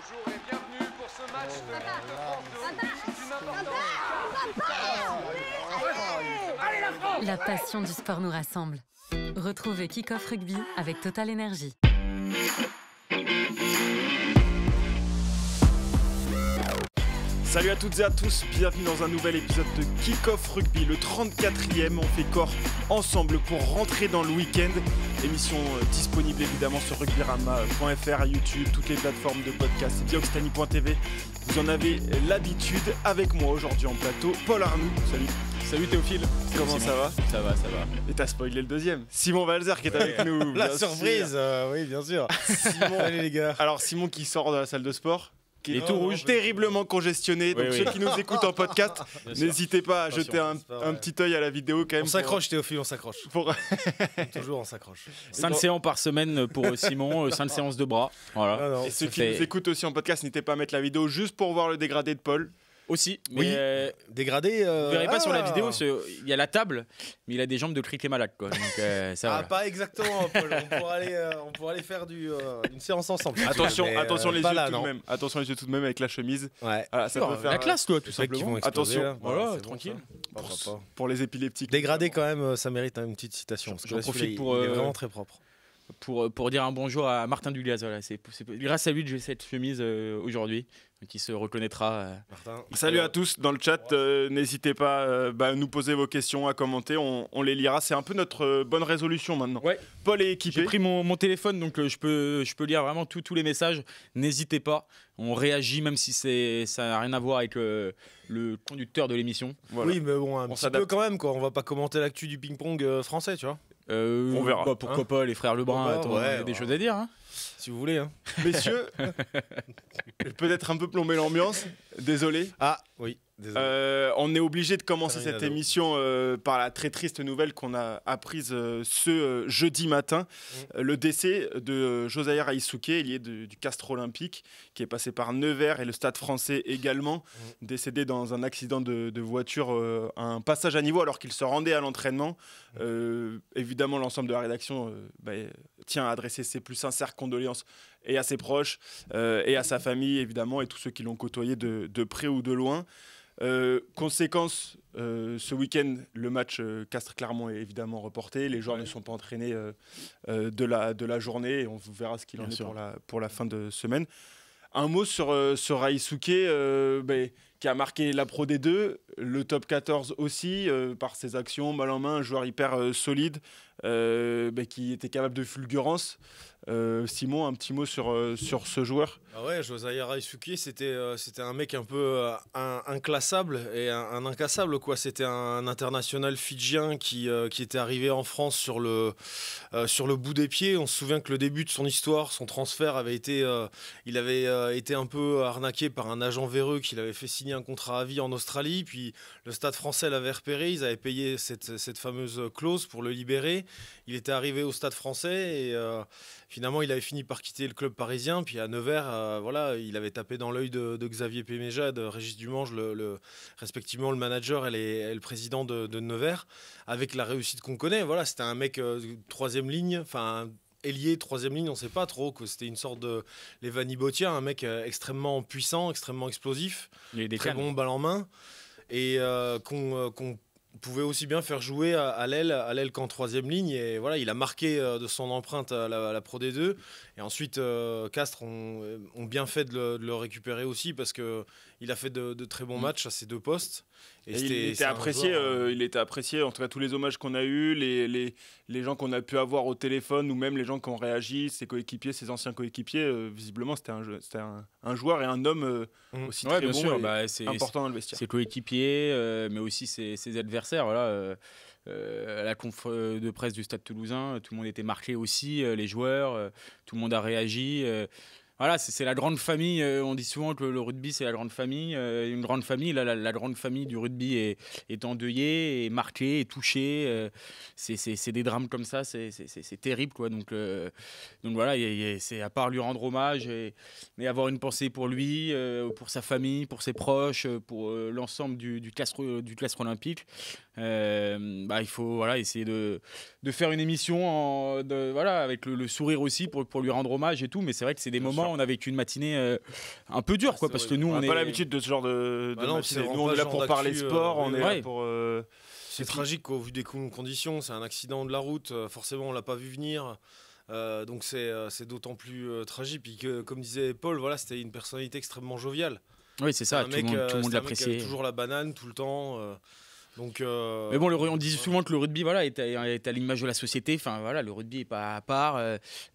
Bonjour et bienvenue pour ce match de l'équipe de France de hockey d'une importance. La passion du sport nous rassemble. Retrouvez Kick-Off Rugby avec Total Energy. Salut à toutes et à tous, bienvenue dans un nouvel épisode de Kick-Off Rugby, le 34e. On fait corps ensemble pour rentrer dans le week-end. Émission disponible évidemment sur rugbyrama.fr, à YouTube, toutes les plateformes de podcast et dioxtani.tv. Vous en avez l'habitude. Avec moi aujourd'hui en plateau, Paul Arnoux. Salut. Salut Théophile. Comment ça va ? Ça va. Et t'as spoilé le deuxième. Simon Valzer qui est avec nous. La surprise, oui, bien sûr. Simon, allez les gars. Alors Simon qui sort de la salle de sport. Qui est tout rouge, mais... terriblement congestionné. Donc ceux qui nous écoutent en podcast, n'hésitez pas à jeter un petit œil à la vidéo quand même. On s'accroche Théophile, on s'accroche. Toujours on s'accroche. 5 séances par semaine pour Simon, 5 séances de bras. Voilà. Et ceux qui nous écoutent aussi en podcast, n'hésitez pas à mettre la vidéo juste pour voir le dégradé de Paul. Aussi, oui, dégradé. Vous verrez pas sur la vidéo, il y a la table, mais il a des jambes de criquet malade, quoi. Donc, ça, voilà. Pas exactement, Paul. On pourrait aller faire une séance ensemble. Attention les yeux tout de même. Attention les yeux tout de même avec la chemise. Ouais. Voilà, ça peut faire la classe, toi, tout simplement. Attention. Voilà, tranquille. Pour les épileptiques. Dégradé quand même, ça mérite une petite citation. J'en profite il est vraiment très propre. Pour dire un bonjour à Martin Duliaz. Voilà, c'est grâce à lui que j'ai cette chemise aujourd'hui, qui se reconnaîtra. Martin. Salut à tous dans le chat, n'hésitez pas à nous poser vos questions, à commenter, on les lira. C'est un peu notre bonne résolution maintenant. Ouais. Paul est équipé. J'ai pris mon téléphone, donc je peux lire vraiment tous les messages. N'hésitez pas, on réagit même si ça n'a rien à voir avec le conducteur de l'émission. Voilà. Oui, mais bon, un petit peu quand même, quoi. On va pas commenter l'actu du ping-pong français, tu vois. On verra. Pourquoi pas, les frères Lebrun, il y a des choses à dire. Hein. Si vous voulez. Hein. Messieurs, peut-être un peu plomber l'ambiance. Désolé. Ah, oui. Désolé. On est obligé de commencer cette émission par la très triste nouvelle qu'on a apprise ce jeudi matin. Le décès de Josiah Raïsuke, lié du Castres Olympique, qui est passé par Nevers et le Stade Français également, décédé dans un accident de voiture à un passage à niveau alors qu'il se rendait à l'entraînement. Évidemment, l'ensemble de la rédaction tient à adresser ses plus sincères condoléances et à ses proches et à sa famille, évidemment, et tous ceux qui l'ont côtoyé de près ou de loin. Conséquence, ce week-end, le match Castres-Clermont est évidemment reporté. Les joueurs ne sont pas entraînés de la journée et on verra ce qu'il en est pour la fin de semaine. Un mot sur Raïsuke, qui a marqué la Pro D2, le top 14 aussi, par ses actions mal en main, un joueur hyper solide, qui était capable de fulgurance. Simon, un petit mot sur ce joueur. Ah ouais, Josiah Raïsuke, c'était un mec un peu inclassable et un incassable, quoi. C'était un international fidjien qui était arrivé en France sur le bout des pieds. On se souvient que le début de son histoire, son transfert avait été un peu arnaqué par un agent véreux qui l'avait fait signer un contrat à vie en Australie. Puis le Stade Français l'avait repéré, ils avaient payé cette fameuse clause pour le libérer. Il était arrivé au Stade Français et finalement, il avait fini par quitter le club parisien. Puis à Nevers, il avait tapé dans l'œil de Xavier Péméja et de Régis Dumange, respectivement le manager et le président de Nevers, avec la réussite qu'on connaît. Voilà, c'était un mec troisième ligne, enfin ailier, troisième ligne, on ne sait pas trop, que c'était une sorte de Levani Botia, un mec extrêmement puissant, extrêmement explosif, très bon balle en main, et qu'on pouvait aussi bien faire jouer à l'aile qu'en troisième ligne. Et voilà, il a marqué de son empreinte à la Pro D2. Et ensuite, Castres ont bien fait de le récupérer aussi parce qu'il a fait de très bons matchs à ces deux postes. Et il était apprécié, en tout cas tous les hommages qu'on a eus, les gens qu'on a pu avoir au téléphone ou même les gens qui ont réagi, ses coéquipiers, ses anciens coéquipiers, visiblement c'était un joueur et un homme aussi très bon sûr, et important dans le vestiaire. Ses coéquipiers, mais aussi ses adversaires, voilà. À la conf de presse du Stade Toulousain, tout le monde était marqué aussi, les joueurs, tout le monde a réagi. Voilà, c'est la grande famille. On dit souvent que le rugby, c'est la grande famille. Une grande famille, là, la grande famille du rugby est endeuillée, est marquée, est touchée. C'est des drames comme ça, c'est terrible, quoi. Donc voilà, c'est à part lui rendre hommage et avoir une pensée pour lui, pour sa famille, pour ses proches, pour l'ensemble du Castres Olympique. Il faut essayer de faire une émission avec le sourire aussi pour lui rendre hommage et tout. Mais c'est vrai que c'est des moments où on a vécu une matinée un peu dure, parce que nous, on n'a pas l'habitude de ce genre de matinée. Nous, on est là pour parler sport, on est là pour... C'est tragique au vu des conditions, c'est un accident de la route, forcément on l'a pas vu venir, donc c'est d'autant plus tragique. Puis que, comme disait Paul, voilà, c'était une personnalité extrêmement joviale. Oui, c'est ça, tout le monde l'appréciait. Toujours la banane tout le temps. Donc, mais bon, on dit souvent que le rugby est à l'image de la société. Enfin, voilà, le rugby n'est pas à part.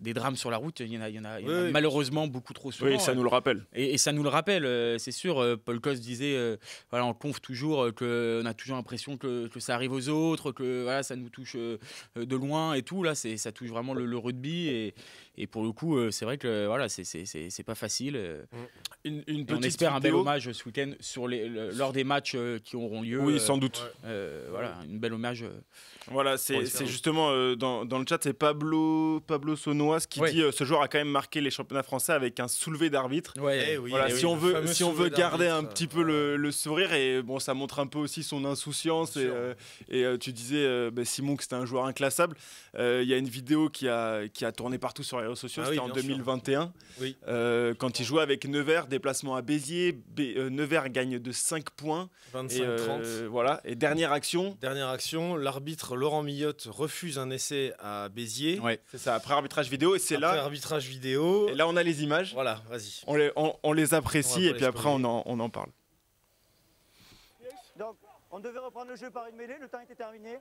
Des drames sur la route, il y en a malheureusement beaucoup trop souvent. Oui, ça nous le rappelle. Et ça nous le rappelle, c'est sûr. Paul Coste disait, en conf toujours, qu'on a toujours l'impression que ça arrive aux autres, que ça nous touche de loin et tout. Là, ça touche vraiment le rugby. Et pour le coup, c'est vrai que c'est pas facile. On espère un bel hommage ce week-end lors des matchs qui auront lieu. Oui, sans doute. Une belle hommage. Voilà, c'est justement dans le chat, c'est Pablo Sonoise qui dit ce joueur a quand même marqué les championnats français avec un soulevé d'arbitre. Si on veut garder un petit peu le sourire, et bon, ça montre un peu aussi son insouciance. Et tu disais, Simon, que c'était un joueur inclassable. Il y a une vidéo qui a tourné partout sur les réseaux sociaux, c'était en 2021. Oui. Quand il jouait avec Nevers, déplacement à Béziers. Nevers gagne de 5 points. 25-30. Voilà. Et dernière action, l'arbitre Laurent Millotte refuse un essai à Béziers. Ouais. C'est ça, après arbitrage vidéo. Et c'est là. Arbitrage vidéo. Et là, on a les images. Voilà, vas-y. On les apprécie et puis après, on en parle. Donc, on devait reprendre le jeu par une mêlée, le temps était terminé.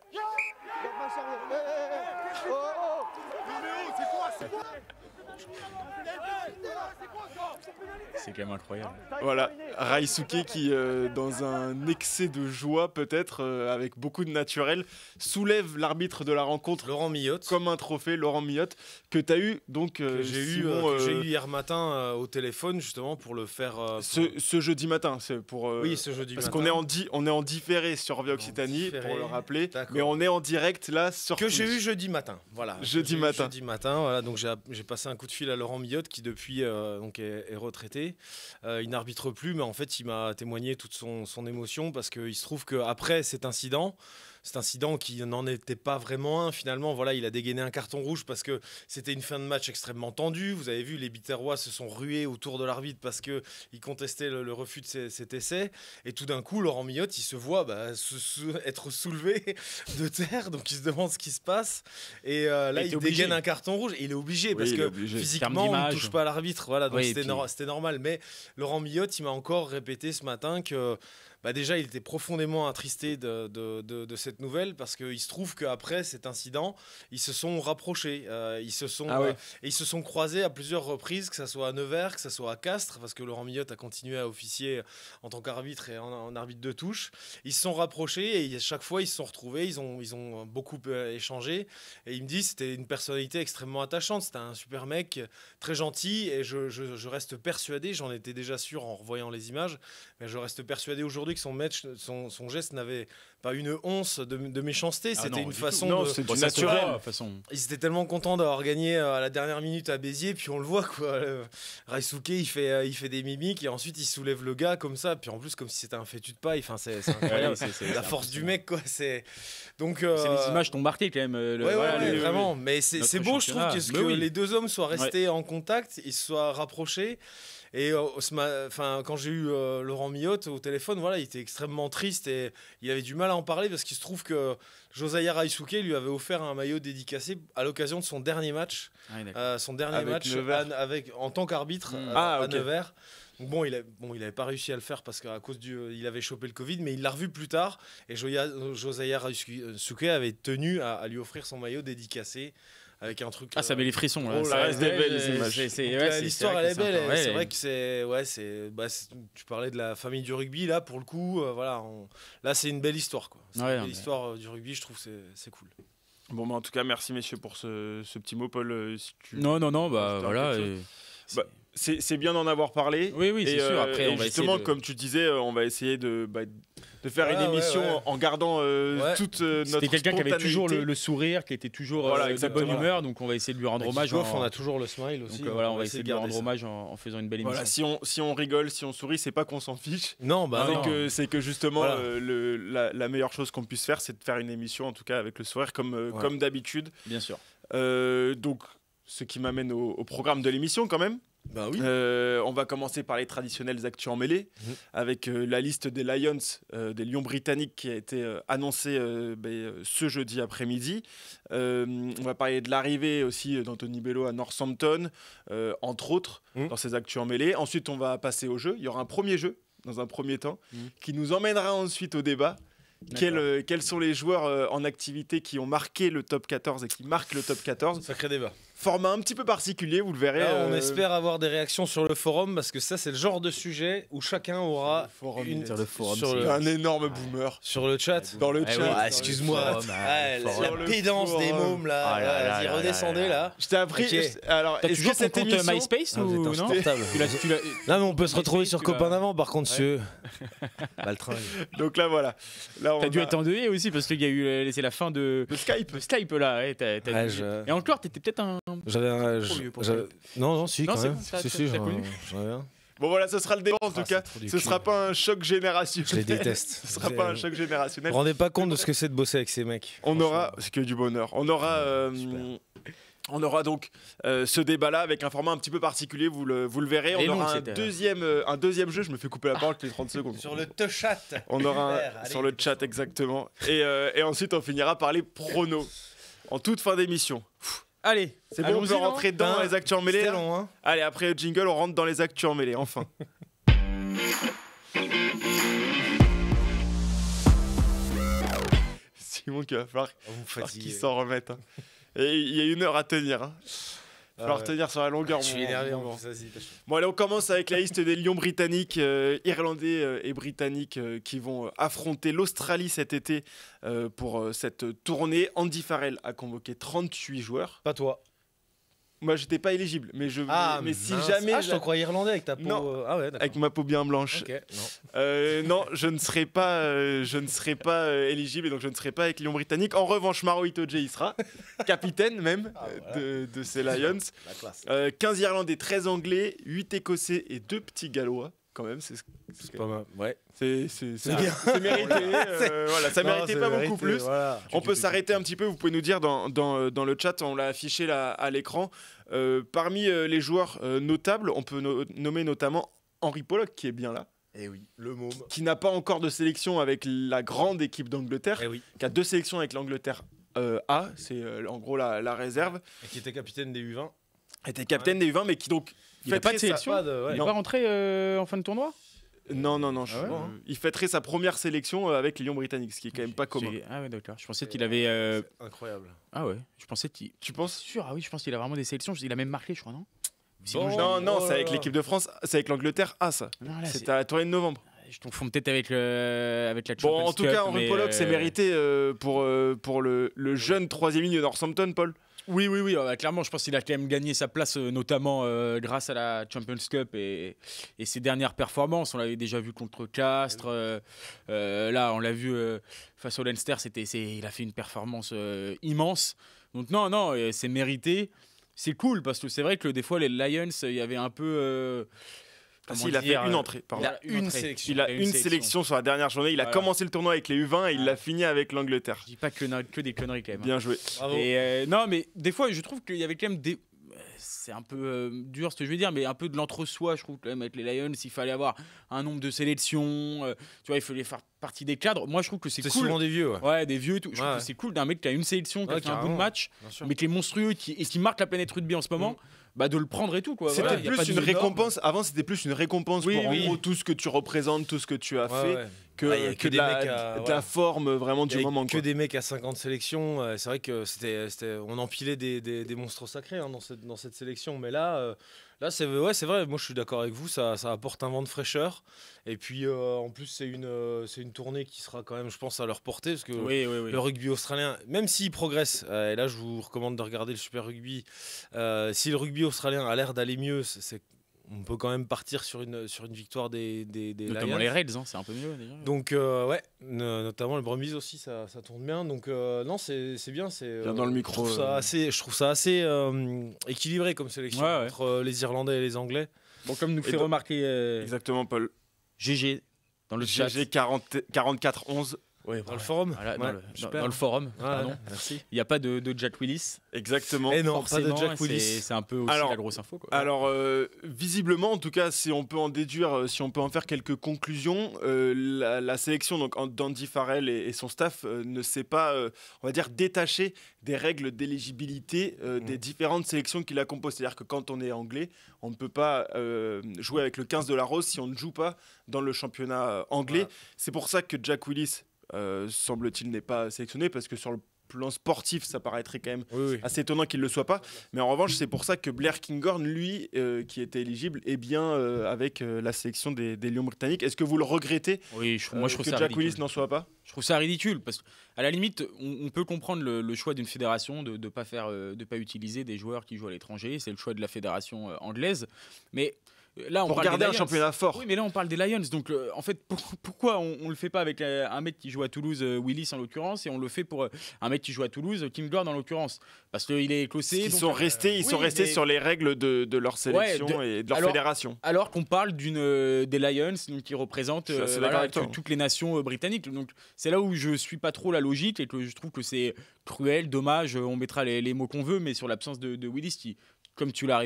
C'est quand même incroyable. Voilà, Raisuke qui, dans un excès de joie peut-être, avec beaucoup de naturel, soulève l'arbitre de la rencontre, Laurent Millotte, comme un trophée, Laurent Millotte, que tu as eu, donc, que j'ai eu hier matin au téléphone, justement, pour le faire... Ce jeudi matin, c'est pour... oui, ce jeudi parce matin. Parce qu'on est en différé sur Via Occitanie, pour le rappeler, mais on est en direct là sur... Que j'ai eu jeudi matin, voilà. Jeudi matin, voilà, donc j'ai passé un coup de fil à Laurent Millotte, qui depuis donc est retraité. Il n'arbitre plus, mais en fait, il m'a témoigné toute son émotion, parce qu'il se trouve qu'après cet incident qui n'en était pas vraiment un, finalement, voilà, il a dégainé un carton rouge parce que c'était une fin de match extrêmement tendue. Vous avez vu, les Biterrois se sont rués autour de l'arbitre parce qu'ils contestaient le refus de cet essai. Et tout d'un coup, Laurent Millotte, il se voit être soulevé de terre, donc il se demande ce qui se passe. Et là, il dégaine un carton rouge. Et il est obligé, parce que physiquement, on ne touche pas à l'arbitre. Voilà, donc c'était normal. Mais Laurent Millotte, il m'a encore répété ce matin que... déjà, il était profondément attristé de cette nouvelle, parce qu'il se trouve qu'après cet incident, ils se sont rapprochés. Ils se sont croisés à plusieurs reprises, que ce soit à Nevers, que ce soit à Castres, parce que Laurent Millotte a continué à officier en tant qu'arbitre et en arbitre de touche. Ils se sont rapprochés et à chaque fois, ils se sont retrouvés. Ils ont beaucoup échangé. Et il me dit que c'était une personnalité extrêmement attachante. C'était un super mec, très gentil. Et je reste persuadé, j'en étais déjà sûr en revoyant les images, mais je reste persuadé aujourd'hui que son geste n'avait pas une once de méchanceté. C'était une façon naturelle. Ils étaient tellement contents d'avoir gagné à la dernière minute à Béziers, puis on le voit, quoi. Raisuke, il fait des mimiques et ensuite il soulève le gars comme ça, puis en plus comme si c'était un fétu de paille. Enfin, c'est incroyable. C'est la force du mec, quoi. Donc les images t'ont marqué quand même. Vraiment. Mais c'est beau, je trouve, que les deux hommes soient restés en contact, ils se soient rapprochés. Et quand j'ai eu Laurent Millotte au téléphone, voilà, il était extrêmement triste et il avait du mal à en parler, parce qu'il se trouve que Josiah Raisuke lui avait offert un maillot dédicacé à l'occasion de son dernier match, en tant qu'arbitre à Nevers. Donc il avait pas réussi à le faire parce qu'à cause il avait chopé le Covid, mais il l'a revu plus tard et Josiah Raisuke avait tenu à lui offrir son maillot dédicacé. Avec un truc. Ça met les frissons. Là. Ça reste des belles images. L'histoire, elle est belle. C'est vrai que tu parlais de la famille du rugby. Là, pour le coup, là, c'est une belle histoire, quoi. C'est une belle histoire du rugby. Je trouve que c'est cool. Bon, en tout cas, merci messieurs pour ce petit mot, Paul. Non, voilà. c'est bien d'en avoir parlé. Oui, oui, c'est Et, sûr. Après, et on va justement, essayer de... comme tu disais, on va essayer de faire une émission en gardant toute notre C'était quelqu'un qui avait toujours spontanéité. le sourire, qui était toujours de exactement. bonne humeur, donc on va essayer de lui rendre hommage. On a toujours le smile aussi. Donc voilà, on va essayer de lui rendre hommage en faisant une belle émission. Voilà, si on rigole, si on sourit, c'est pas qu'on s'en fiche. Non, bah non. C'est que justement, Voilà. la meilleure chose qu'on puisse faire, c'est de faire une émission, en tout cas avec le sourire, comme d'habitude. Bien sûr. Donc, ce qui m'amène au programme de l'émission quand même. Bah oui. On va commencer par les traditionnelles actus en mêlée, avec la liste des Lions, des Lions britanniques qui a été annoncée ce jeudi après-midi. On va parler de l'arrivée aussi d'Anthony Bello à Northampton, entre autres, dans ces actus en mêlée. Ensuite, on va passer au jeu. Il y aura un premier jeu, dans un premier temps, qui nous emmènera ensuite au débat. Quels sont les joueurs en activité qui ont marqué le top 14 et qui marquent le top 14 ? Sacré débat. Format un petit peu particulier, vous le verrez. Là, on espère avoir des réactions sur le forum parce que ça, c'est le genre de sujet où chacun aura Sur le forum, un énorme boomer. Sur le chat. Dans le chat. Excuse-moi. Sur La le pédance forum. des mômes là. Vas-y, redescendez là. Je t'ai appris. Ok. Alors, T'as est-ce toujours que ton cette compte émission... MySpace ou non insupportable. Non, mais on peut se retrouver sur Copain d'avant par contre, si tu veux. Baltringue. Donc là, voilà. Là, on T'as dû a être endeuillé aussi parce qu'il y a eu c'est la fin de le Skype. Skype là. Ouais, Et encore, t'étais peut-être un. Non, si, Non, quand c'est même. bon, t'as Si, connu. j'en ai un. Bon, voilà, ce sera le débat en tout cas. trop du Ce cul. sera pas un choc générationnel. Je les déteste. Ce sera pas un choc Vous générationnel. vous rendez pas compte de ce que c'est de bosser avec ces mecs. On aura, c'est que du bonheur. On aura donc ce débat-là avec un format un petit peu particulier, vous le verrez. Et On long, aura un c'était. deuxième jeu, je me fais couper la parole toutes les 30 secondes. Sur le te chat. On aura Super, sur allez. le chat exactement. Et ensuite on finira par les pronos. En toute fin d'émission. Allez, C'est bon, on peut rentrer dans les actus en mêlée. C'était là long, hein. Allez, après le jingle, on rentre dans les actus en mêlée, enfin. Simon qui va falloir qu'il s'en remette. Hein. Et il y a 1 heure à tenir. Hein. Il va falloir tenir sur la longueur. Je suis mon- énervé en mon- plus, vas-y. Bon, allez, on commence avec la liste des Lions britanniques, irlandais et britanniques qui vont affronter l'Australie cet été pour cette tournée. Andy Farrell a convoqué 38 joueurs. Pas toi. Moi, j'étais pas éligible, mais mais si jamais Ah, je t'en crois irlandais avec ta peau. Non. Ah ouais, d'accord. avec ma peau bien blanche, Ok, non. non, je ne serai pas éligible et donc je ne serai pas avec les Lions britanniques. En revanche, Maro Itoje y sera, capitaine même de ces Lions. La classe. 15 Irlandais, 13 Anglais, 8 Écossais et 2 petits Gallois. Quand même, c'est Pas mal. Ouais. bien. C'est mérité. Voilà, ça méritait pas beaucoup plus. Voilà. On peut s'arrêter un petit peu, vous pouvez nous dire dans le chat, on l'a affiché là à l'écran. Parmi les joueurs notables, on peut nommer notamment Henry Pollock qui est bien là, Eh oui, le môme. qui n'a pas encore de sélection avec la grande équipe d'Angleterre, Eh oui. qui a 2 sélections avec l'Angleterre A, c'est en gros la réserve, Et qui était capitaine des U20. était capitaine des U20 mais qui donc il n'a pas de fêterait sa- sélection. Ouais. Il Non. n'est pas rentré en fin de tournoi. Non, Ah ouais, il fêterait sa première sélection avec les Lions britanniques, ce qui est quand même pas commun. Ah ouais, d'accord. Je pensais qu'il avait. C'est incroyable. Ah ouais. Je pensais qu'il. Tu penses? Sûr. Ah oui, je pense qu'il a vraiment des sélections. Il a même marqué, je crois, non Bon. Non, Oh c'est là avec là. l'équipe de France, c'est avec l'Angleterre A ça. Non, là, C'était à la tournée de novembre. Je confonds peut-être avec la Champions Bon, en tout Cup, cas, Henry mais, Pollock, c'est mérité pour le jeune 3e ligne de Northampton, Paul. Oui, clairement, je pense qu'il a quand même gagné sa place, notamment grâce à la Champions Cup et ses dernières performances. On l'avait déjà vu contre Castres. Là, on l'a vu face au Leinster. Il a fait une performance immense. Donc non, c'est mérité. C'est cool parce que c'est vrai que des fois, les Lions, il y avait un peu. comment il a fait dire, une entrée. Pardon. il a Une entrée. sélection. Il a une sélection sur la dernière journée. Il a Voilà. commencé le tournoi avec les U20 et il l'a fini avec l'Angleterre. Je dis pas que des conneries quand même. Bien joué. Bravo. Et non, mais des fois, je trouve qu'il y avait quand même des. C'est un peu dur ce que je veux dire, mais un peu de l'entre-soi, je trouve, quand même, avec les Lions. Il fallait avoir un nombre de sélections, tu vois, il fallait faire partie des cadres. Moi, je trouve que c'est C'est cool. souvent des vieux, ouais. Ouais, des vieux et tout. Je trouve Ouais. que c'est cool d'un mec qui a une sélection, qui a Ouais, fait un bout de carrément. match, Bien sûr. mais qui est monstrueux et qui marque la planète rugby en ce moment, bah, de le prendre et tout, quoi. C'était Voilà, y a pas plus une de- récompense. Avant, c'était plus une récompense Oui, pour en oui. gros tout ce que tu représentes, tout ce que tu as fait, Ouais. que, Ouais, y a que que de des la, mecs à- de la voilà. forme vraiment Il y du avait moment. que quoi. des mecs à 50 sélections. C'est vrai que on empilait des monstres sacrés hein, dans cette sélection. Mais là c'est vrai. Moi, je suis d'accord avec vous. Ça apporte un vent de fraîcheur. Et puis, en plus, c'est une tournée qui sera quand même, je pense, à leur portée. Parce que Oui. le rugby australien, même s'il progresse, et là, je vous recommande de regarder le Super Rugby. Si le rugby australien a l'air d'aller mieux, on peut quand même partir sur une victoire des Notamment Lions. les Reds, hein, c'est un peu mieux déjà. Donc notamment le Brumbies aussi, ça tourne bien. Donc non, c'est bien. Bien dans le micro. Je trouve ça assez équilibré comme sélection entre les Irlandais et les Anglais. Bon, comme nous fait remarquer Exactement, Paul. GG dans le chat. GG 44-11. Ouais, Dans le forum. Voilà, Ouais, dans le forum. Pardon. Merci. Il n'y a pas de Jack Willis. Exactement. Et non, pas de Forcément, Jack Willis. C'est un peu aussi la grosse info. Quoi. Alors, visiblement, en tout cas, si on peut en déduire, si on peut en faire quelques conclusions, la sélection donc d'Andy Farrell et son staff ne s'est pas, on va dire, détaché des règles d'éligibilité des différentes sélections qui la composent. C'est-à-dire que quand on est anglais, on ne peut pas jouer avec le 15 de la Rose si on ne joue pas dans le championnat anglais. Voilà. C'est pour ça que Jack Willis, semble-t-il, n'est pas sélectionné, parce que sur le plan sportif, ça paraîtrait quand même assez étonnant qu'il ne le soit pas. Mais en revanche, c'est pour ça que Blair Kinghorn, lui, qui était éligible, est bien avec la sélection des Lions britanniques. Est-ce que vous le regrettez Oui, moi je trouve que ça Jack ridicule. Willis n'en soit pas? Je trouve ça ridicule parce qu'à la limite, on peut comprendre le choix d'une fédération de ne pas utiliser des joueurs qui jouent à l'étranger. C'est le choix de la fédération anglaise. Mais là, on Pour parle garder des un Lions. championnat fort. Oui, mais là, on parle des Lions. Donc, en fait, pourquoi on le fait pas avec un mec qui joue à Toulouse, Willis en l'occurrence, et on le fait pour un mec qui joue à Toulouse, Kim Gord en l'occurrence? Parce qu'il est écossais. Ils donc, sont restés, mais... sur les règles de leur sélection et de leur fédération. Alors qu'on parle des Lions, donc, qui représentent toutes les nations britanniques. Donc, c'est là où je suis pas trop la logique et que je trouve que c'est cruel, dommage. On mettra les mots qu'on veut, mais sur l'absence de Willis qui, comme tu l'as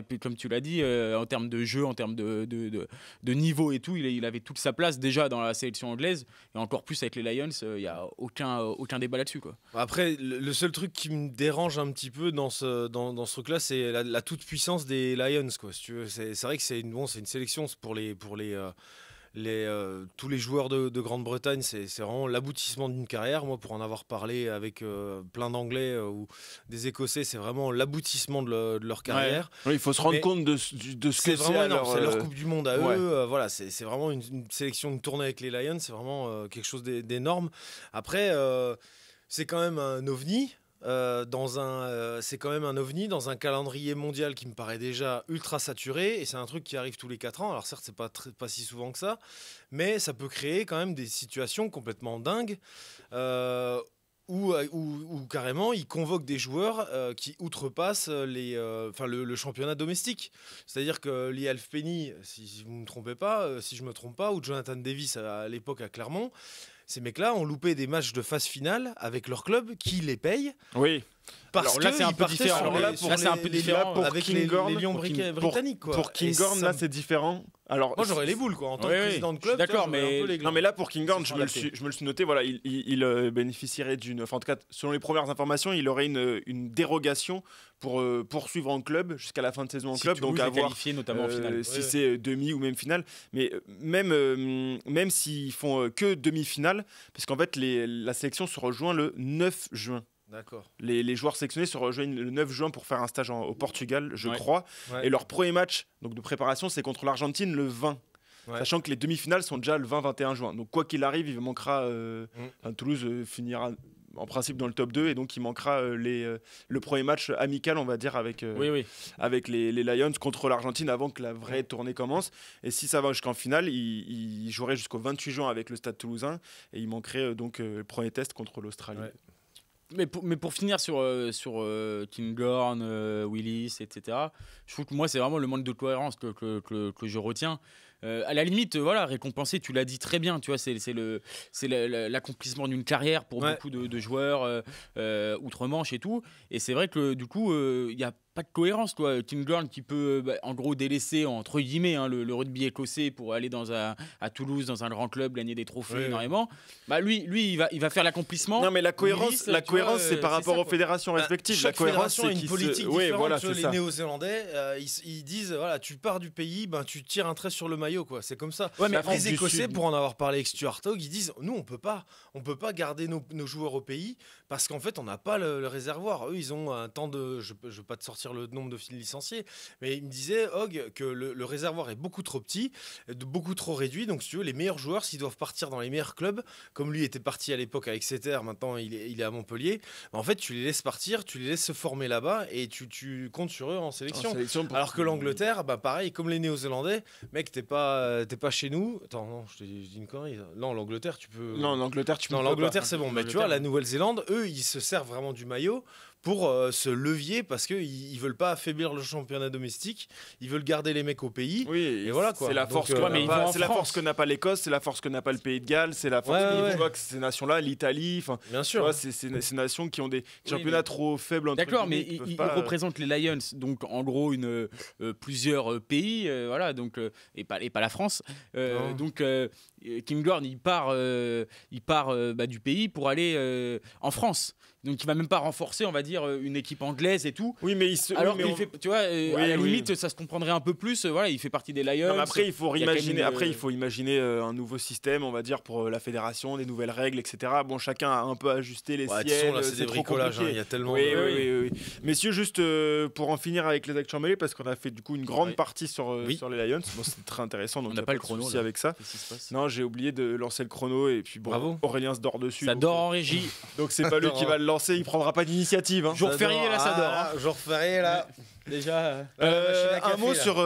dit, en termes de jeu, en termes de niveau et tout, il avait toute sa place déjà dans la sélection anglaise, et encore plus avec les Lions, il n'y a aucun débat là-dessus, quoi. Après, le seul truc qui me dérange un petit peu dans ce truc-là, c'est la toute-puissance des Lions, quoi, si tu veux. C'est vrai que c'est une sélection pour tous les joueurs de Grande-Bretagne, c'est vraiment l'aboutissement d'une carrière. Moi, pour en avoir parlé avec plein d'Anglais ou des Écossais, c'est vraiment l'aboutissement de leur carrière. Ouais. Oui, il faut se rendre compte de ce que c'est. Vraiment énorme. C'est leur Coupe du Monde à eux. Voilà, c'est vraiment une sélection de tournée avec les Lions. C'est vraiment quelque chose d'énorme. Après, c'est quand même un ovni. C'est quand même un ovni dans un calendrier mondial qui me paraît déjà ultra saturé, et c'est un truc qui arrive tous les 4 ans. Alors certes, c'est pas si souvent que ça, mais ça peut créer quand même des situations complètement dingues où carrément ils convoquent des joueurs qui outrepassent le championnat domestique. C'est-à-dire que Lee Halfpenny, si vous ne me trompez pas, si je me trompe pas, ou Jonathan Davis à l'époque à Clermont, ces mecs-là ont loupé des matchs de phase finale avec leur club qui les paye. Oui. Parce que c'est un peu différent. Là, c'est un peu différent avec les Lions britanniques. Pour Kinghorn, là, c'est différent. Alors, moi, j'aurais les boules, quoi. En tant que président de club, d'accord, mais non, mais là, pour Kinghorn, je me le suis noté. Voilà, il bénéficierait d'une. Enfin, en tout cas, selon les premières informations, il aurait une dérogation pour poursuivre en club jusqu'à la fin de saison en club. Toulouse donc avoir qualifié notamment en finale. Si c'est demi ou même finale, mais même s'ils font que demi-finale, parce qu'en fait, la sélection se rejoint le 9 juin. D'accord. Les joueurs sélectionnés se rejoignent le 9 juin pour faire un stage au Portugal, je crois. Ouais. Et leur premier match donc de préparation, c'est contre l'Argentine le 20. Ouais. Sachant que les demi-finales sont déjà le 20-21 juin. Donc quoi qu'il arrive, il manquera... Toulouse finira en principe dans le top 2, et donc il manquera le premier match amical, on va dire, avec les Lions contre l'Argentine avant que la vraie tournée commence. Et si ça va jusqu'en finale, il jouerait jusqu'au 28 juin avec le Stade Toulousain, et il manquerait donc le premier test contre l'Australie. Ouais. Mais pour finir sur Kinghorn, Willis, etc., je trouve que moi, c'est vraiment le manque de cohérence que je retiens. À la limite, voilà, récompensé, tu l'as dit très bien, tu vois, c'est l'accomplissement d'une carrière pour beaucoup de joueurs outre-Manche et tout. Et c'est vrai que du coup, il n'y a pas de cohérence, quoi. Kinghorn qui peut en gros délaisser entre guillemets le rugby écossais pour aller à Toulouse dans un grand club, gagner des trophées énormément. Bah lui il va faire l'accomplissement. Non, mais la cohérence c'est par rapport aux fédérations respectives. Chaque fédération a une politique différente. Voilà, les Néo-Zélandais ils disent voilà, tu pars du pays, tu tires un trait sur le maillot, quoi. C'est comme ça. Ouais, mais les Écossais, pour en avoir parlé avec Stuart Hogg, ils disent nous on peut pas garder nos joueurs au pays parce qu'en fait on n'a pas le réservoir. Eux ils ont un temps de je veux pas te sortir sortir le nombre de licenciés, mais il me disait, Hog, que le réservoir est beaucoup trop petit, beaucoup trop réduit. Donc, si tu veux, les meilleurs joueurs, s'ils doivent partir dans les meilleurs clubs, comme lui était parti à l'époque avec Exeter, maintenant il est à Montpellier, en fait, tu les laisses partir, tu les laisses se former là-bas et tu comptes sur eux en sélection. Alors que l'Angleterre, pareil, comme les Néo-Zélandais, mec, t'es pas chez nous. Attends, non, je dis une connerie. Non, l'Angleterre, tu peux. Non, l'Angleterre, c'est bon. Mais tu vois, la Nouvelle-Zélande, eux, ils se servent vraiment du maillot pour ce levier parce qu'ils ne veulent pas affaiblir le championnat domestique, ils veulent garder les mecs au pays. Oui, et voilà quoi. C'est la force que n'a pas l'Écosse, c'est la force que n'a pas le Pays de Galles, c'est la force que tu vois que ces nations-là, l'Italie, bien sûr, c'est ces nations qui ont des championnats trop faibles. D'accord, mais ils représentent les Lions, donc en gros plusieurs pays, voilà, donc et pas la France. Donc Kim Gordon, il part du pays pour aller en France. Donc il va même pas renforcer, on va dire, une équipe anglaise et tout. Oui, mais tu vois, à la limite, ça se comprendrait un peu plus. Voilà, il fait partie des Lions. Non, après, il faut imaginer un nouveau système, on va dire, pour la fédération, des nouvelles règles, etc. Bon, chacun a un peu ajusté les siennes. Là, c'est des bricolages. Il y a tellement. Oui. Messieurs, juste pour en finir avec les actions mêlées, parce qu'on a fait du coup une grande partie sur les Lions. Bon, c'est très intéressant. Donc on n'a pas le chrono aussi avec ça. Non, j'ai oublié de lancer le chrono et puis bon, bravo. Aurélien se dort dessus. Ça dort en régie. Donc c'est pas lui qui va le lancer, il prendra pas d'initiative. Jour férié là, ça dort. Jour férié là. Déjà. Un mot sur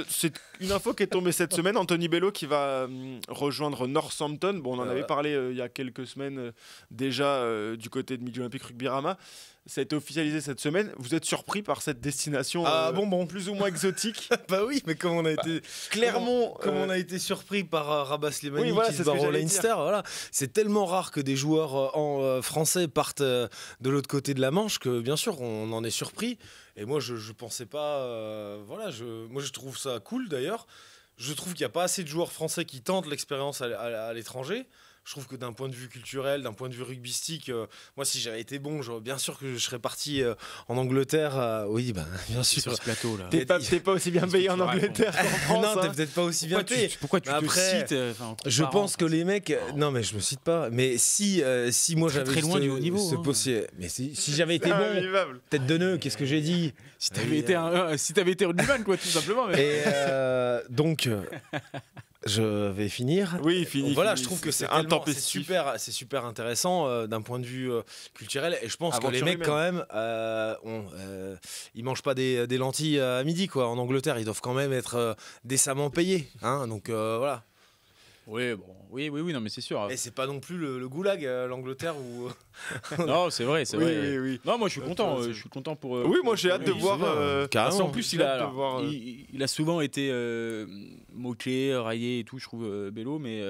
c'est une info qui est tombée cette semaine. Anthony Bello qui va rejoindre Northampton. Bon, on en avait parlé il y a quelques semaines déjà du côté de Midi Olympique Rugby-Rama. Ça a été officialisé cette semaine. Vous êtes surpris par cette destination plus ou moins exotique? Bah oui, mais comme on a été clairement, comme on a été surpris par Rabah Slimani qui se barre au Leinster, voilà. C'est tellement rare que des joueurs français partent de l'autre côté de la Manche que bien sûr on en est surpris. Et moi je pensais pas, moi je trouve ça cool d'ailleurs. Je trouve qu'il n'y a pas assez de joueurs français qui tentent l'expérience à l'étranger. Je trouve que d'un point de vue culturel, d'un point de vue rugbystique, moi si j'avais été bon, bien sûr que je serais parti en Angleterre. Oui, bien sûr. Sur ce plateau là. T'es pas aussi bien payé en Angleterre qu'en France. Non, t'es peut-être pas aussi bien payé. Pourquoi tu te cites je pense que les mecs. Non, mais je me cite pas. Mais si moi j'avais très loin du haut niveau. Mais si j'avais été bon, tête de nœud, qu'est-ce que j'ai dit? Si t'avais été rugbyman, quoi, tout simplement. Et donc. Je vais finir. Oui, fini. Voilà, je trouve que c'est super intéressant d'un point de vue culturel. Et je pense que les mecs, quand même, ils mangent pas des lentilles à midi, quoi. En Angleterre, ils doivent quand même être décemment payés. Hein, donc voilà. Oui, non, mais c'est sûr. Et c'est pas non plus le goulag, l'Angleterre où. Non, c'est vrai. Oui. Non, moi je suis content pour. Oui, moi j'ai hâte de voir. En plus, il a souvent été moqué, raillé et tout, je trouve, Bello, mais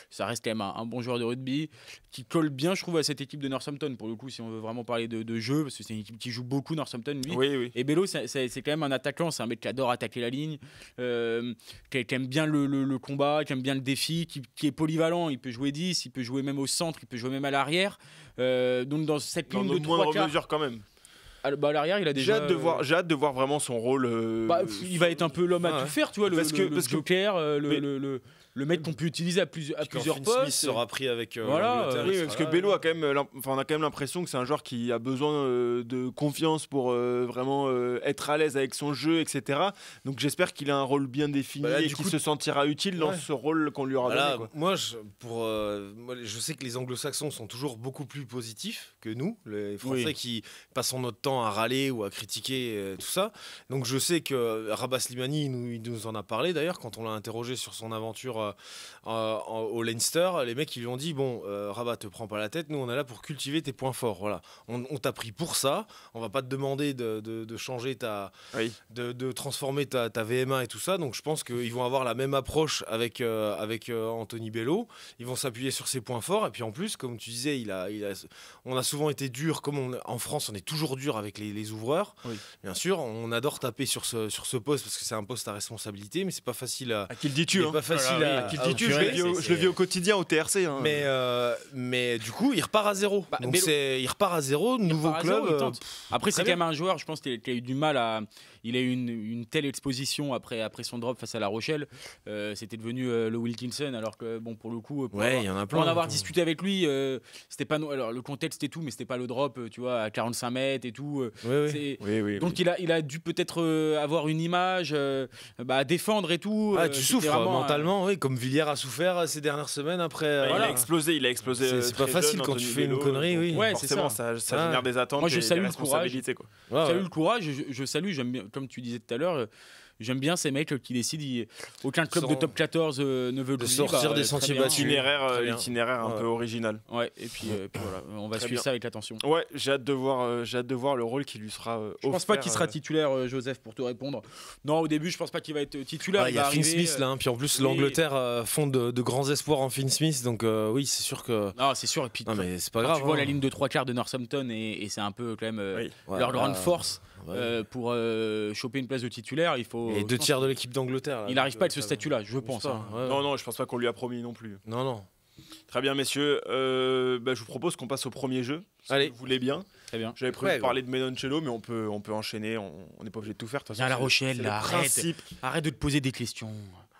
ça reste quand même un bon joueur de rugby qui colle bien, je trouve, à cette équipe de Northampton. Pour le coup, si on veut vraiment parler de jeu, parce que c'est une équipe qui joue beaucoup, Northampton, lui. Oui. Et Bello, c'est quand même un attaquant, c'est un mec qui adore attaquer la ligne, qui aime bien le combat, qui aime bien le défi, qui est polyvalent. Il peut jouer 10, il peut jouer même au centre, il peut jouer même à l'arrière. Donc dans cette ligne de 3 quarts, mesure quand même. À l'arrière, il a déjà. J'ai hâte de voir vraiment son rôle. Il va être un peu l'homme à tout faire, tu vois, le joker, le mec qu'on peut utiliser à plusieurs postes. Smith sera pris avec. Oui, parce que Bello a quand même, on a quand même l'impression que c'est un joueur qui a besoin de confiance pour vraiment être à l'aise avec son jeu, etc. Donc j'espère qu'il a un rôle bien défini et qu'il se sentira utile dans ce rôle qu'on lui aura donné. Quoi. Moi, je sais que les Anglo-Saxons sont toujours beaucoup plus positifs que nous, les Français qui passons notre temps à râler ou à critiquer tout ça. Donc je sais que Rabah Slimani il nous en a parlé d'ailleurs quand on l'a interrogé sur son aventure au Leinster. Les mecs ils lui ont dit Rabah, te prends pas la tête, nous on est là pour cultiver tes points forts. Voilà, on t'a pris pour ça, on va pas te demander de changer de transformer ta VMA et tout ça. Donc je pense qu'ils vont avoir la même approche avec Anthony Bello. Ils vont s'appuyer sur ses points forts et puis en plus comme tu disais on a souvent été dur, comme en France on est toujours dur avec les ouvreurs. Bien sûr on adore taper sur ce poste parce que c'est un poste à responsabilité, mais c'est pas facile à qui le dis-tu, pas facile je le vis au quotidien au TRC, hein. Mais du coup il repart à zéro. Donc il repart à zéro, nouveau club. Après c'est quand même un joueur, je pense, qui a eu du mal il a eu une telle exposition après son drop face à La Rochelle. C'était devenu le Wilkinson, alors que bon, pour le coup, Ouais, il y en a plein. pour en avoir discuté avec lui, c'était pas alors le contexte et tout, mais c'était pas le drop, tu vois, à 45 mètres et tout. C'est- Oui. Donc il a dû peut-être avoir une image à défendre et tout. Ah, tu C'était souffres vraiment, mentalement, oui, comme Villiers a souffert ces dernières semaines après. Il a explosé. C'est pas facile quand tu fais une connerie, oui. Ouais, c'est forcément, ça. ça génère des attentes. Moi, je et salue des le courage. responsabilités, quoi. Ouais, Salut ouais. le courage, je salue, j'aime bien, comme tu disais tout à l'heure, j'aime bien ces mecs qui décident, aucun club de top 14 ne veut de lui, sortir des très sentiers bien. battus. L'itinéraire un Ouais. peu original. Ouais, et puis voilà, on va Très suivre bien. ça avec attention. Ouais, j'ai hâte de voir le rôle qui lui sera Je pense pas qu'il sera titulaire, Joseph, pour te répondre. Non, au début, je pense pas qu'il va être titulaire. Ah, il y a va Finn arriver, Smith là, hein. Puis en plus oui. l'Angleterre fonde de grands espoirs en Finn Smith, donc oui, c'est sûr que. Non, c'est sûr. Et puis, Non mais c'est pas quand grave. tu vois hein. la ligne de 3/4 de Northampton, et c'est un peu quand même Oui. Ouais, leur grande là, force ouais. pour choper une place de titulaire. Il faut. Et je 2 pense tiers de l'équipe d'Angleterre. là, Ah, Il n'arrive donc, pas avec ce ça- statut-là, je pense. pas, hein. ouais. Non, je pense pas qu'on lui a promis non plus. Non. Très bien, messieurs. Je vous propose qu'on passe au premier jeu. Si Allez. vous voulez bien. Très bien. J'avais prévu Ouais, de parler de Menoncello, mais on peut enchaîner. On n'est pas obligé de tout faire. De toute Viens à façon, La Rochelle, c'est là, le arrête. principe. Arrête de te poser des questions.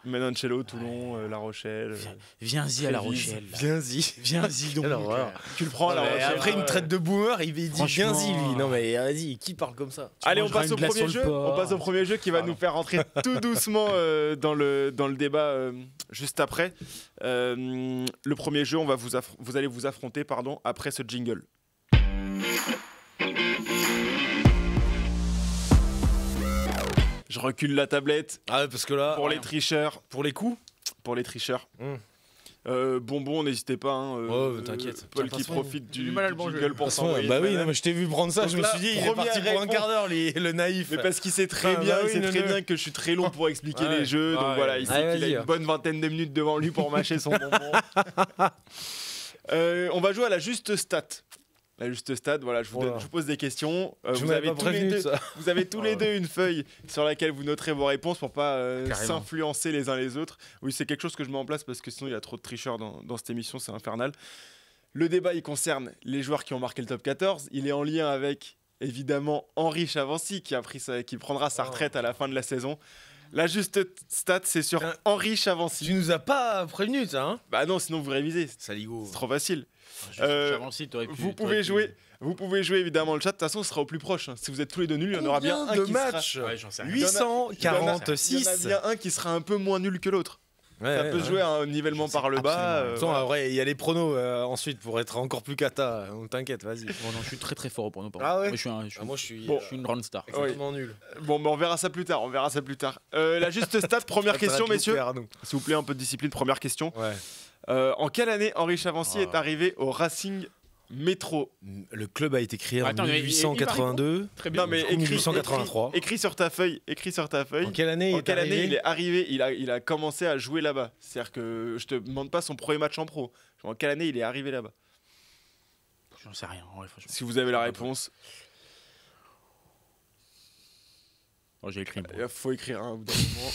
Menoncello, Toulon, La Rochelle. Viens-y à La Trévise. Rochelle. là. Viens-y. Viens-y donc. Alors, voilà. Tu le prends à La Ouais, Rochelle. après, il me traite de boomer, il dit Franchement. viens-y lui. Non mais vas-y, qui parle comme ça? Allez, on mangeras passe une au glace premier sur le jeu. port. On passe au premier jeu qui va nous faire rentrer tout doucement dans le débat juste après. Le premier jeu, vous allez vous affronter après ce jingle. Je recule la tablette Ah ouais, parce que là, pour les tricheurs. pour les coups. Pour les tricheurs. Mm. Bonbon, n'hésitez pas. Hein, Ouais, t'inquiète. Paul Tiens, qui passe-moi. profite J'ai du du mal à le manger. jingle pour Bah s'envoyer oui, une non, banane. mais je t'ai vu prendre ça, Donc je me là, suis dit, il est première parti pour un réponse. quart d'heure, le naïf. Mais parce qu'il sait très Ah, bien, bah oui, il sait non, très non. bien que je suis très long pour expliquer Ouais. les jeux. Donc Ouais. voilà, il sait Allez, qu'il a vas-y. une bonne vingtaine de minutes devant lui pour mâcher son bonbon. On va jouer à la juste stat. La juste stat, voilà, je vous Voilà. pose des questions. Tu Vous m'avais avez pas tous les prévenu de deux, ça. vous avez tous les deux une feuille sur laquelle vous noterez vos réponses pour pas Carrément. s'influencer les uns les autres. Oui, c'est quelque chose que je mets en place parce que sinon il y a trop de tricheurs dans cette émission, c'est infernal. Le débat, il concerne les joueurs qui ont marqué le top 14. Il est en lien avec, évidemment, Henri Chavancy qui prendra sa retraite à la fin de la saison. La juste stat, c'est sur Henri Chavancy. Tu nous as pas prévenu ça, hein? Bah non, sinon vous révisez. Saligo. C'est trop facile. Chavancy, t'aurais pu- Vous t'aurais pouvez pu- jouer évidemment le chat. De toute façon, ce sera au plus proche. hein. Si vous êtes tous les deux nuls, il y en aura bien un de qui matchs. sera. Ouais, j'en sais rien. Il y en a 846. bien un qui sera un peu moins nul que l'autre. Ouais, Ça ouais, peut ouais. se jouer à un nivellement par le bas. Attends, en vrai, il y a les pronos ensuite pour être encore plus cata. On t'inquiète, vas-y. Bon, non, je suis très très fort au porno. Ah ouais. Moi, je suis Ah, moi, je suis Bon. je suis une grande star. extrêmement nul. Bon, mais on verra ça plus tard. La juste stat, première question, messieurs. Nous. S'il vous plaît, un peu de discipline. Première question. Ouais. En quelle année Henri Chavancy Ah. est arrivé au Racing Métro? Le club a été créé Attends, en il va 1882. Très bien. Non, mais Du coup, 1883. écris sur ta feuille. En quelle année En quelle année il est arrivé, il a commencé à jouer là-bas. C'est-à-dire que je te demande pas son premier match en pro. En quelle année il est arrivé là-bas? J'en sais rien. Ouais, franchement. Si vous avez la réponse, Oh, j'ai écrit. il faut écrire un bout d'un moment.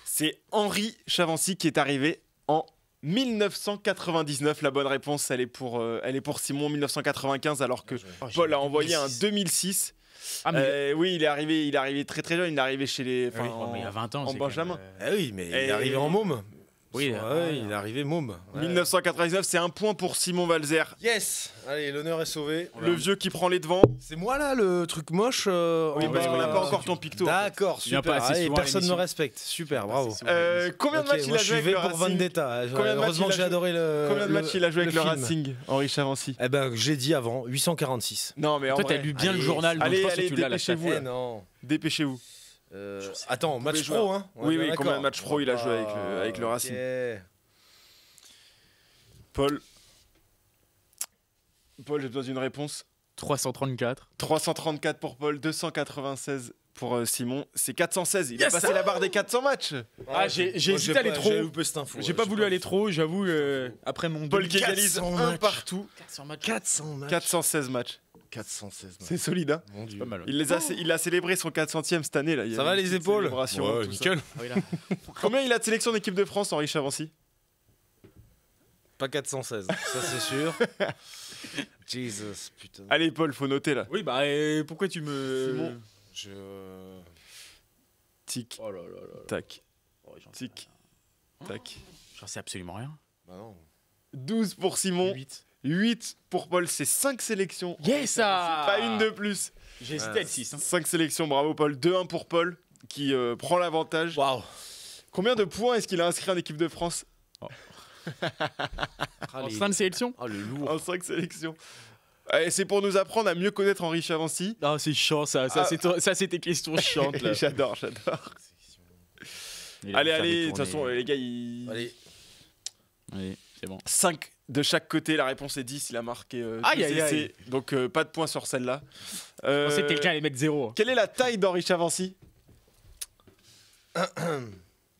C'est Henri Chavancy qui est arrivé en 1999. La bonne réponse, elle est pour Simon. 1995, alors que Paul a envoyé un 2006. Ah, mais Oui, il est arrivé très très jeune. Il est arrivé chez les. Oui. oh, mais il y a 20 ans. en c'est Benjamin. quand même, Ah oui, mais il Et- est arrivé en môme. Oui, Ouais, il est arrivé môme. Ouais. 1999, c'est un point pour Simon Valzer. Yes. Allez, l'honneur est sauvé. Le vieux qui prend les devants. C'est moi là le truc moche. Oui, en parce bas. qu'on n'a pas encore ton picto. D'accord, Il vient super. pas assez Allez, souvent à personne ne me l'émission. respecte. Super, bravo. assez souvent. Combien de Ok, matchs il moi, a je joué suis avec V le pour Racing? Vendetta. Combien de matchs Heureusement il a que j'ai joué adoré le. Combien de matchs il a joué avec le film. Racing, Henri Chavancy? Eh ben, j'ai dit avant, 846. Non, mais en Toi, t'as vrai, lu bien Allez, le journal. donc allez, je pense que allez, tu l'as, la dépêchez-vous. stat. Eh non. dépêchez-vous. Attends, match pouvez pro, jouer. hein. Oui, Ouais, oui, d'accord. combien de matchs pro il a joué avec le Ok. Racing? Paul, j'ai besoin d'une réponse. 334. 334 pour Paul, 296 pour Simon. C'est 416. Il a Yes. passé la barre des 400 matchs. Ah, j'ai Moi, hésité à aller pas- trop. J'ai loupé cette info. J'ai pas voulu aller trop, j'avoue. Après mon Paul qui 400 égalise un matchs. partout. 400 matchs. 400 matchs. 416 matchs. 416 matchs. C'est solide, hein? Mon Dieu. Pas mal. Il a célébré son 400e cette année. Là. Il y a Ça va une les petite épaules? célébration, Ouais, tout ça. nickel. Ah oui, là. Combien il a de sélection d'équipe de France, Henri Chavancy? Pas 416, ça c'est sûr. Jesus, putain. Allez, Paul, faut noter là. Oui, bah pourquoi tu me. Simon. Je... Tic, Oh là là là. tac, Oh, j'en sais tic, rien. tac. J'en sais absolument rien. Bah non. 12 pour Simon, 8. 8 pour Paul, c'est 5 sélections. Yes, ça. Pas une de plus. J'ai hésité à être 6. 5 sélections, bravo Paul. 2-1 pour Paul qui prend l'avantage. Waouh. Combien de points est-ce qu'il a inscrit en équipe de France En fin de sélection. Oh le lourd. en 5 sélections? Et c'est pour nous apprendre à mieux connaître Henri Chavancy. Ah, c'est chiant ça. Ça, c'est tes questions chiantes là. J'adore. Allez, de toute façon, les gars, Allez, c'est bon. 5 de chaque côté, la réponse est 10, il a marqué Aïe, deux aïe, essais. aïe. Donc pas de points sur celle-là. Je pensais que quelqu'un allait mettre 0. Quelle est la taille d'Henri Chavancy?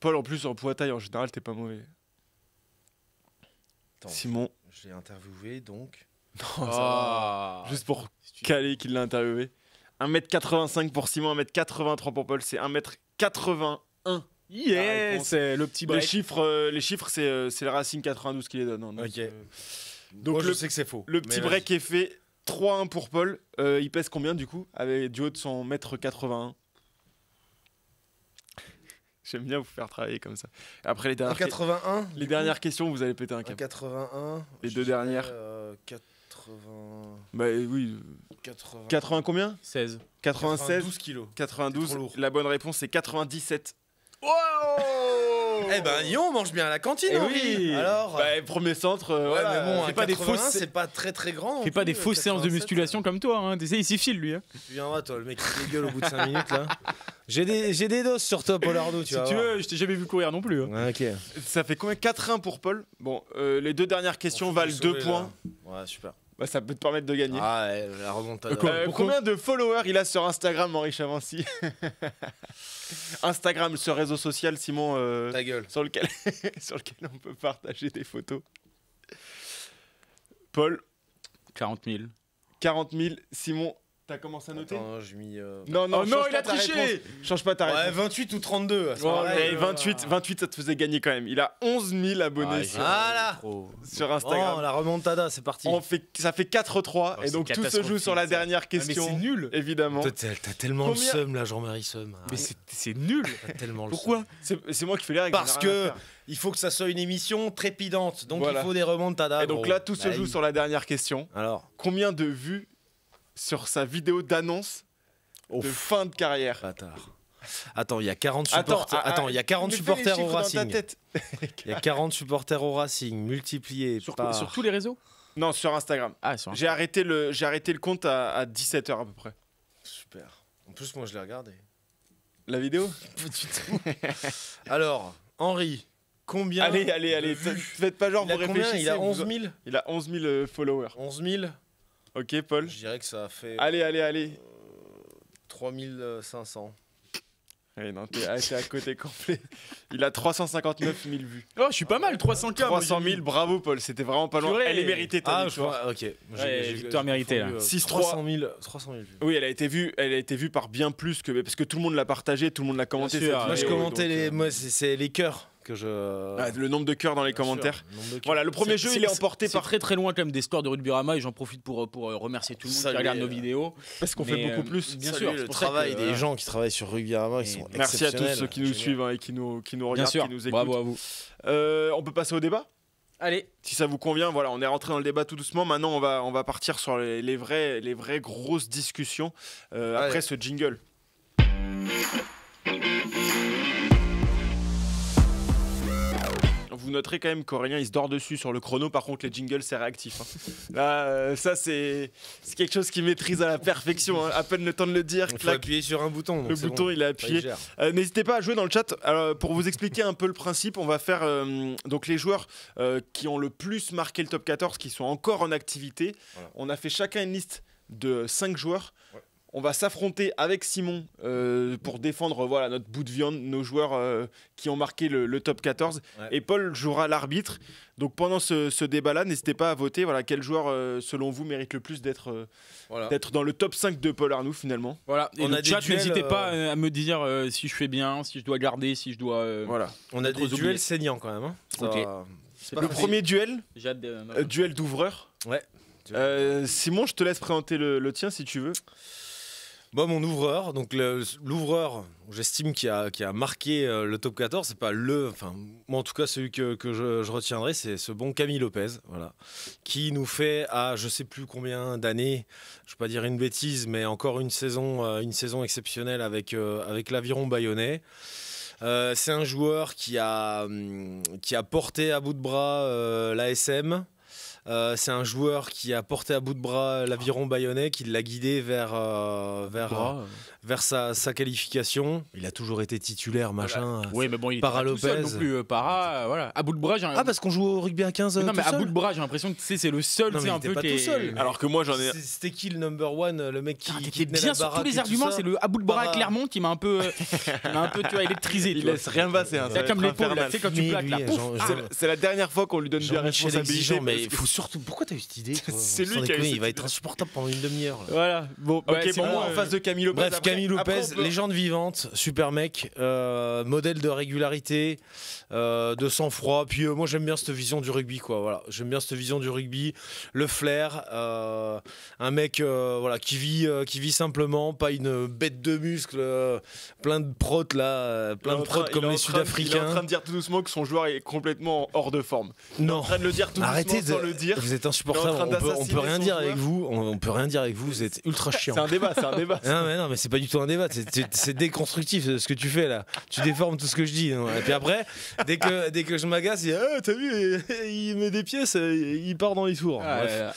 Paul, en plus, en poids taille, en général, t'es pas mauvais. Attends, Simon. je l'ai interviewé donc. Non, ça va. Juste pour caler qu'il l'a interviewé. 1m85 pour Simon, 1m83 pour Paul, c'est 1m81. Yes, le petit Les break. chiffres c'est le Racing 92 qui les donne. Hein, donc, Ok. donc Moi, le, je sais que c'est faux. le petit mais break est fait. 3-1 pour Paul. Il pèse combien du coup? Avec du haut de son 1m81. J'aime bien vous faire travailler comme ça. Après les dernières, 81. les dernières questions, vous allez péter un câble. 81. Les deux dernières. 80. Bah oui. 80. 80 combien? 16. 96. 12 kilos. 92. C'est trop lourd. La bonne réponse c'est 97. Eh ben, on mange bien à la cantine, Eh Henri. oui. Alors. Bah, premier centre. ouais, voilà. mais bon, fais à pas des 81, fausses- c'est pas très très grand. Fais pas des fausses séances de musculation comme toi. Hein. Tu sais, il s'y file lui. Hein. Tu viendras, toi, le mec qui dégueule au bout de 5 minutes là. J'ai des doses sur toi, Polardo, tu Si vois. tu veux, je t'ai jamais vu courir non plus. Hein. Ouais, ok. Ça fait combien? 4-1 pour Paul. Bon, les deux dernières questions valent 2 points. Ouais, super. Bah, ça peut te permettre de gagner. Ah, ouais, la remontada. Combien de followers il a sur Instagram, Henri Chavancy? Instagram, ce réseau social, Simon, Ta gueule. sur lequel on peut partager des photos. Paul, 40 000. 40 000. Simon, t'as commencé à noter? Attends, j'ai mis. Non, Oh non, change il pas a ta triché. réponse. Change pas ta Ouais, réponse. 28 ou 32. c'est Ouais, pareil. mais 28, ça te faisait gagner quand même. Il a 11 000 abonnés Voilà. sur Instagram. Oh, la remontada, c'est parti. Ça fait 4-3. Oh, et c'est donc tout se catastrophique, joue sur la ça. dernière Ah, mais question. c'est nul. Évidemment. Toi, t'as tellement Combien- le seum là, Jean-Marie Seum. Mais c'est nul. T'as tellement le Pourquoi? C'est moi qui fais les règles. Parce j'en ai rien à que faire. il faut que ça soit une émission trépidante. Donc Voilà. il faut des remontadas. Et donc gros. là, tout se Bah, joue sur la dernière question. Alors, Combien de vues sur sa vidéo d'annonce de fin de carrière? bâtard. Attends, il y a 40 supporters. Attends, il y a 40 mais fais les supporters au chiffres dans ta Racing. tête. Il y a 40 supporters au Racing multipliés Sur par. tous les réseaux? Non, sur Instagram. Ah, sur J'ai arrêté le compte à 17h à peu près. Super. En plus, moi, je l'ai regardé. La vidéo? Alors, Henri, combien Allez, de vues faites pas genre Il a vous combien réfléchissez. Il a vous- 11 000 Il a 11 000 followers. 11 000 Ok, Paul. Je dirais que ça a fait Allez. 3 500. Ouais, non, t'es à côté complet. Il a 359 000 vues. Oh, je suis pas mal, 300K. 300 000, bravo Paul, c'était vraiment pas loin. Purée. Elle est méritée ta Ah, je victoire. vois, ok. victoire méritée, là. 6-3. 300 000 vues. Oui, elle a été vue par bien plus que parce que tout le monde l'a partagé, tout le monde l'a commenté. Bien sûr. cette Moi, je vidéo, commentais donc, les. Moi, c'est les cœurs que je. le nombre de cœurs dans les Bien sûr, commentaires. le nombre de cœurs. Voilà, le premier jeu, il est emporté C'est par très très loin quand même des scores de Rugby-Rama et j'en profite pour remercier tout le monde Salut, qui regarde nos vidéos. parce qu'on Mais, fait beaucoup plus. bien Salut, sûr, le c'est pour ça travail que, des gens qui travaillent sur Rugby-Rama, ils Et sont Merci à tous exceptionnels. ceux qui nous Génial. suivent et qui nous Bien regardent, sûr, qui nous écoutent. bravo à vous. On peut passer au débat? Allez, Si ça vous convient, voilà, on est rentré dans le débat tout doucement. Maintenant, on va partir sur les vraies grosses discussions après ce jingle. Vous noterez quand même qu'Aurélien il se dort dessus sur le chrono. Par contre, les jingles c'est réactif. Hein. Là, ça c'est quelque chose qu'il maîtrise à la perfection. Hein. À peine le temps de le dire. Il faut clac, appuyer sur un bouton. donc le c'est bouton bon. il est Ça, appuyé. il gère. N'hésitez pas à jouer dans le chat. Alors, pour vous expliquer un peu le principe, on va faire donc les joueurs qui ont le plus marqué le top 14, qui sont encore en activité. Voilà. On a fait chacun une liste de 5 joueurs. Ouais. On va s'affronter avec Simon pour défendre voilà, notre bout de viande, nos joueurs qui ont marqué le top 14. Ouais. Et Paul jouera l'arbitre. Donc pendant ce débat-là, n'hésitez pas à voter. Voilà, quel joueur, selon vous, mérite le plus d'être Voilà. dans le top 5 de Paul Arnoux finalement. voilà. Et On le a des chat, duels, n'hésitez pas à me dire si je fais bien, si je dois garder, si je dois. Voilà. On a D'autres des oubliés. duels saignants quand même. Hein. Ça Ok. va. Le premier duel, J'ai hâte de... duel d'ouvreurs. Ouais. Simon, je te laisse présenter le tien si tu veux. Bon, mon ouvreur, donc l'ouvreur, j'estime qui a marqué le top 14, c'est pas moi en tout cas celui que je retiendrai, c'est ce bon Camille Lopez, voilà, qui nous fait à je sais plus combien d'années, je vais pas dire une bêtise, mais encore une saison exceptionnelle avec l'Aviron Bayonnais. C'est un joueur qui a porté à bout de bras l'ASM. C'est un joueur qui a porté à bout de bras l'Aviron Bayonnais, qui l'a guidé vers sa qualification. Il a toujours été titulaire, machin. Oui, mais bon, il était Para pas tout seul Lopez. non plus. Voilà. À bout de bras, Parce qu'on joue au rugby à 15 non, mais tout à seul. bout de bras, j'ai l'impression que c'est le seul, Non, mais il un était peu pas qui tout est- seul. Alors que moi, j'en ai. C'était qui le number one, le mec qui T'étais tenait bien la sur tous baraque et les tout arguments, ça. c'est le à bout de bras Para- Clermont qui m'a un peu, tu vois, électrisé. Il tu vois. laisse rien passer. Hein, ça C'est va comme être l'épaule, là, infernal. tu sais, quand tu Mais plaques là. lui, pouf. C'est la dernière fois qu'on lui donne des Jean-Michel responsabilités. exigeant, mais parce il que- faut surtout. Pourquoi t'as eu cette idée toi C'est lui Sans qui a eu déconner, cette il va idée. être insupportable pendant une demi-heure. là. Voilà. Bon, Ok, ouais, bon, moi, en face de Camille Lopez. Bref, Camille Lopez, après, on peut- légende vivante, super mec, modèle de régularité, de sang-froid. Puis moi j'aime bien cette vision du rugby, quoi. Voilà, j'aime bien cette vision du rugby, le flair, un mec voilà qui vit simplement, pas une bête de muscles, plein de protes là, plein de protes comme les Il est en Sud-Africains. train de dire tout doucement que son joueur est complètement hors de forme. Non. En train de le dire tout Arrêtez doucement sans de le dire. Vous êtes Il est en insupportable. train On peut d'assassiner rien son dire joueur. avec vous. On peut rien dire avec vous. Vous êtes ultra chiant. C'est un débat, c'est un débat. Non mais c'est pas du tout un débat, c'est déconstructif ce que tu fais là. Tu déformes tout ce que je dis. Et puis après, dès que je m'agace, il dit t'as vu, il met des pièces, il part dans les tours. Ah, Bref. là, là.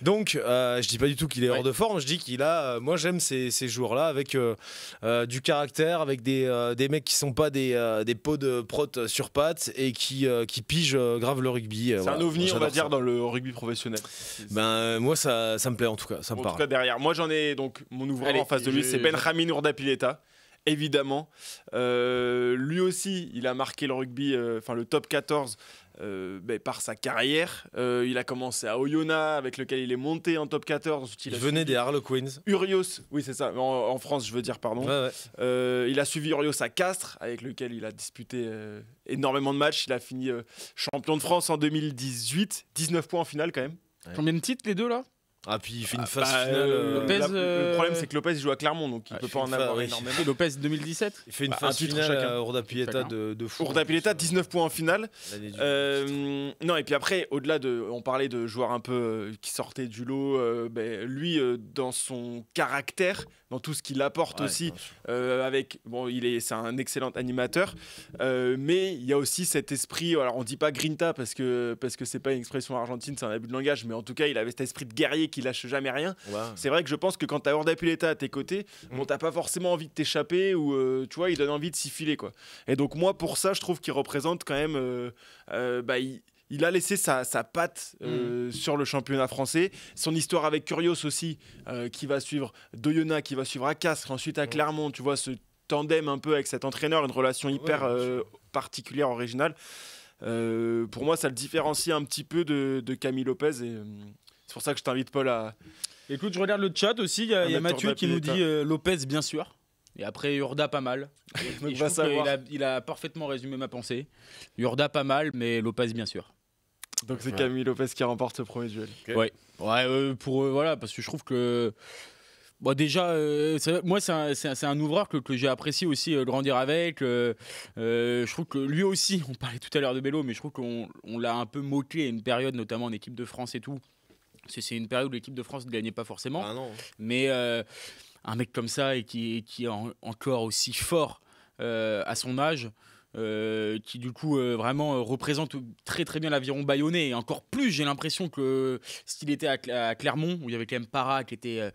Donc je dis pas du tout qu'il est hors de forme, je dis qu'il a. Moi j'aime ces joueurs-là avec du caractère, avec des mecs qui sont pas des pots de prot sur pattes et qui pigent grave le rugby. C'est Voilà. un ovni, on J'adore va ça. dire, dans le rugby professionnel. Moi ça me plaît en tout cas, ça me En tout parle. cas, derrière. Moi, j'en ai donc mon ouvreur Allez, en face de lui, je- c'est Benjamin Urdapilleta. Évidemment. Lui aussi, il a marqué le rugby, enfin le top 14. Par sa carrière, il a commencé à Oyonnax avec lequel il est monté en top 14. Ensuite, Il a venait suivi des Harlequins. Urios, oui c'est ça, en France je veux dire pardon. Ouais. Il a suivi Urios à Castres avec lequel il a disputé énormément de matchs. Il a fini champion de France en 2018, 19 points en finale quand même. Combien de titres les deux là? Ah puis il fait une phase Bah, finale. Lopez, le problème c'est que Lopez il joue à Clermont donc il Ah, peut il pas fait en une avoir phase, oui. énormément. Et Lopez 2017. Il fait une un phase titre finale chacun. à Urdapilleta Chacun. de fou. Urdapilleta 19 points en finale. L'année du- Non, et puis après, au-delà de. On parlait de joueurs un peu qui sortaient du lot. Lui, dans son caractère, dans tout ce qu'il apporte Ouais, aussi, bien sûr. c'est un excellent animateur. Mais il y a aussi cet esprit. Alors, on dit pas grinta parce que c'est pas une expression argentine, c'est un abus de langage. Mais en tout cas, il avait cet esprit de guerrier qui lâche jamais rien. Ouais. C'est vrai que je pense que quand t'as Urdapilleta à tes côtés, bon, t'as pas forcément envie de t'échapper ou tu vois, il donne envie de s'y filer quoi. Et donc moi pour ça, je trouve qu'il représente quand même. Il a laissé sa patte sur le championnat français. Son histoire avec Curios aussi, qui va suivre d'Oyonnax, qui va suivre à Castres, ensuite à Clermont. Tu vois ce tandem un peu avec cet entraîneur, une relation hyper bien sûr. particulière, originale. Pour moi, ça le différencie un petit peu de Camille Lopez et c'est pour ça que je t'invite Paul à. Écoute, je regarde le chat aussi. Il y a mettre Mathieu qui nous Urdapilleta. dit Lopez, bien sûr. Et après, Urda, pas mal. Donc, Et je va trouve savoir. il a parfaitement résumé ma pensée. Urda, pas mal, mais Lopez, bien sûr. Donc c'est Camille Lopez qui remporte ce premier duel. Ouais, voilà, parce que je trouve que. Bon, déjà, moi, c'est un ouvreur que j'ai apprécié aussi grandir avec. Je trouve que lui aussi, on parlait tout à l'heure de Bello, mais je trouve qu'on l'a un peu moqué à une période, notamment en équipe de France et tout. C'est une période où l'équipe de France ne gagnait pas forcément. Ah non. Mais un mec comme ça et qui est encore aussi fort à son âge, qui du coup vraiment représente très très bien l'Aviron Bayonnais, et encore plus j'ai l'impression que s'il était à Clermont où il y avait quand même Para qui était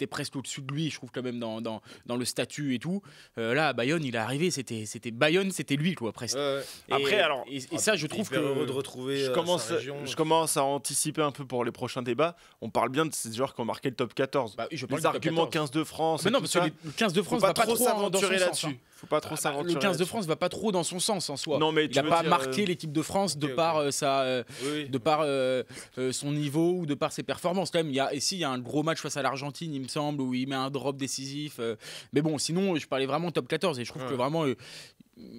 presque au-dessus de lui, je trouve quand même dans le statut et tout, là à Bayonne il est arrivé, c'était Bayonne, c'était lui quoi presque. Et, Après, alors, et ça je trouve Hyper que heureux de retrouver Je sa commence à anticiper un peu pour les prochains débats. On parle bien de ces joueurs qui ont marqué le top 14. bah, je parle Les du top arguments 14. 15 de France. Mais et non, tout parce que ça, le 15 de faut France pas va pas trop trop dans son s'aventurer sens, là-dessus. hein. Faut pas trop s'aventurer. Le 15 de là-dessus. France va pas trop dans son sens en soi. Non, mais Il tu n'a veux pas dire, marqué l'équipe de France de ok. par Oui. de par son niveau ou de par ses performances. Quand même, il y a un gros match face à l'Argentine, il me semble, où il met un drop décisif. Mais bon, sinon, je parlais vraiment top 14 et je trouve que vraiment,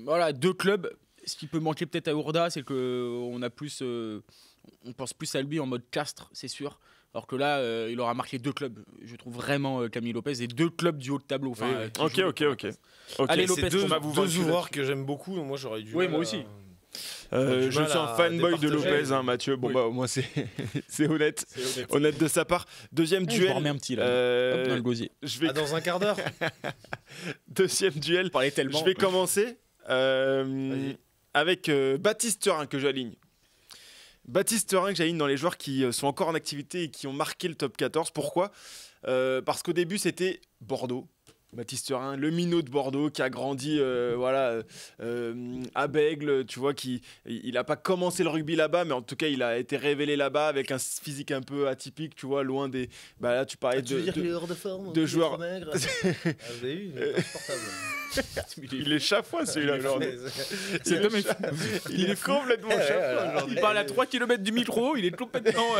voilà, deux clubs. Ce qui peut manquer peut-être à Ourda, c'est qu'on a plus, on pense plus à lui en mode Castres, c'est sûr. Alors que là, il aura marqué 2 clubs. Je trouve vraiment Camille Lopez et 2 clubs du haut de tableau. Enfin, Ok. Allez, C'est Lopez, deux ouvreurs que j'aime beaucoup. Donc moi, j'aurais dû. Oui, moi aussi. Je suis un fanboy de départager. Lopez, hein, Mathieu. Bon, bah, moi, c'est honnête. Honnête de sa part. Deuxième Je duel. vous remets un petit là. Hop, dans le gosier. Je vais... Dans un quart d'heure. Deuxième duel. Parler tellement. Je vais commencer avec Baptiste Turin que j'aligne. Baptiste Turin que j'aligne dans les joueurs qui sont encore en activité et qui ont marqué le top 14. Pourquoi ? Parce qu'au début, c'était Bordeaux. Baptiste Turin, le minot de Bordeaux qui a grandi à Bègle, tu vois, il n'a pas commencé le rugby là-bas, mais en tout cas, il a été révélé là-bas avec un physique un peu atypique, tu vois, loin des... Bah là, tu parlais Tu veux dire qu'il est hors de forme, de joueurs... Vous avez vu, il est insupportable. Il est chafouin celui-là aujourd'hui. Cet homme est Il est complètement chafouin aujourd'hui. Il parle à 3 km du micro, il est complètement.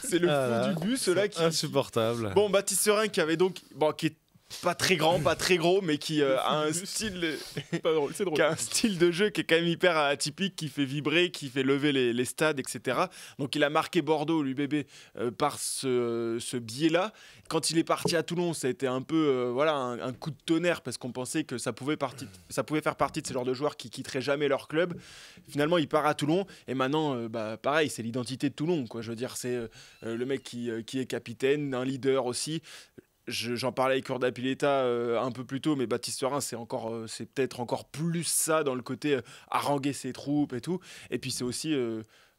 C'est le fou du bus, ceux-là qui... Insupportable. Bon, Baptiste Turin qui avait donc... Bon, qui est pas très grand, pas très gros, mais qui a un style... Pas drôle, c'est drôle. Qui a un style de jeu qui est quand même hyper atypique, qui fait vibrer, qui fait lever les stades, etc. Donc il a marqué Bordeaux, l'UBB, par ce biais-là. Quand il est parti à Toulon, ça a été un peu un coup de tonnerre parce qu'on pensait que ça pouvait faire partie de ces genres de joueurs qui quitteraient jamais leur club. Finalement, il part à Toulon et maintenant, pareil, c'est l'identité de Toulon, quoi. Je veux dire, c'est le mec qui est capitaine, un leader aussi. J'en parlais avec Urda Pileta un peu plus tôt, mais Baptiste Turin, c'est peut-être encore plus ça dans le côté haranguer ses troupes et tout. Et puis c'est aussi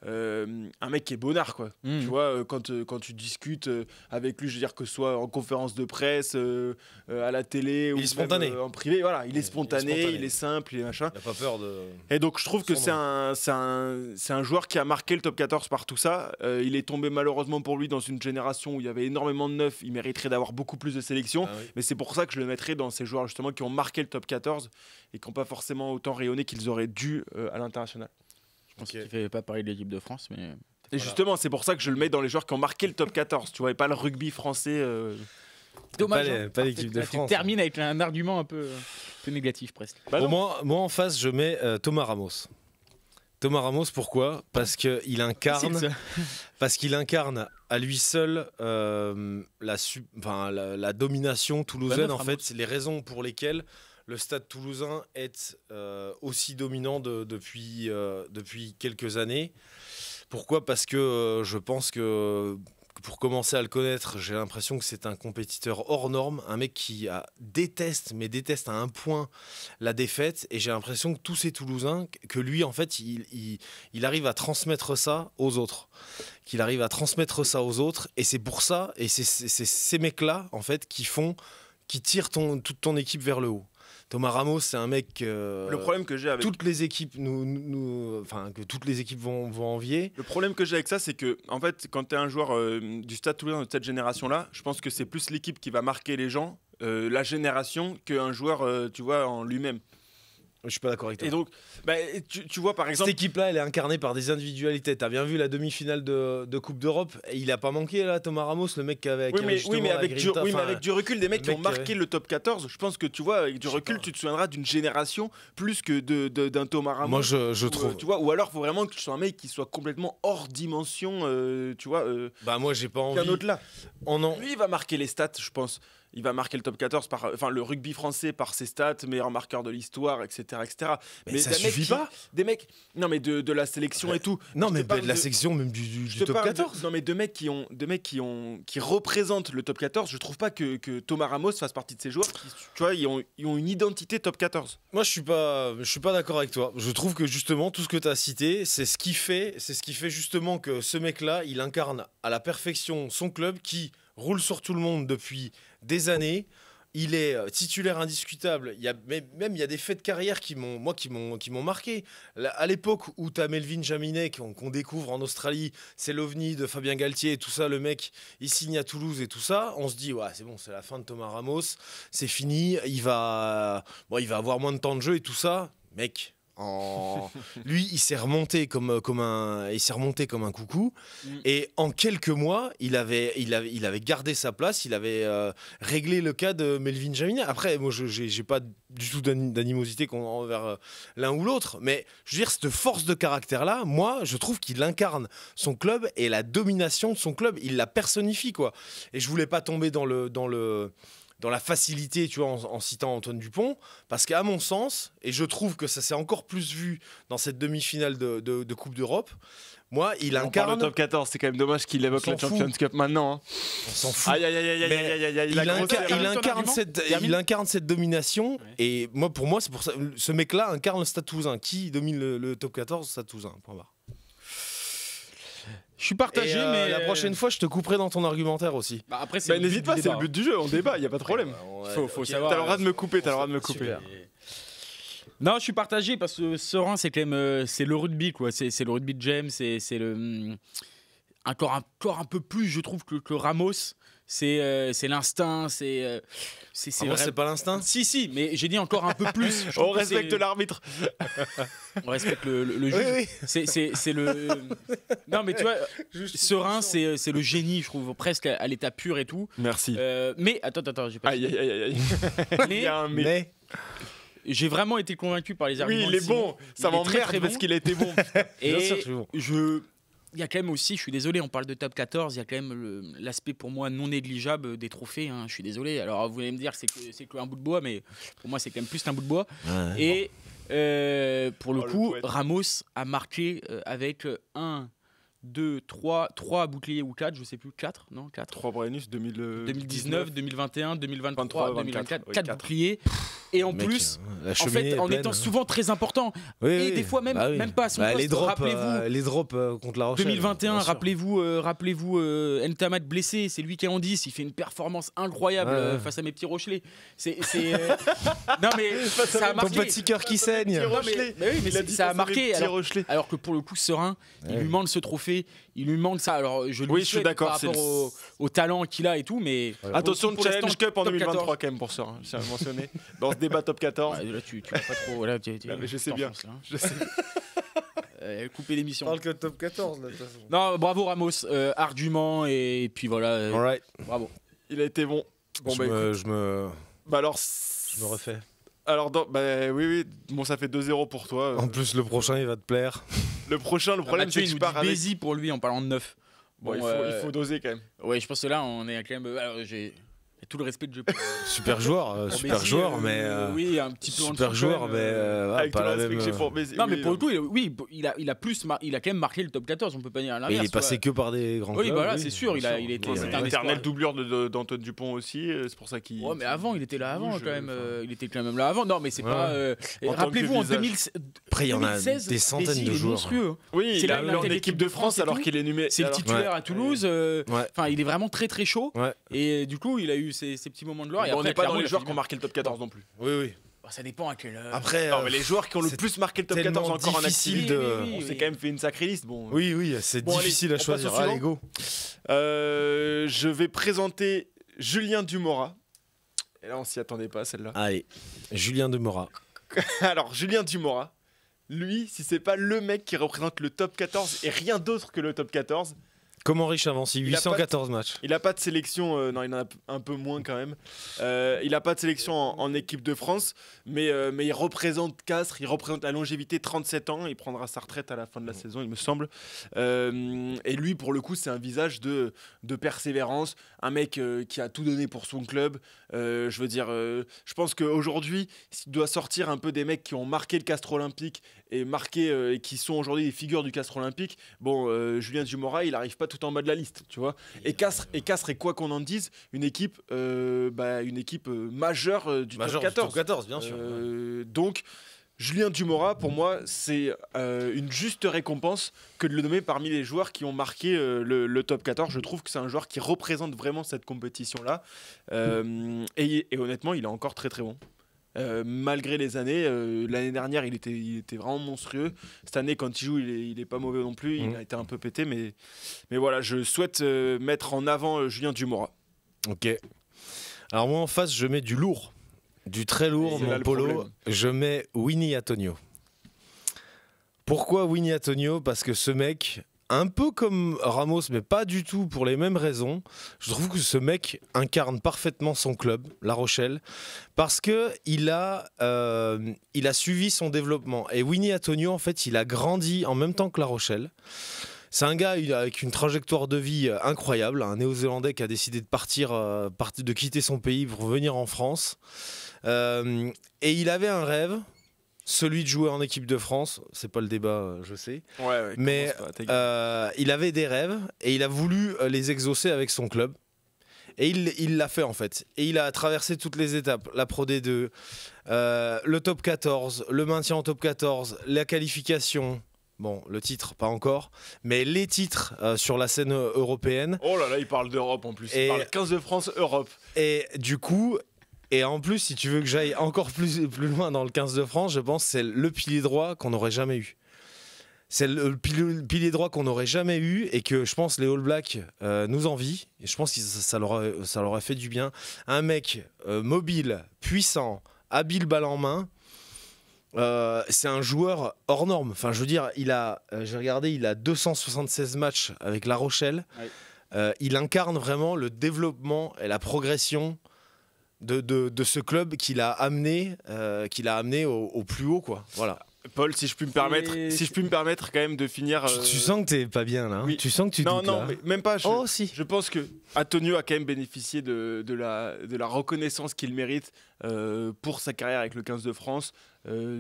un mec qui est bonnard, quoi. Tu vois, quand tu discutes avec lui, je veux dire que ce soit en conférence de presse, à la télé ou spontané. Même, en privé, voilà, il est spontané, il est simple, il est machin. Il n'a pas peur de... Et donc je trouve que c'est un joueur qui a marqué le top 14 par tout ça. Il est tombé malheureusement pour lui dans une génération où il y avait énormément de neufs. Il mériterait d'avoir beaucoup plus de sélection. Mais c'est pour ça que je le mettrais dans ces joueurs justement qui ont marqué le top 14 et qui n'ont pas forcément autant rayonné qu'ils auraient dû à l'international. Je pense qu'il ne fait pas parler de l'équipe de France, mais. Et justement, c'est pour ça que je le mets dans les joueurs qui ont marqué le top 14. Tu vois, et pas le rugby français. Dommage. Pas l'équipe de France. Tu termines avec un argument un peu négatif presque. Bon, moi en face, je mets Thomas Ramos. Thomas Ramos, pourquoi ? Parce qu'il incarne à lui seul la domination toulousaine. En fait, c'est les raisons pour lesquelles le stade toulousain est aussi dominant depuis quelques années. Pourquoi ? Parce que je pense que pour commencer à le connaître, j'ai l'impression que c'est un compétiteur hors norme, un mec qui déteste à un point la défaite. Et j'ai l'impression que tous ces Toulousains, que lui, en fait, il arrive à transmettre ça aux autres. Et c'est pour ça, et c'est ces mecs-là, en fait, qui tirent toute ton équipe vers le haut. Thomas Ramos, c'est un mec le problème que j'ai avec toutes les équipes que toutes les équipes vont envier. Le problème que j'ai avec ça, c'est que en fait, quand tu es un joueur du Stade Toulousain de cette génération-là, je pense que c'est plus l'équipe qui va marquer les gens, la génération, qu'un joueur, tu vois, en lui-même. Je suis pas d'accord avec toi. Et donc, tu vois par exemple, cette équipe-là, elle est incarnée par des individualités. T'as bien vu la demi-finale de Coupe d'Europe. Il a pas manqué là, Thomas Ramos, le mec qui avait. Mais avec du recul, des mecs qui ont marqué le top 14. Je pense que tu vois, avec du recul, tu te souviendras d'une génération plus que d'un Thomas Ramos. Moi, je trouve. Tu vois, ou alors, faut vraiment que tu sois un mec qui soit complètement hors dimension. Tu vois. Moi, j'ai pas envie. Qu'un autre là. Lui, il va marquer les stats, je pense. Il va marquer le top 14 le rugby français par ses stats, meilleur marqueur de l'histoire, etc. Mais ça suffit pas. Des mecs, non mais de la sélection et tout. Non mais de la sélection même du top 14. Non mais de mecs qui représentent le top 14. Je trouve pas que Thomas Ramos fasse partie de ces joueurs qui, tu vois, ils ont une identité top 14. Moi je suis pas d'accord avec toi. Je trouve que justement tout ce que tu as cité, c'est ce qui fait justement que ce mec-là, il incarne à la perfection son club qui roule sur tout le monde depuis des années. Il est titulaire indiscutable. Il y a des faits de carrière qui m'ont marqué. À l'époque où tu as Melvin Jaminet qu'on découvre en Australie, c'est l'OVNI de Fabien Galtier et tout ça, le mec il signe à Toulouse et tout ça, on se dit ouais, c'est bon, c'est la fin de Thomas Ramos, c'est fini, il va avoir moins de temps de jeu et tout ça. Mec, Lui, il s'est remonté comme un coucou. Et en quelques mois, il avait gardé sa place. Il avait réglé le cas de Melvin Jaminet. Après, moi, j'ai pas du tout d'animosité envers l'un ou l'autre. Mais je veux dire, cette force de caractère-là, moi, je trouve qu'il incarne son club et la domination de son club. Il la personnifie, quoi. Et je voulais pas tomber dans la facilité, tu vois, en citant Antoine Dupont, parce qu'à mon sens, et je trouve que ça s'est encore plus vu dans cette demi-finale de Coupe d'Europe, moi, il On parle incarne... au top 14, c'est quand même dommage qu'il évoque On la s'en Champions Cup maintenant. Hein. On s'en fout. Aïe, aïe, aïe, aïe, aïe, Mais aïe, aïe, aïe, il incarne cette domination, et moi, pour moi, c'est pour ça, ce mec-là incarne le Stade Toulousain. Qui domine le top 14? Stade Toulousain, point barre. Je suis partagé, Et, mais la prochaine fois, je te couperai dans ton argumentaire aussi. Bah, après, Bah, n'hésite pas, c'est le but du jeu, on débat, il y a pas de problème. Faut savoir. T'as le droit de me couper, t'as le droit de me couper. Super. Non, je suis partagé parce que Serein, c'est quand même c'est le rugby, quoi. C'est le rugby de James, c'est le encore un peu plus, je trouve, que Ramos. C'est l'instinct, c'est C'est pas l'instinct. Si, mais j'ai dit encore un peu plus. Je trouve On que respecte c'est- l'arbitre. On respecte le juge. Oui. C'est le. Non, mais tu vois, Serein, c'est le génie, je trouve, presque à l'état pur et tout. Merci. Mais attends, j'ai pas. Aïe, aïe, aïe, aïe. Il y Mais a un mais. Mais j'ai vraiment été convaincu par les arguments. Oui, il de est Simon. bon. Ça Il est très, m'emmerde très parce bon. qu'il a été bon. Et Bien sûr que je suis bon. il y a quand même aussi, je suis désolé, on parle de top 14, il y a quand même l'aspect pour moi non négligeable des trophées. Hein, je suis désolé. Alors vous allez me dire que c'est qu'un bout de bois, mais pour moi c'est quand même plus qu'un bout de bois. Et pour le Oh, le coup, poète. Ramos a marqué avec 1, 2, 3 boucliers ou 4, je sais plus, 4, non 4. 3 Brennus 2019, 2021, 2023, 23, 2024, 24, 4 boucliers. Et en Mec, plus, la en cheminée fait, est en pleine, étant hein. souvent très important. Oui, Et oui. des fois même, Bah oui. même pas à son poste. Les drops, Rappelez-vous. contre la Rochelle. 2021, bien sûr. rappelez-vous Ntamat blessé, c'est lui qui est en 10, il fait une performance incroyable Ouais. face à mes petits Rochelais. Non mais ça a Ton marqué. petit cœur qui saigne. Non, mais oui, mais ça a marqué. Alors que pour le coup, Serein, il Ouais. lui manque ce trophée, il lui manque ça. Alors je lui Oui, je suis souhaite d'accord, par c'est rapport au talent qu'il a et tout, mais Attention, le pour l'instant, Challenge Cup en top 2023 14. quand même pour ça. Hein, je tiens à le mentionner. Dans ce débat top 14. Ouais, là, tu vas pas trop. Là, Ah, mais je sais bien. t'enfonces, là, hein. Je sais. Couper l'émission. Parle que top 14 là, de toute façon. Non, bravo Ramos, argument et puis voilà, Alright. bravo. Il a été bon. Bon, je, bah, me, écoute. je me Bah alors. je me refais. Alors, oui. Bon, ça fait 2-0 pour toi. En plus, le prochain, il va te plaire. Le prochain, le problème, Mathieu, c'est que il je nous pars dit avec. Bézi pour lui en parlant de 9. Bon, Bon, il faut doser quand même. Ouais, je pense que là, on est quand même. Alors, j'ai tout le respect de jeu. Super joueur, super joueur, mais. Oui, un petit peu en Super dessous, joueur, quand même, mais. Avec tout pas le la respect même. que j'ai pour Bézi. Non, mais Oui, pour le coup, il a quand même marqué le top 14, on peut pas dire Mais l'inverse. il est passé que par des grands Oui, clubs. voilà, c'est sûr, il bien était. Ouais, c'était mais un l'éternel espoir. doublure d'Antoine Dupont aussi, c'est pour ça qu'il. Ouais, mais avant, il était là avant bouge, quand même. enfin. Il était quand même là avant. Non, mais c'est Ouais. pas. En tant que Rappelez-vous, en visage. 2016, Après, il y en a 2016, des centaines Bézi, de il est joueurs. monstrueux. Oui, C'est il là a où il a en été équipe de France et alors tout. qu'il est numéro. C'est le titulaire à Toulouse. Ouais. Enfin, il est vraiment très très chaud. Ouais. Et du coup, il a eu ces petits moments de gloire. Et On après, n'est pas dans clairement, les il a joueurs fait qui ont du marqué le top 14 non plus. Oui, oui. bien. Bah, ça dépend à quel. Après, Non, mais les joueurs qui ont le c'est plus marqué le top tellement 14 encore en difficile activité, de- Oui, on oui, s'est oui. quand même fait une sacrée liste. Bon. oui, oui, c'est Bon, allez, difficile on à passe choisir. au suivant. Allez, go. Je vais présenter Julien Dumora. Et là, on s'y attendait pas, celle-là. Allez, Julien Demora. Alors, Julien Dumora, lui, si c'est pas le mec qui représente le top 14 et rien d'autre que le top 14, Comme Henri Chavancy, Il a 814 matchs. il a pas de sélection. Non, il en a un peu moins quand même. Il a pas de sélection en équipe de France, mais il représente Castres, il représente la longévité, 37 ans. Il prendra sa retraite à la fin de la saison, il me semble. Et lui, pour le coup, c'est un visage de persévérance, un mec qui a tout donné pour son club. Je veux dire, je pense qu'aujourd'hui, s'il doit sortir un peu des mecs qui ont marqué le Castres Olympique et marqué et qui sont aujourd'hui des figures du Castres Olympique, bon, Julien Dumora, il arrive pas tout en bas de la liste, tu vois. Et Castres est quoi qu'on en dise, une équipe majeure du Majeur top du 14. top 14, bien sûr. Donc, Julien Dumora, pour moi, c'est une juste récompense que de le nommer parmi les joueurs qui ont marqué le top 14. Je trouve que c'est un joueur qui représente vraiment cette compétition-là. Et honnêtement, il est encore très très bon. Malgré les années, l'année dernière il était vraiment monstrueux. Cette année quand il joue il est pas mauvais non plus, il a été un peu pété, mais voilà, je souhaite mettre en avant Julien Dumora. Ok. Alors moi en face, je mets du lourd. Du très lourd, C'est là mon le polo. problème. Je mets Winnie Antonio. Pourquoi Winnie Antonio? Parce que ce mec, un peu comme Ramos, mais pas du tout pour les mêmes raisons, je trouve que ce mec incarne parfaitement son club, La Rochelle, parce que il a suivi son développement. Et Winnie Antonio, en fait, il a grandi en même temps que La Rochelle. C'est un gars avec une trajectoire de vie incroyable, un Néo-Zélandais qui a décidé de partir, de quitter son pays pour venir en France. Et il avait un rêve, celui de jouer en équipe de France. C'est pas le débat, je sais. Ouais, mais il avait des rêves et il a voulu les exaucer avec son club. Et il l'a fait en fait. Et il a traversé toutes les étapes. La Pro D2, le top 14, le maintien en top 14, la qualification. Bon, le titre, pas encore, mais les titres sur la scène européenne. Oh là là, il parle d'Europe en plus. Il parle 15 de France, Europe. Et du coup, et en plus, si tu veux que j'aille encore plus loin dans le 15 de France, je pense que c'est le pilier droit qu'on n'aurait jamais eu. C'est le pilier droit qu'on n'aurait jamais eu et que je pense les All Blacks nous envient. Et je pense que ça leur aurait fait du bien. Un mec mobile, puissant, habile balle en main. C'est un joueur hors norme. Enfin, je veux dire, j'ai regardé, il a 276 matchs avec La Rochelle. Ouais. Il incarne vraiment le développement et la progression de ce club qu'il a amené au plus haut, quoi. Voilà. Paul, si je puis me permettre quand même de finir. Tu sens que t'es pas bien là. Oui. Tu sens que tu doutes, non, là. Mais même pas. Si. Je pense que Antonio a quand même bénéficié de la reconnaissance qu'il mérite pour sa carrière avec le 15 de France.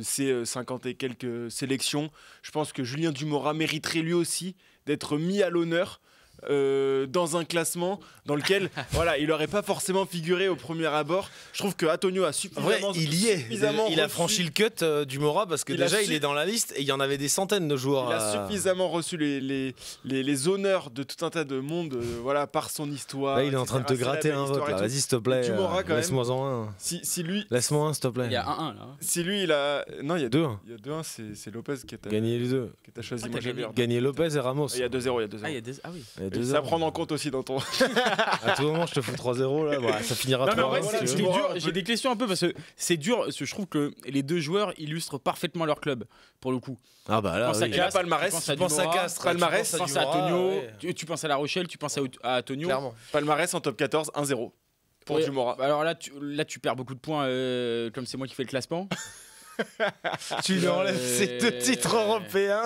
Ses 50 et quelques sélections. Je pense que Julien Dumora mériterait lui aussi d'être mis à l'honneur. Dans un classement dans lequel il n'aurait pas forcément figuré au premier abord. Je trouve que Antonio a suffisamment. Il y est. Il a franchi le cut du Mora parce que il est dans la liste et il y en avait des centaines de joueurs. Il a suffisamment reçu les honneurs de tout un tas de monde par son histoire. Là, il est en train de te gratter un vote. Vas-y, s'il te plaît. Laisse-moi-en un. Si lui. Laisse-moi un, s'il te plaît. Il y a 1-1 là. Si lui, il a. Non, il y a 2-1. Il y a 2-1, c'est Lopez qui a gagné les deux. Qui t'a choisi. Gagné Lopez et Ramos. Il y a 2-0. Ah oui. Ça prendre en compte aussi dans ton. À tout moment, je te fous 3-0 là. Voilà, ça finira 3-1. C'est dur. J'ai des questions un peu parce que c'est dur. Parce que je trouve que les deux joueurs illustrent parfaitement leur club pour le coup. Ah bah là, il y a Palmarès. Tu penses à Castres, Palmarès. Tu penses à Antonio. Tu penses à La Rochelle. Tu penses à Antonio. Clairement. Palmarès en top 14, 1-0 pour Dumora. Alors là, tu perds beaucoup de points. Comme c'est moi qui fais le classement. Tu lui enlèves ces 2 titres européens.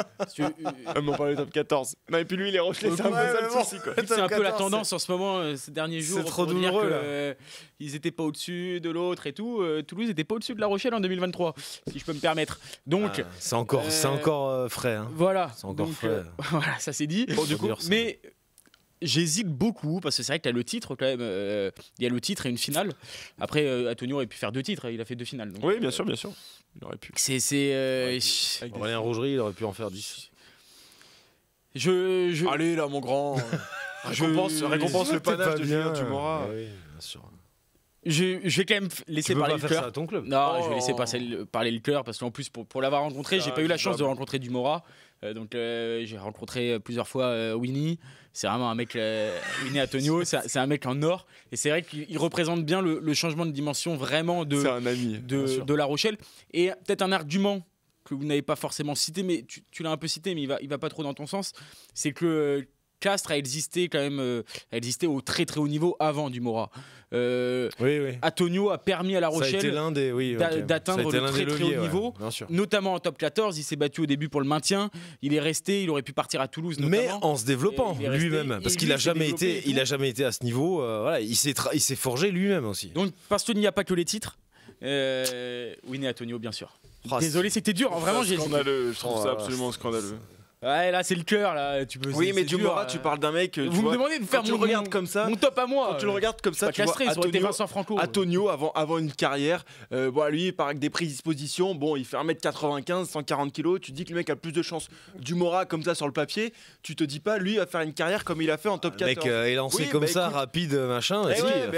On parlait top 14. Non, et puis lui, il est Rochelais, c'est un peu ça le souci. C'est un peu la tendance en ce moment, ces derniers jours. C'est trop douloureux. Ils n'étaient pas au-dessus de l'autre et tout. Toulouse n'était pas au-dessus de La Rochelle en 2023, si je peux me permettre. Donc, c'est encore frais. Hein. Voilà. C'est encore frais. Voilà, ça c'est dit. Bon, du coup, mais j'hésite beaucoup parce que c'est vrai que tu as le titre quand même. Il y a le titre et une finale. Après, Antonio aurait pu faire 2 titres. Il a fait 2 finales. Donc, oui, bien sûr. Il aurait pu. Aurélien Rougerie, il aurait pu en faire 10. Allez là, mon grand. récompense le panache de Julien Dumora. Oui, bien sûr. Je vais quand même laisser parler le cœur. Ça à ton club. Non, je vais laisser parler le cœur parce qu'en plus pour l'avoir rencontré, j'ai pas eu la chance de rencontrer Dumora. Donc j'ai rencontré plusieurs fois Winnie. C'est vraiment un mec, Winnie Antonio, c'est un mec en or. Et c'est vrai qu'il représente bien le changement de dimension vraiment c'est un ami, de La Rochelle. Et peut-être un argument que vous n'avez pas forcément cité, mais tu l'as un peu cité, mais il va pas trop dans ton sens. C'est que Castres a existé quand même, au très très haut niveau avant Dumora. Oui. Antonio a permis à La Rochelle d'atteindre le très très haut niveau, notamment en top 14. Il s'est battu au début pour le maintien. Il est resté, il aurait pu partir à Toulouse notamment. Mais en se développant lui-même, parce qu'il a jamais été à ce niveau. Il s'est forgé lui-même aussi. Donc parce qu'il n'y a pas que les titres. Winnie Antonio, bien sûr. Désolé, c'était dur. Vraiment, j'ai scandaleux. Je trouve ça absolument scandaleux. Ouais, là c'est le cœur là. Oui, mais Dumora, tu parles d'un mec. Vous me demandez de faire mon top à moi. Quand tu le regardes comme ça, tu vois Antonio avant une carrière. Lui, il part avec des prédispositions. Bon, il fait 1m95, 140 kg. Tu te dis que le mec a plus de chance. Dumora, comme ça sur le papier, tu te dis pas, lui, va faire une carrière comme il a fait en top 14. Le mec est lancé comme ça, rapide, machin.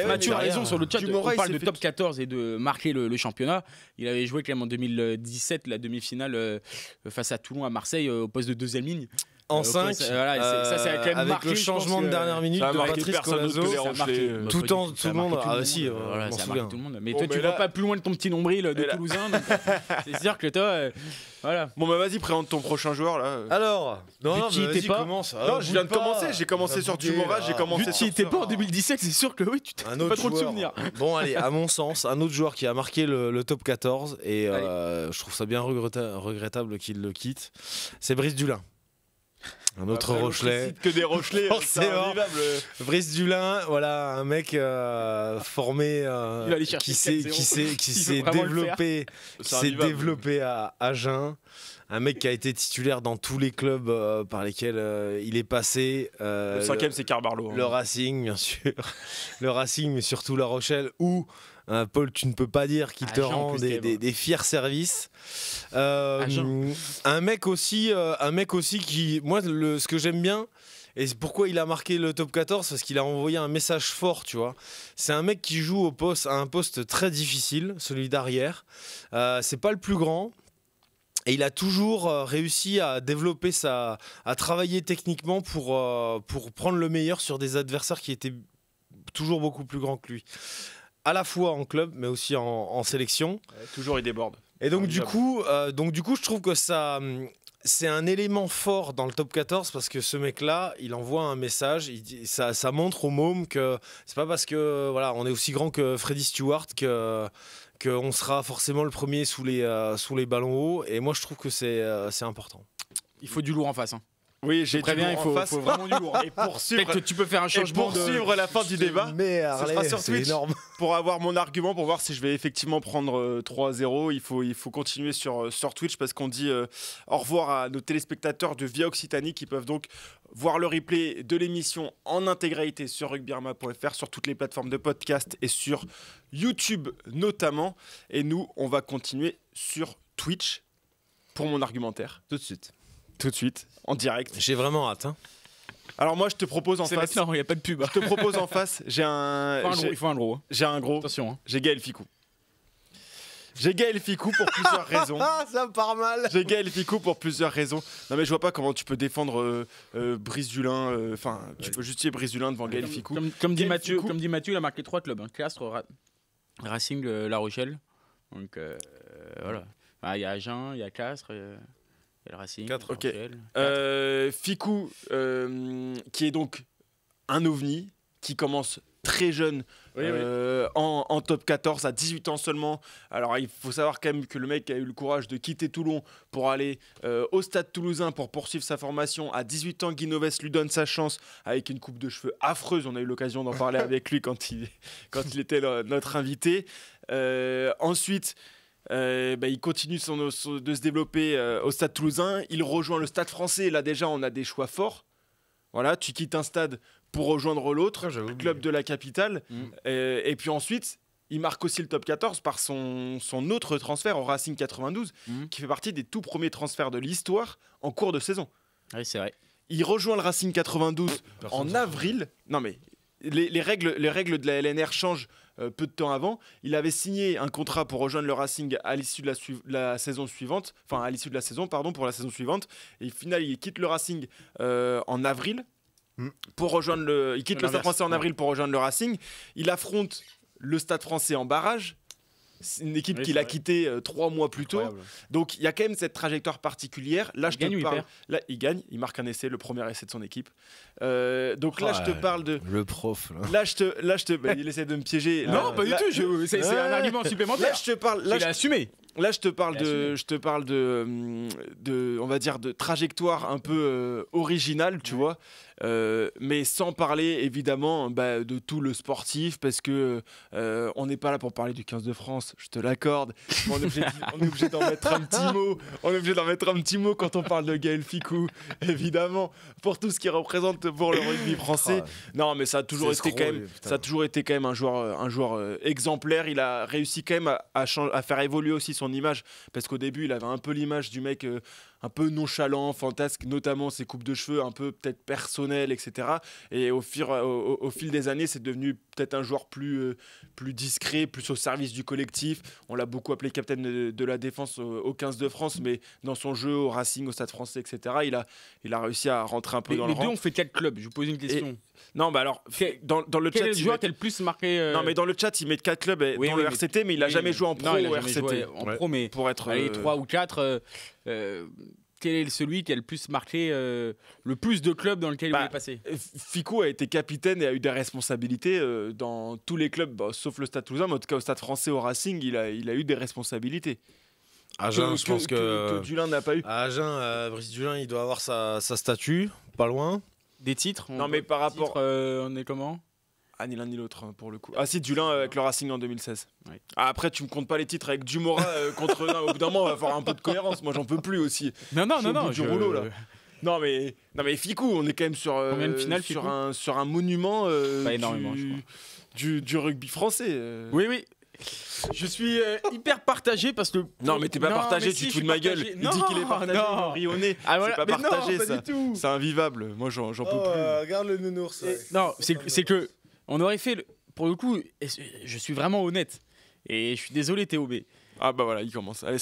Mathieu a raison sur le chat. On parle de top 14 et de marquer le championnat. Il avait joué quand même en 2017 la demi-finale face à Toulon à Marseille au poste de 2e ligne. En 5, voilà, ça c'est quand même avec marqué, le je changement pense de que dernière minute ça a de marqué Patrice personne d'autre Colazo. que les Ça a Rochelais. marqué- Tout ça a en- marqué tout le monde. tout Ah, le si, monde. Voilà, je m'en ça a souviens. marqué tout le monde. Mais Bon, toi, tu mais vas là- pas plus loin de ton petit nombril de Et là- Toulousain. Donc, c'est sûr que toi, voilà. Bon, bah vas-y, présente ton prochain joueur là. Alors, non, Vu non, que tu y mais étais vas-y, pas. commence. Non, je viens de commencer. J'ai commencé sur Tumora, j'ai commencé Vu que tu sur étais ça. pas en 2017, c'est sûr que oui, tu t'as Un pas autre trop de joueur. souvenirs. Bon, allez, à mon sens, un autre joueur qui a marqué le top 14 et je trouve ça bien regrettable qu'il le quitte, c'est Brice Dulin. Un autre Après, Rochelais. cite que des Rochelais, c'est Forcément. invivable. Brice Dulin, voilà, un mec formé Il va aller chercher qui 4-0. s'est Il veut vraiment le développé, C'est invivable. à Agen. Un mec qui a été titulaire dans tous les clubs par lesquels il est passé. Le cinquième, c'est Carbarlo. Le Racing, bien sûr. Le Racing, mais surtout La Rochelle, où, Paul, tu ne peux pas dire qu'il te Agen, en rend plus, des, quand même. des fiers services. Agen. Un mec aussi qui, moi, ce que j'aime bien, et c'est pourquoi il a marqué le top 14, parce qu'il a envoyé un message fort, tu vois. C'est un mec qui joue à un poste très difficile, celui d'arrière. C'est pas le plus grand. Et il a toujours réussi à développer à travailler techniquement pour prendre le meilleur sur des adversaires qui étaient toujours beaucoup plus grands que lui. À la fois en club, mais aussi en sélection. Toujours, il déborde. Et donc du Invivable. coup, je trouve que c'est un élément fort dans le top 14 parce que ce mec-là, il envoie un message, ça montre aux mômes que c'est pas parce que voilà, on est aussi grand que Freddy Stewart qu'on sera forcément le premier sous les ballons hauts. Et moi, je trouve que c'est important. Il faut du lourd en face. Hein. Oui, j'ai Très du bien, lourd il faut, en face. faut vraiment du lourd. Hein. Et pour suivre, Peut-être que tu peux faire un et changement pour suivre la fin du débat, Mais ce sera sur c'est Twitch. énorme. Pour avoir mon argument, pour voir si je vais effectivement prendre 3-0, il faut continuer sur Twitch parce qu'on dit au revoir à nos téléspectateurs de Via Occitanie qui peuvent donc voir le replay de l'émission en intégralité sur rugbyarma.fr, sur toutes les plateformes de podcast et sur YouTube notamment. Et nous, on va continuer sur Twitch pour mon argumentaire. Tout de suite. Tout de suite, en direct. J'ai vraiment hâte. Hein. Alors moi, je te propose en C'est face. maintenant, il n'y a pas de pub. Je te propose en face. Il faut un gros. Hein. J'ai un gros. Attention. Hein. J'ai Gaël Ficou. J'ai Gaël Ficou pour plusieurs raisons. Ah, ça me part mal. J'ai Gaël Ficou pour plusieurs raisons. Non mais je vois pas comment tu peux défendre Brice Dulin. Enfin, tu peux justifier Brice Dulin devant Gaël Ficou. Comme dit Gaël Mathieu, Ficou. il a marqué 3 clubs. Hein. Castres, Racing, La Rochelle. Donc voilà. Il y a Agen, il y a Castres, il y a le Racing. 4, La ok. Rochelle. Ficou, qui est donc un ovni, qui commence très jeune en top 14 à 18 ans seulement. Alors il faut savoir quand même que le mec a eu le courage de quitter Toulon pour aller au Stade Toulousain pour poursuivre sa formation. À 18 ans, Guy Noves lui donne sa chance avec une coupe de cheveux affreuse. On a eu l'occasion d'en parler avec lui quand il était notre invité. Ensuite, il continue de se développer au Stade Toulousain. Il rejoint le Stade Français. Là déjà, on a des choix forts. Voilà, tu quittes un stade pour rejoindre l'autre, le club de la capitale. Et puis ensuite, il marque aussi le top 14 par son autre transfert au Racing 92, qui fait partie des tout premiers transferts de l'histoire en cours de saison. Oui, c'est vrai. Il rejoint le Racing 92 en avril. Non mais les règles de la LNR changent peu de temps avant. Il avait signé un contrat pour rejoindre le Racing à l'issue de la saison suivante, enfin à l'issue de la saison, pardon, pour la saison suivante. Et au final, il quitte le Racing en avril pour rejoindre il quitte le Stade Français en avril pour rejoindre le Racing. Il affronte le Stade Français en barrage. C'est une équipe qu'il a quittée 3 mois plus tôt. Incroyable. Donc il y a quand même cette trajectoire particulière. Là, je Il gagne te ou il parle. perd Là, il gagne. Il marque un essai, le premier essai de son équipe. Donc là, je te parle de. Le prof. Là. Là, je te. Il essaie de me piéger. Non, pas du Là- tout. C'est un argument supplémentaire. Là, je te parle. Là, Il a assumé. Là, je te parle Il de, on va dire, de trajectoire un peu originale, tu vois, mais sans parler évidemment de tout le sportif, parce que on n'est pas là pour parler du 15 de France, je te l'accorde. Mais on est obligé d'en mettre un petit mot. On est obligé d'en mettre un petit mot quand on parle de Gaël Ficou, évidemment, pour tout ce qu'il représente pour le rugby français. Non, mais ça a toujours été quand même un joueur exemplaire. Il a réussi quand même à faire évoluer aussi son image, parce qu'au début il avait un peu l'image du mec un peu nonchalant, fantasque, notamment ses coupes de cheveux un peu peut-être personnelles, etc. Et au fil des années, c'est devenu peut-être un joueur plus discret, plus au service du collectif. On l'a beaucoup appelé capitaine de la défense au 15 de France, mais dans son jeu, au Racing, au Stade Français, etc., il a réussi à rentrer un peu dans le rang. Les deux ont fait 4 clubs, je vous pose une question. Non, bah alors, dans le chat... Quel est le joueur qui a le plus marqué Non, mais dans le chat, ils mettent 4 clubs dans le RCT, mais il n'a jamais joué en pro au RCT. En pro, mais pour être... allez, 3 ou 4... quel est celui qui a le plus marqué le plus de clubs dans lequel il est passé? Ficou a été capitaine et a eu des responsabilités dans tous les clubs, sauf le Stade Toulousain, mais en tout cas au Stade Français, au Racing, il a eu des responsabilités. Agen, je pense que Dulin n'a pas eu. À Agen, Brice Dulin, il doit avoir sa statue, pas loin. Des titres? Non, mais par rapport... on est comment? Ah, ni l'un ni l'autre, pour le coup. Ah si, Dulin avec le Racing en 2016. Ouais. Ah, après, tu me comptes pas les titres avec Dumora contre... Non, au bout d'un moment, on va faire un peu de cohérence. Moi, j'en peux plus aussi. Non, du rouleau, là. Non mais Ficou, on est quand même sur combien de finales, sur un monument pas énormément, je crois. du rugby français. Oui. Je suis hyper partagé parce que... Non mais t'es pas partagé, tu te fous de ma gueule. Il dit qu'il est partagé, Rionnet. Ah, voilà. C'est pas partagé, pas ça. du tout. C'est invivable. Moi j'en peux plus. Regarde le nounours. Non, c'est que on aurait fait... Pour le coup, je suis vraiment honnête. Et je suis désolé TOB. Ah bah voilà, il commence. Allez,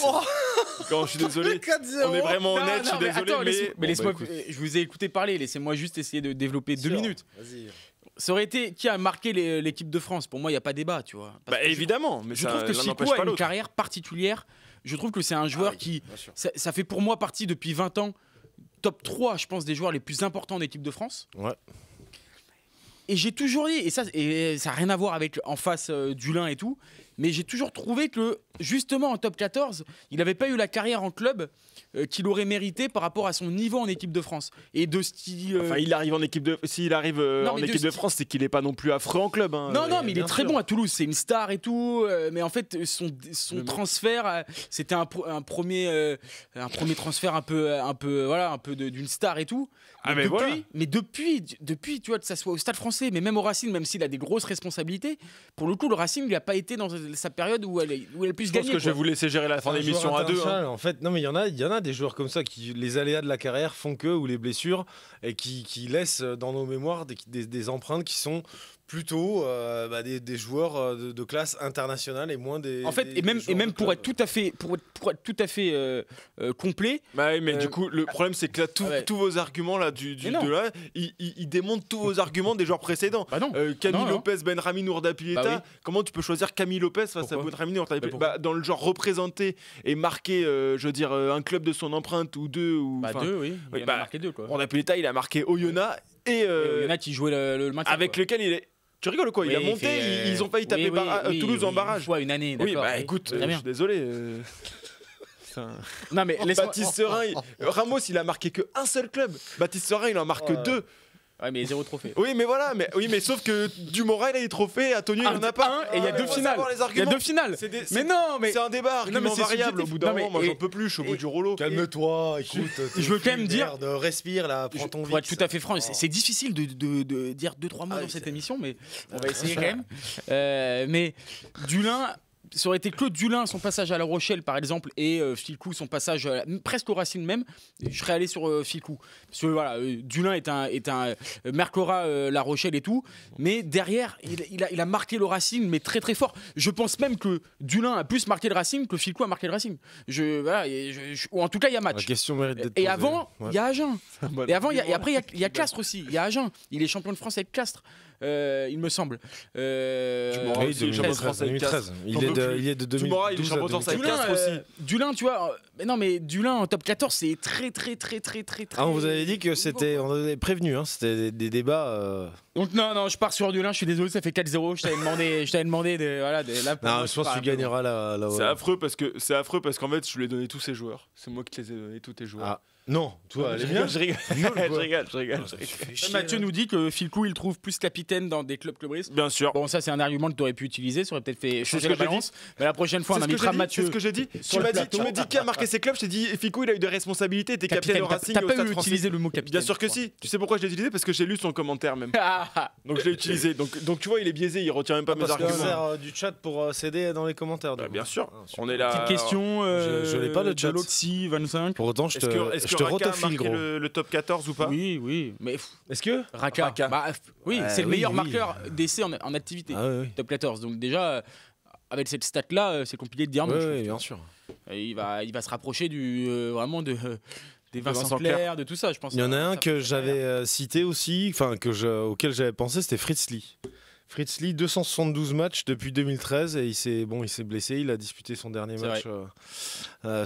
quand je suis désolé, on est vraiment honnête, je suis désolé. Attends, mais laisse-moi, écoute. je vous ai écouté parler, laissez-moi juste essayer de développer 2 minutes. Vas-y. Ça aurait été qui a marqué l'équipe de France? Pour moi, il n'y a pas débat, tu vois. Bah évidemment, mais je trouve que Ficou a une carrière particulière. Je trouve que c'est un joueur qui... Ça fait pour moi partie depuis 20 ans, top 3, je pense, des joueurs les plus importants d'équipe de France. Ouais. Et j'ai toujours dit, et ça n'a rien à voir avec en face Dulin et tout, mais j'ai toujours trouvé que justement en top 14, il n'avait pas eu la carrière en club qu'il aurait mérité par rapport à son niveau en équipe de France. Et de style. Enfin, il arrive en équipe de. S'il arrive en équipe de France, c'est qu'il n'est pas non plus affreux en club. Hein. Non, mais il est très bon à Toulouse. C'est une star et tout. Mais en fait, son transfert, c'était un premier transfert un peu d'une star et tout. Mais depuis, tu vois, que ça soit au Stade Français, mais même au Racing, même s'il a des grosses responsabilités, pour le coup, le Racing, il n'a pas été dans sa période où elle a le plus gagné. Je pense que je vais vous laisser gérer la fin d'émission à 2. Hein. En fait, non, mais il y en a des joueurs comme ça qui les aléas de la carrière font que ou les blessures et qui laissent dans nos mémoires des empreintes qui sont plutôt des joueurs de classe internationale et moins des. En fait, et même pour être tout à fait complet. Bah oui, mais du coup, le problème c'est que là, tous vos arguments là ils démontent tous vos arguments des joueurs précédents. Bah non. Camille Lopez, Benrahmi, Nourda Pileta. Bah oui. Comment tu peux choisir Camille Lopez face à Benrahmi, Nourda Pileta? Dans le genre représenter et marquer, un club de son empreinte ou deux ou. Bah deux, oui. Il a marqué 2 quoi. Nourda Pileta, il a marqué Oyonnax et Oyonnax qui jouait le maintien. Avec lequel il est. Tu rigoles quoi? Il a monté, ils ont failli taper Toulouse en barrage. Une année, oui, bah écoute, je suis désolé. Non mais Baptiste Serin, Ramos, il a marqué que un seul club. Baptiste Serin, il en marque 2. Ouais, mais 0 trophée. Oui, mais voilà, mais sauf que Dumora, il a des trophées, Antonio, il en a pas. Et il y a 2 finales. Il y a 2 finales. Mais c'est un débat argument variable au bout d'un moment. Moi, j'en peux plus, je suis au bout du rouleau. Calme-toi, écoute. Je veux quand même dire. Respire là, prends ton Pour être tout à fait franc, c'est difficile de dire 2-3 mots dans cette émission, mais on va essayer quand même. Mais Dulin. Ça aurait été que Dulin, son passage à La Rochelle par exemple, et Ficou, son passage presque au Racing même, je serais allé sur Ficou. Parce que voilà, Dulin est un Mercora, La Rochelle et tout, mais derrière, il a marqué le Racing, mais très très fort. Je pense même que Dulin a plus marqué le Racing que Ficou a marqué le Racing. Ou en tout cas, il y a match. La question mérite d'être et posée. Avant, il y a Agen. Et avant, après, il y a Castres aussi. Il y a Agen. Il est champion de France avec Castres. Il me semble. Tu m'auras aussi le champion de France avec 2013. Il est de 2012. Il est champion de France avec 4 aussi. Dulin, tu vois. Mais Dulin en top 14, c'est très. Ah, on vous avait dit que c'était. On avait prévenu, hein, c'était des débats. Donc, non, je pars sur Dulin, je suis désolé, ça fait 4-0. Je t'avais demandé non, je pense que tu gagneras là. C'est affreux parce qu'en fait, je lui ai donné tous ces joueurs. C'est moi qui les ai donnés, tous tes joueurs. Ah. Non, toi, allez bien. Je rigole. Mathieu nous dit que Ficou il trouve plus capitaine dans des clubs clubristes. Bien sûr. Bon, ça c'est un argument que tu aurais pu utiliser, ça aurait peut-être fait changer la balance. Mais la prochaine fois, on invitera Mathieu. C'est ce que j'ai dit. Tu m'as dit qui a marqué ses clubs. Je t'ai dit Ficou, il a eu des responsabilités. T'es capitaine au Racing. T'as pas utilisé le mot capitaine. Bien sûr que si. Tu sais pourquoi je l'ai utilisé? Parce que j'ai lu son commentaire même. Donc je l'ai utilisé. Donc tu vois, il est biaisé, il retient même pas mes Parce qu'on arguments. sert du chat pour s'aider dans les commentaires. Bah, du coup. bien sûr, Ah, super. on est là. Petite question. je l'ai pas, le chat. Loxy 25. Pour autant, je Est-ce te que Raka a retofile, marqué gros. le top 14 ou pas? Oui. Mais Est-ce que Raka. Oui, Ouais, c'est le oui, meilleur oui. marqueur d'essai en activité. Ah oui, Top 14. Donc déjà, avec cette stat-là, c'est compliqué de dire non. oui, je trouve. oui, bien sûr. Et il va se rapprocher vraiment des Vincent Vincent Clerc, de tout ça, je pense. Il y en a un Ça que peut- j'avais cité aussi, enfin auquel j'avais pensé, c'était Fritz Lee. Fritz Lee, 272 matchs depuis 2013 et il s'est blessé. Il a disputé son dernier C'est match.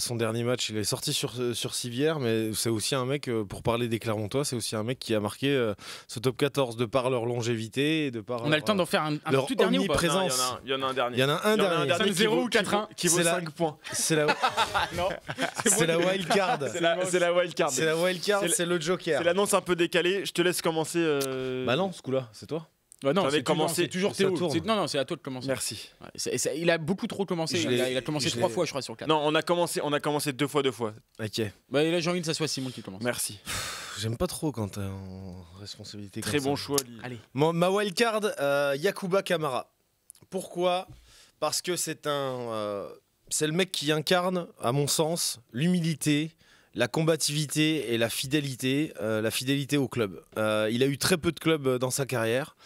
Son dernier match, il est sorti sur civière, mais c'est aussi un mec, pour parler des Clermontois, c'est aussi un mec qui a marqué ce top 14 de par leur longévité et de par. On a le temps d'en faire un leur tout dernier ou pas omniprésence. Il y en a un dernier. Il y en a un dernier. 5-0 ou 4-1 qui vaut C'est la- 5 points. C'est la, Non. c'est la wild card. C'est la wild card. C'est la wild card, C'est c'est le Joker. C'est l'annonce un peu décalée. Je te laisse commencer. Bah non, ce coup-là, c'est toi. Bah non, J'en ai c'est commencé, c'est toujours ça Théo. tourne. Non, c'est à toi de commencer. Merci. Ouais, il a beaucoup trop commencé. Je Il l'ai- a commencé je 3 l'ai- fois, je crois, sur 4. Non, on a commencé 2 fois. Ok. Bah, là, j'ai envie que ça soit Simon qui commence. Merci. J'aime pas trop quand t'es en responsabilité. Très comme bon ça. choix. Lee. Allez. Ma wildcard, Yakuba Kamara. Pourquoi ? Parce que c'est le mec qui incarne, à mon sens, l'humilité, la combativité et la fidélité au club. Il a eu très peu de clubs dans sa carrière.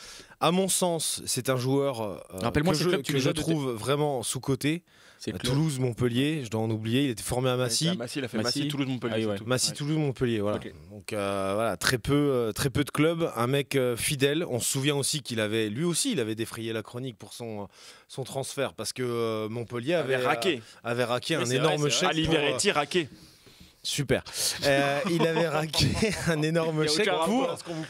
À mon sens, c'est un joueur Rappelle-moi ce club, tu que les je as de trouve vraiment sous-coté. C'est Toulouse, Montpellier, je dois en oublier. Il était formé à Massy. Massy, il a fait Massy. Massy, Toulouse, Montpellier. Ah oui, c'est ouais. tout. Massy, Ouais. Toulouse, Montpellier, voilà. Ok. Donc voilà, très peu de clubs, un mec fidèle. On se souvient aussi qu'il avait, lui aussi, il avait défrayé la chronique pour son transfert parce que Montpellier avait raqué un Oui, c'est vrai, énorme c'est chèque. Ali pour, Veretti raqué. super. Il avait raqué un énorme chèque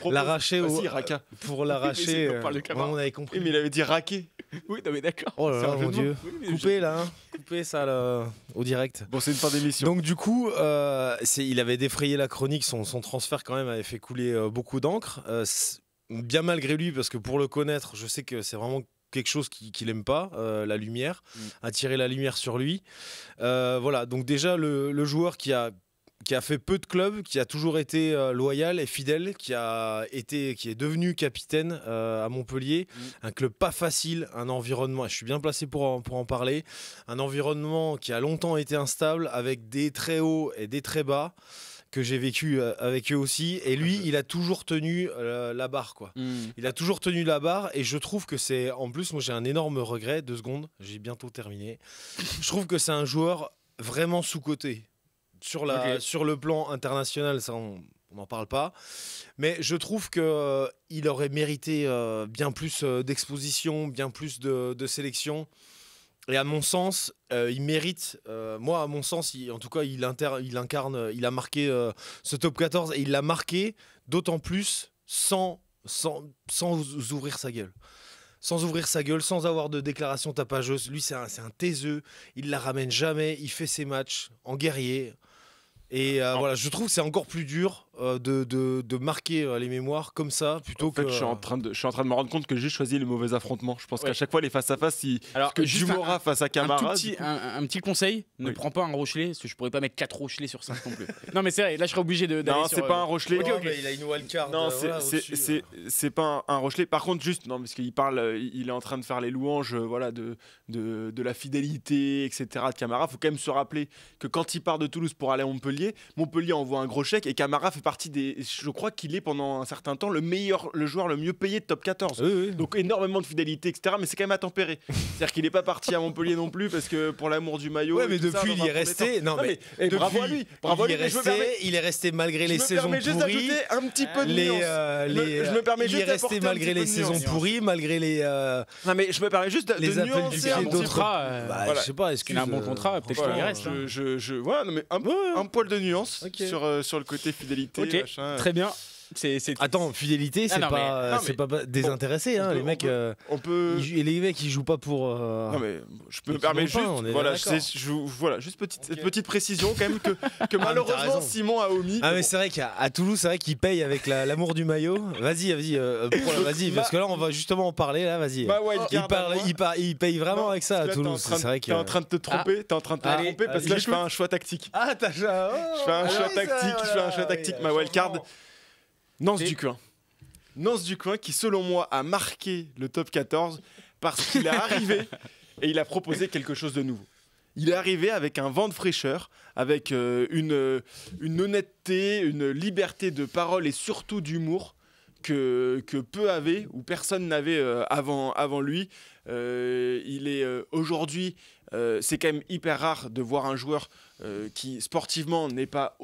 pour l'arracher Si, Raka. pour l'arracher. Mais c'est qu'on parle de Camara. on avait compris. Oui, mais il avait dit raqué. Oui, non, mais d'accord. Oh là C'est là, un jeu mon de Dieu. mots. Oui, mais Coupez là, hein. Coupez ça là, au direct. Bon, c'est une fin d'émission. Donc du coup, il avait défrayé la chronique, son transfert quand même avait fait couler beaucoup d'encre, bien malgré lui, parce que pour le connaître, je sais que c'est vraiment quelque chose qu'il aime pas, la lumière, attirer la lumière sur lui. Voilà, donc déjà le joueur qui a fait peu de clubs, qui a toujours été loyal et fidèle, qui est devenu capitaine à Montpellier. Un club pas facile, un environnement, je suis bien placé pour en parler, un environnement qui a longtemps été instable, avec des très hauts et des très bas, que j'ai vécu avec eux aussi. Et lui, il a toujours tenu la barre, quoi. Il a toujours tenu la barre, et je trouve que c'est... En plus, moi j'ai un énorme regret, 2 secondes, j'ai bientôt terminé. Je trouve que c'est un joueur vraiment sous-coté. Sur le plan international, ça on n'en parle pas. Mais je trouve qu'il aurait mérité bien plus d'exposition, bien plus de sélection. Et à mon sens, il mérite, moi à mon sens, en tout cas il incarne, il a marqué ce top 14 et il l'a marqué d'autant plus sans ouvrir sa gueule. Sans ouvrir sa gueule, sans avoir de déclaration tapageuse. Lui, c'est un taiseux, il la ramène jamais, il fait ses matchs en guerrier. Et voilà, je trouve que c'est encore plus dur de marquer les mémoires comme ça, plutôt En fait, que... je suis en train de me rendre compte que j'ai choisi les mauvais affrontements. Je pense qu'à chaque fois, les face-à-face, Alors, que juste Dumora face à Camara. un petit conseil, ne Oui. prends pas un Rochelet, parce que je pourrais pas mettre 4 Rochelets sur 5 non plus. Non, mais c'est vrai, là je serais obligé d'aller Non, sur, c'est pas un Rochelet. Non, mais il a une wildcard. Non, voilà, c'est pas un Rochelet. Par contre, juste, non, parce qu'il parle, il est en train de faire les louanges voilà, de la fidélité, etc. de Camara. Il faut quand même se rappeler que quand il part de Toulouse pour aller à Montpellier, Montpellier envoie un gros chèque et Camara fait partie des. Je crois qu'il est pendant un certain temps le joueur le mieux payé de top 14. Oui, oui. Donc énormément de fidélité, etc. Mais c'est quand même à tempérer. C'est-à-dire qu'il n'est pas parti à Montpellier non plus parce que pour l'amour du maillot. Ouais, et mais tout ça, depuis, dans il y un est premier resté. temps. Non, mais depuis, bravo à lui. Bravo à lui. Mais je me permets- il est resté malgré les je me saisons permets juste pourries. d'ajouter un petit peu de nuance. Je me permets il juste est resté d'apporter un malgré petit peu les de saisons nuance. pourries, malgré les Non mais je me permets juste les de appels du nuancer un pied petit d'autres. peu. Bah, Voilà. je sais pas, Il a un bon contrat, peut-être Voilà, qu'il y reste. hein. voilà, non, mais un poil de nuance Ok. sur le côté fidélité. Ok, machin. très bien. C'est Attends, fidélité, c'est non, pas, mais- c'est pas désintéressé, hein. on Les peut- mecs, On peut. les mecs, ils jouent pas pour. Non mais je me Ils permets font pas, juste, on est voilà, d'accord. voilà, juste Ok. petite précision quand même que t'as malheureusement raison. Simon a omis. Ah mais c'est vrai qu'à Toulouse, c'est vrai qu'ils payent avec l'amour du maillot. Vas-y, vas-y, parce que là, on va justement en parler. Là, vas-y. Ma wildcard Ils payent vraiment Non, avec ça à parce que là, Toulouse. C'est vrai que. T'es en train de te tromper, t'es en train de te Ah, tromper parce que là je fais un choix tactique. Ah, t'as déjà. Je fais un choix tactique, ma wildcard. Nance Duquin. Nance Ducoing qui, selon moi, a marqué le top 14 parce qu'il est arrivé et il a proposé quelque chose de nouveau. Il est arrivé avec un vent de fraîcheur, avec une honnêteté, une liberté de parole et surtout d'humour que peu avaient ou personne n'avait avant lui. Il est aujourd'hui, c'est quand même hyper rare de voir un joueur qui sportivement n'est pas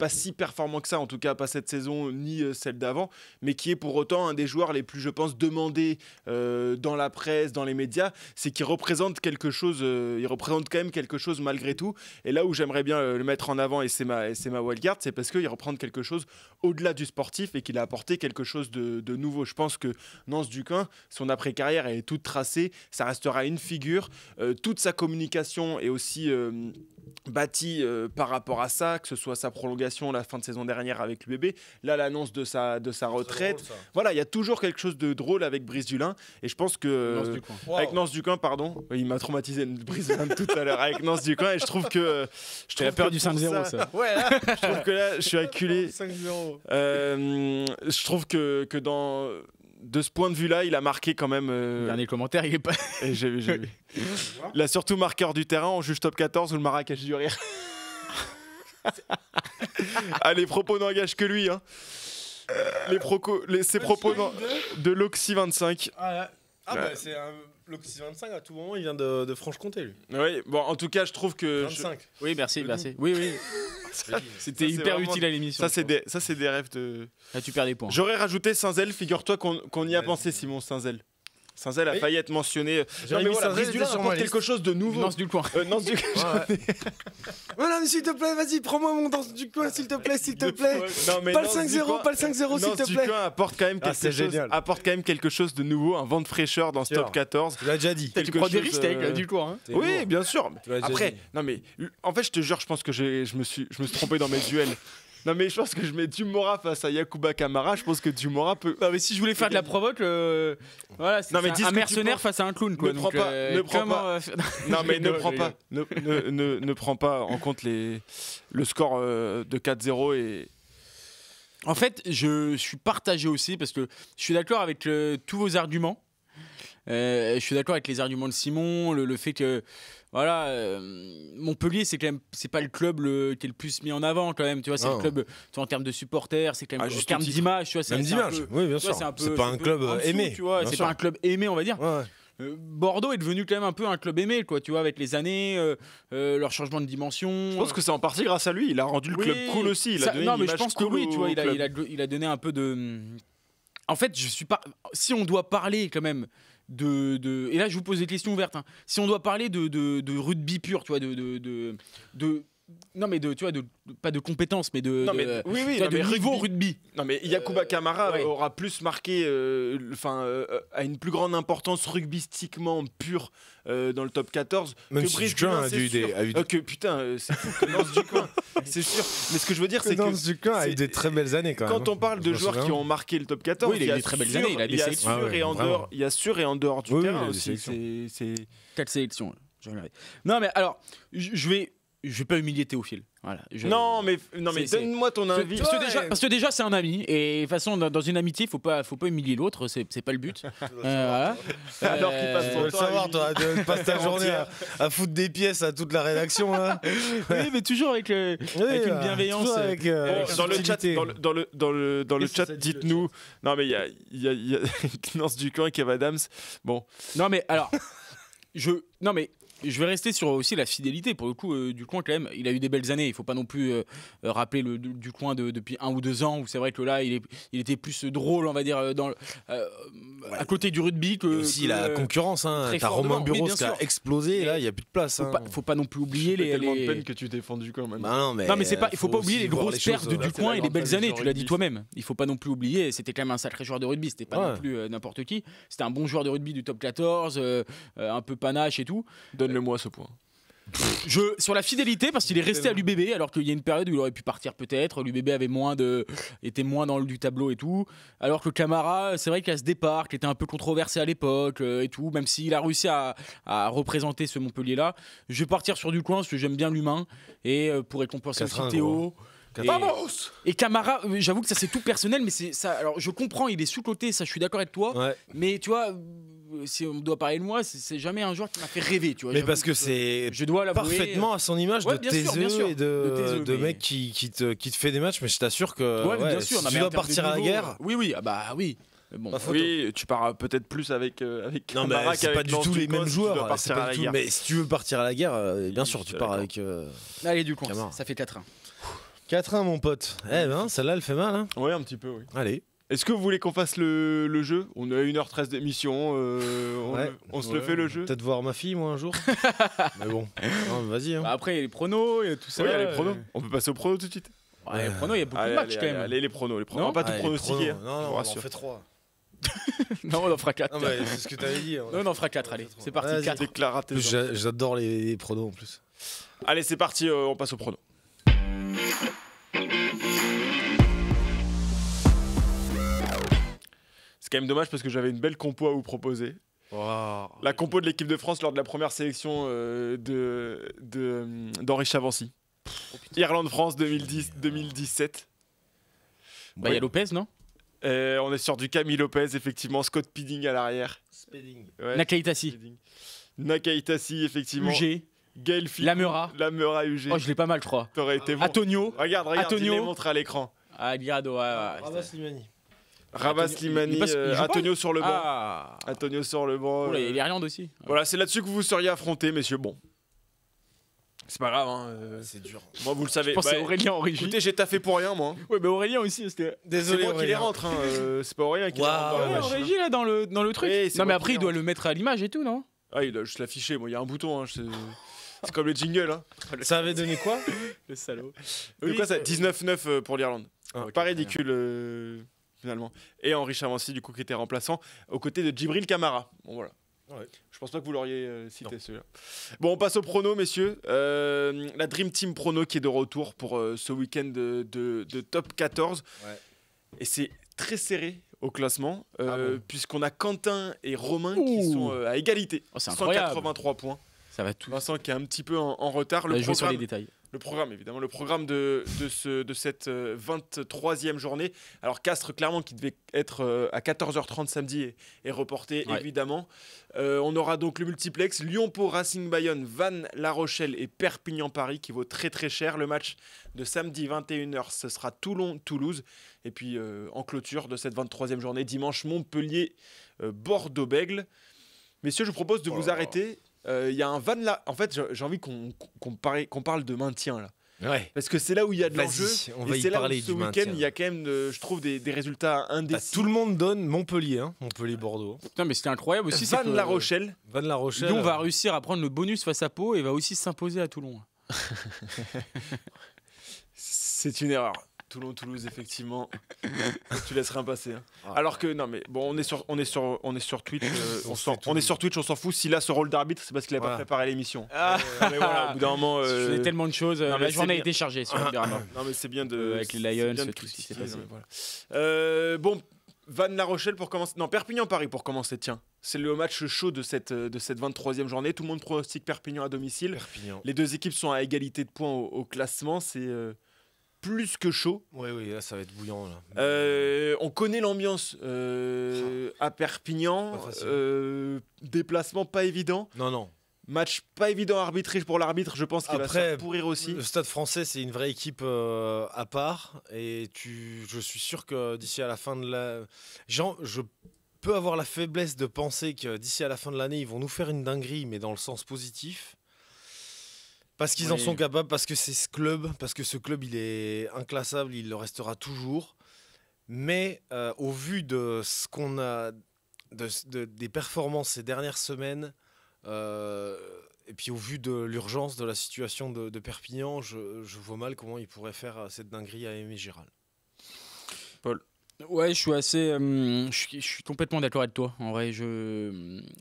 si performant que ça, en tout cas pas cette saison ni celle d'avant, mais qui est pour autant un des joueurs les plus, je pense, demandés dans la presse, dans les médias. C'est qu'il représente quelque chose, il représente quand même quelque chose malgré tout. Et là où j'aimerais bien le mettre en avant, et c'est ma wildcard, c'est parce qu'il représente quelque chose au-delà du sportif et qu'il a apporté quelque chose de nouveau. Je pense que Nance Ducoing, son après-carrière, elle est toute tracée, ça restera une figure. Toute sa communication est aussi bâtie par rapport à ça, que ce soit sa prolongation la fin de saison dernière avec l'UBB, là l'annonce de sa retraite. Drôle, voilà, il y a toujours quelque chose de drôle avec Brice Dulin et je pense que avec Nance Ducoing, pardon, il m'a traumatisé Brice Dulin tout à l'heure avec Nance Ducoing et je trouve que la peur du 5-0 ça. Ouais, là, je trouve que là je suis acculé. 5-0. Je trouve que de ce point de vue-là, il a marqué quand même. Dernier commentaire, il est pas. Et j'ai vu. Il a surtout marqueur du terrain, on juge top 14 ou le Marrakech du rire. Les propos n'engagent que lui. Hein. Ses propos de l'Oxy 25. C'est l'Oxy 25 à tout moment, il vient de Franche-Comté lui. Oui, bon, en tout cas, je trouve que. 25. Oui, merci. Oui. C'était hyper vraiment... utile à l'émission. Ça, c'est des rêves de. Là, tu perds des points. J'aurais rajouté Saint-Zel, figure-toi qu'on y a pensé, Simon Saint-Zel. Saint-Zel a failli être mentionné. Non, mais voilà, Brice Dulin apporte quelque chose de nouveau. Nance Ducoing. Nance Ducoing. Voilà, mais s'il te plaît, vas-y, prends-moi mon Nance Ducoing, s'il te plaît. Non, mais Pas le Nance 5-0, Ducoing- pas le 5-0, s'il Nance te plaît. Ducoing apporte quand même quelque chose de nouveau, un vent de fraîcheur dans ce top 14. Tu l'as déjà dit. Tu prends des risques avec Ducoing. Hein. Oui, bien sûr. Tu l'as déjà Après, dit. non mais en fait, je te jure, je pense que je me suis trompé dans mes duels. Non mais je pense que je mets Dumora face à Yacouba Camara. Je pense que Dumora peut. Non mais si je voulais faire de la provoque, voilà, c'est Non, mais dis ce un que tu mercenaire penses. face à un clown quoi. Ne prends pas- ne prends pas. Non mais ne prends pas en compte le score de 4-0 et. En fait, je suis partagé aussi parce que je suis d'accord avec tous vos arguments. Je suis d'accord avec les arguments de Simon, le fait que voilà, Montpellier c'est pas le club qui est le plus mis en avant quand même, tu vois, c'est le club tu vois, en termes de supporters, c'est quand même en termes d'image, tu vois, Même d'image, oui bien sûr. C'est pas un club aimé, tu vois, c'est pas un club aimé, on va dire. Ouais. Bordeaux est devenu quand même un peu un club aimé, quoi, tu vois, avec les années, leur changement de dimension. Je pense que c'est en partie grâce à lui. Il a rendu le club cool aussi. Il a donné non, une mais je image pense que cool oui, tu vois, au club. il a donné un peu de. En fait, je suis pas. Si on doit parler quand même et là, je vous pose des questions ouvertes. Hein. Si on doit parler de rugby pur, tu vois, non mais tu vois, pas de compétences, mais de niveau rugby. Non mais Yacouba Camara aura plus marqué, a une plus grande importance rugbystiquement pure dans le top 14 Même que si Brice Ducoing Dulin, a c'est eu sûr. des- Que putain, c'est fou que Nance Ducoing, c'est sûr. Mais ce que je veux dire, c'est que Nance Ducoing a eu des très belles années quand même. quand on parle de joueurs qui ont marqué le top 14, Oui, il a eu des très belles années, il a des sélections. Il y a sur et en dehors du Oui, terrain il a des aussi. sélections. C'est 4 sélections. Je regarde. Non mais alors, je vais pas humilier Théophile. Voilà. Non mais C'est- donne-moi ton avis. Parce que déjà c'est un ami et de toute façon dans une amitié faut pas humilier l'autre, c'est pas le but. Voilà. Alors qu'il passe Tu son veux le temps savoir, à toi, tu passes ta journée à foutre des pièces à toute la rédaction là. Oui, mais toujours avec une bienveillance. toujours avec, Bon, dans le chat, subtilité. dans le Qu'est-ce que chat, ça dit, le dites-nous. Non mais il y a Nance Ducoing et Kev Adams. Bon, Non mais alors je vais rester sur aussi la fidélité pour le coup. Ducoing quand même, il a eu des belles années. Il faut pas non plus rappeler le Ducoing depuis 1 ou 2 ans où c'est vrai que là il était plus drôle, on va dire, à côté du rugby que. Et aussi la concurrence, hein. très T'as fort Romain devant. Oui, Bureau bien qui a sûr. explosé. Et là, il y a plus de place. Faut pas non plus oublier j'ai tellement de les. peine que tu défends Ducoing maintenant. Bah Non mais il faut pas oublier aussi les voir grosses choses, pertes de là, Ducoing et les belles années, tu l'as dit rugby. toi-même. Il faut pas non plus oublier, c'était quand même un sacré joueur de rugby, c'était pas Ouais. non plus n'importe qui. C'était un bon joueur de rugby du top 14, un peu panache et tout. Donne-le-moi ce point. Sur la fidélité, parce qu'il est resté à l'UBB alors qu'il y a une période où il aurait pu partir peut-être. L'UBB était moins dans le du tableau et tout. Alors que Camara, c'est vrai qu'il a ce départ qui était un peu controversé à l'époque et tout, même s'il a réussi à représenter ce Montpellier-là. Je vais partir sur Ducoing parce que j'aime bien l'humain et pour récompenser aussi 4-1, Théo. Et Camara, j'avoue que ça c'est tout personnel, mais c'est ça. Alors je comprends, il est sous-coté, ça je suis d'accord avec toi. Ouais. Mais tu vois, si on doit parler de moi, c'est jamais un joueur qui m'a fait rêver, tu vois. Mais J'avoue parce que c'est je dois l'avouer. parfaitement à son image Ouais, de bien sûr, taiseux bien sûr. et De taiseux, de mais- mec qui te fait des matchs, mais je t'assure que Ouais, mais bien sûr. si non, tu mais dois en termes de partir à la niveau, guerre. Oui, ah bah oui. Mais bon, Pas faute. Oui, tu pars peut-être plus avec Non, mais Camara c'est pas qu'avec du Lance tout les Ducos mêmes si tu dois joueurs. partir c'est pas à la du tout- guerre. Mais si tu veux partir à la guerre, bien sûr, je tu suis pars d'accord. avec allez, du coup, Camara. ça fait 4-1. 4-1, mon pote. Eh ben, celle-là, elle fait mal. Hein. Ouais, un petit peu, oui. Allez. Est-ce que vous voulez qu'on fasse le jeu? On a 1h13 d'émission, Ouais. on se le fait le jeu? Peut-être voir ma fille, moi, un jour. Mais bon, non, vas-y. Hein. Bah, après, il y a les pronos, il y a tout ça. Oui, il y a les pronos. On peut passer aux pronos tout de suite. Ouais, les pronos, il y a beaucoup Allez, de matchs allez, quand même. allez, les pronos. Non On va pas tout Allez, pronostiquer. pronos. hein, Non, je non, vous on en rassure. fait 3. Non, on en fera 4. Non, mais c'est ce que t'avais dit. Non, on en fera 4, allez. C'est parti, Vas-y. 4. Déclare à En tes plus, gens. j'adore les pronos en plus. Allez, c'est parti, on passe aux pronos. C'est quand même dommage parce que j'avais une belle compo à vous proposer. La compo de l'équipe de France lors de la première sélection d'Henri Chavancy. Irlande-France 2010-2017. Bah, il y a Lopez, non? On est sur du Camille Lopez, effectivement. Scott Pidding à l'arrière. Ouais, Nakaitasi, Pidding. Nakaitasi, effectivement. UG, Gaël Fickou. Lamera. Lamera, UG. Oh, je l'ai pas mal, je crois. T'aurais été bon. Antonio, Regarde, Antonio. il les montre à l'écran. Guirado, Rabat Slimani. Rabas Antonio- Slimani, il passe- il joue pas Antonio sur le banc. Ah, Antonio sur le banc. oh là, il y a l'Irlande aussi. Voilà, c'est là-dessus que vous vous seriez affrontés, messieurs. Bon. C'est pas grave, hein. C'est dur. Moi, vous le savez. Je pense que c'est Bah, Aurélien en régie. écoutez, j'ai taffé pour rien, moi. Ouais, mais Aurélien aussi, c'était. C'est Désolé, moi qui les Aurélien. rentre, hein. C'est pas Aurélien qui les rentre dans la Ouais, Ouais, en machine, hein. régie, là, dans le truc. Oui, c'est Non, mais moi après, qui il doit les le mettre à l'image et tout, non? Ah, il doit juste l'afficher. Moi, il y a un bouton, hein. C'est comme les jingles, hein. Ça avait donné quoi? Le salaud. De quoi ça 19-9 pour l'Irlande. Ah, ok, Pas très ridicule, finalement. Et Henri Chavancy, du coup, qui était remplaçant, aux côtés de Djibril Camara. Bon, voilà. Ouais. Je pense pas que vous l'auriez cité, Non. celui-là. Bon, on passe au prono, messieurs. La Dream Team prono qui est de retour pour ce week-end de top 14. Ouais. Et c'est très serré au classement, bon puisqu'on a Quentin et Romain qui Ouh. sont à égalité. Oh, c'est incroyable. 183 points. Ça va tout. Vincent qui est un petit peu en retard. On va jouer sur les détails. Le programme, évidemment, le programme de cette 23e journée. Alors, Castres, clairement, qui devait être à 14h30 samedi, est reporté, Ouais. évidemment. On aura donc le multiplex Lyon-Pau, Racing Bayonne, Vannes, La Rochelle et Perpignan-Paris, qui vaut très très cher. Le match de samedi 21h, ce sera Toulon-Toulouse. Et puis, en clôture de cette 23e journée, dimanche, Montpellier, Bordeaux-Bègles. Messieurs, je vous propose de vous arrêter. Il y a un Vannes là. En fait, j'ai envie qu'on parle de maintien là. Ouais. Parce que c'est là où il y a de Vas-y, l'enjeu. on Et va y c'est là où parler ce du week-end, maintien. il y a quand même, je trouve, des résultats Bah, indécis. tout le monde donne Montpellier, hein. Montpellier-Bordeaux. Putain, mais c'était incroyable aussi. c'est Vannes que, La Rochelle. Vannes-La Rochelle. Lyon va réussir à prendre le bonus face à Pau et va aussi s'imposer à Toulon. C'est une erreur. Toulon-Toulouse, effectivement. Tu laisses rien passer. Hein. Ah. Alors que, non, mais bon, on est sur Twitch. On on sait tout. est sur Twitch, on s'en fout. S'il a ce rôle d'arbitre, c'est parce qu'il a pas Voilà. préparé l'émission. Ah, Mais voilà, au bout d'un moment. Je faisais tellement de choses. non, mais La c'est journée a bien. été chargée sur le Berlin. Non, mais c'est bien de. Avec les c'est Lions, bien de tout ce qui s'est critiquer, passé. non, mais voilà. Bon, Vannes-La Rochelle pour commencer. Non, Perpignan-Paris pour commencer, tiens. C'est le match chaud de cette 23e journée. Tout le monde pronostique Perpignan à domicile. Perpignan. Les deux équipes sont à égalité de points au classement. C'est plus que chaud. Oui, là, ça va être bouillant. Là. On connaît l'ambiance à Perpignan. Pas facile. Déplacement pas évident. Non. Match pas évident à arbitrer pour l'arbitre. Je pense qu'il va se Après, faire pourrir aussi. Le Stade français, c'est une vraie équipe à part. Et je suis sûr que d'ici à la fin de la... Je peux avoir la faiblesse de penser que d'ici à la fin de l'année, ils vont nous faire une dinguerie, mais dans le sens positif. Parce qu'ils en Oui. sont capables, parce que c'est ce club, il est inclassable, il le restera toujours. Mais au vu de ce qu'on a, des performances ces dernières semaines, et puis au vu de l'urgence de la situation de Perpignan, je vois mal comment ils pourraient faire cette dinguerie à Aimé Giral. Ouais, je suis assez. Je suis complètement d'accord avec toi. En vrai,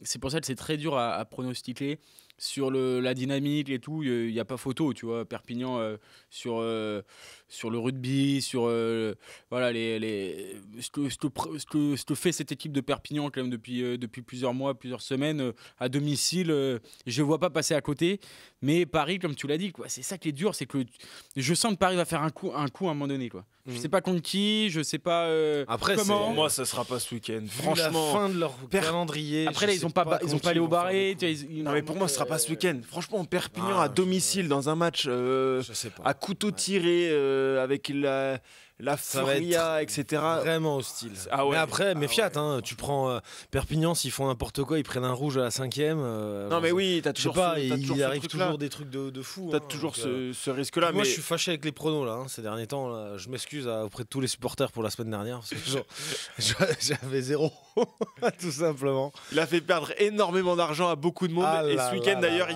c'est pour ça que c'est très dur à pronostiquer. la dynamique et tout, il n'y a pas photo, tu vois. Perpignan sur le rugby, voilà, ce que fait cette équipe de Perpignan quand même depuis plusieurs mois, plusieurs semaines à domicile, je ne vois pas passer à côté. Mais Paris, comme tu l'as dit, quoi, c'est ça qui est dur, c'est que je sens que Paris va faire un coup à un moment donné, quoi. Je sais pas contre qui, je sais pas Après, comment. Pour moi, ça sera pas ce week-end. Franchement, la fin de leur calendrier. Après là, ils ont pas allé au barré. Non mais pour moi, ce sera pas ce week-end. Franchement, Perpignan à domicile dans un match je sais pas. à couteau tiré avec la Ça va furia, être etc. Vraiment hostile. Ah ouais. Mais après, méfiat, hein, tu prends Perpignan, s'ils font n'importe quoi, ils prennent un rouge à la 5e. Non mais oui, t'as je sais toujours pas, ce il arrive truc-là. toujours des trucs de fou. T'as toujours ce risque-là. Moi, mais je suis fâché avec les pronos là, ces derniers temps. Là. Je m'excuse auprès de tous les supporters pour la semaine dernière. Parce que j'avais 0, tout simplement. il a fait perdre énormément d'argent à beaucoup de monde. Ah et là ce week-end, là d'ailleurs, là.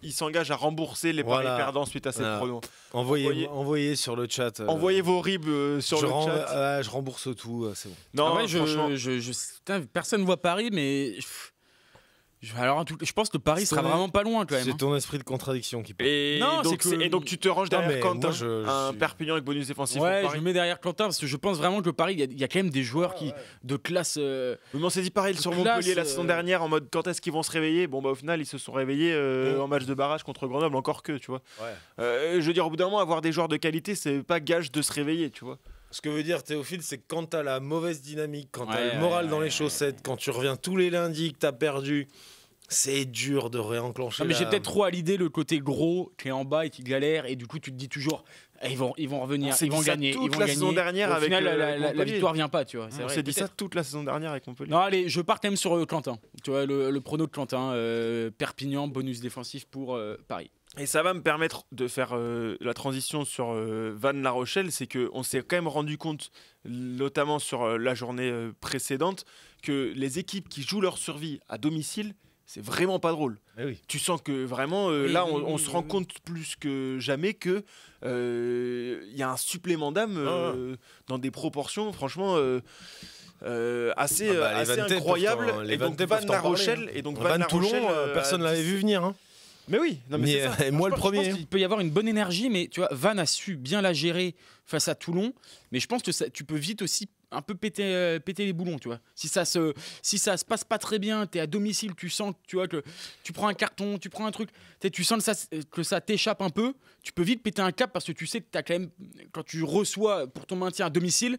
il s'engage à rembourser les paris perdants suite à ces Voilà. pronos. Envoyez sur le chat. Envoyez vos ribs sur le chat. Je rembourse tout, c'est bon. Non, En vrai, franchement. putain, personne ne voit Paris, mais alors, je pense que Paris sera vraiment pas loin quand même. C'est ton esprit de contradiction qui parle. Et, Non, donc, c'est que- et donc tu te ranges derrière mais Quentin, moi, je un suis- Perpignan avec bonus défensif. Ouais, pour je Paris. me mets derrière Quentin parce que je pense vraiment que Paris, il y a quand même des joueurs de classe. Mais on s'est dit pareil sur Classe, Montpellier la saison dernière en mode quand est-ce qu'ils vont se réveiller. Bon bah au final ils se sont réveillés en match de barrage contre Grenoble, encore que tu vois. Je veux dire au bout d'un moment avoir des joueurs de qualité c'est pas gage de se réveiller, tu vois. Ce que veut dire Théophile, c'est que quand t'as la mauvaise dynamique, quand t'as Ouais, le moral ouais, dans les ouais, chaussettes, quand tu reviens tous les lundis que t'as perdu, c'est dur de réenclencher. Non, mais j'ai peut-être trop à l'idée le côté gros qui est en bas et qui galère, et du coup tu te dis toujours ils vont revenir, On s'est ils vont dit ça gagner, toute ils vont la gagner. saison dernière Au avec, final, la Montpellier. victoire vient pas, tu vois. C'est On vrai, s'est dit ça peut-être. toute la saison dernière avec Montpellier. Non, allez, je pars quand même sur Quentin. Tu vois, le prono de Quentin, Perpignan, bonus défensif pour Paris. Et ça va me permettre de faire la transition sur Vannes-La Rochelle, c'est qu'on s'est quand même rendu compte, notamment sur la journée précédente, que les équipes qui jouent leur survie à domicile, c'est vraiment pas drôle. Eh oui. Tu sens que vraiment, là, on se rend compte plus que jamais que y a un supplément d'âme dans des proportions, franchement... assez les Vantais incroyable. peuvent les Et donc Vantais peuvent Vannes-La t'en parler, Rochelle hein. et donc Vannes Toulon, personne l'avait vu venir. Hein. Mais oui, non, mais c'est ça. Et moi le Je premier. pense qu'il peut y avoir une bonne énergie, mais tu vois, Vannes a su bien la gérer face à Toulon. Mais je pense que tu peux vite aussi un peu péter les boulons, tu vois. Si ça se passe pas très bien, t'es à domicile, tu sens tu vois, que tu prends un carton, tu prends un truc, tu sens que ça t'échappe un peu, tu peux vite péter un cap parce que tu sais que t'as quand même, quand tu reçois pour ton maintien à domicile,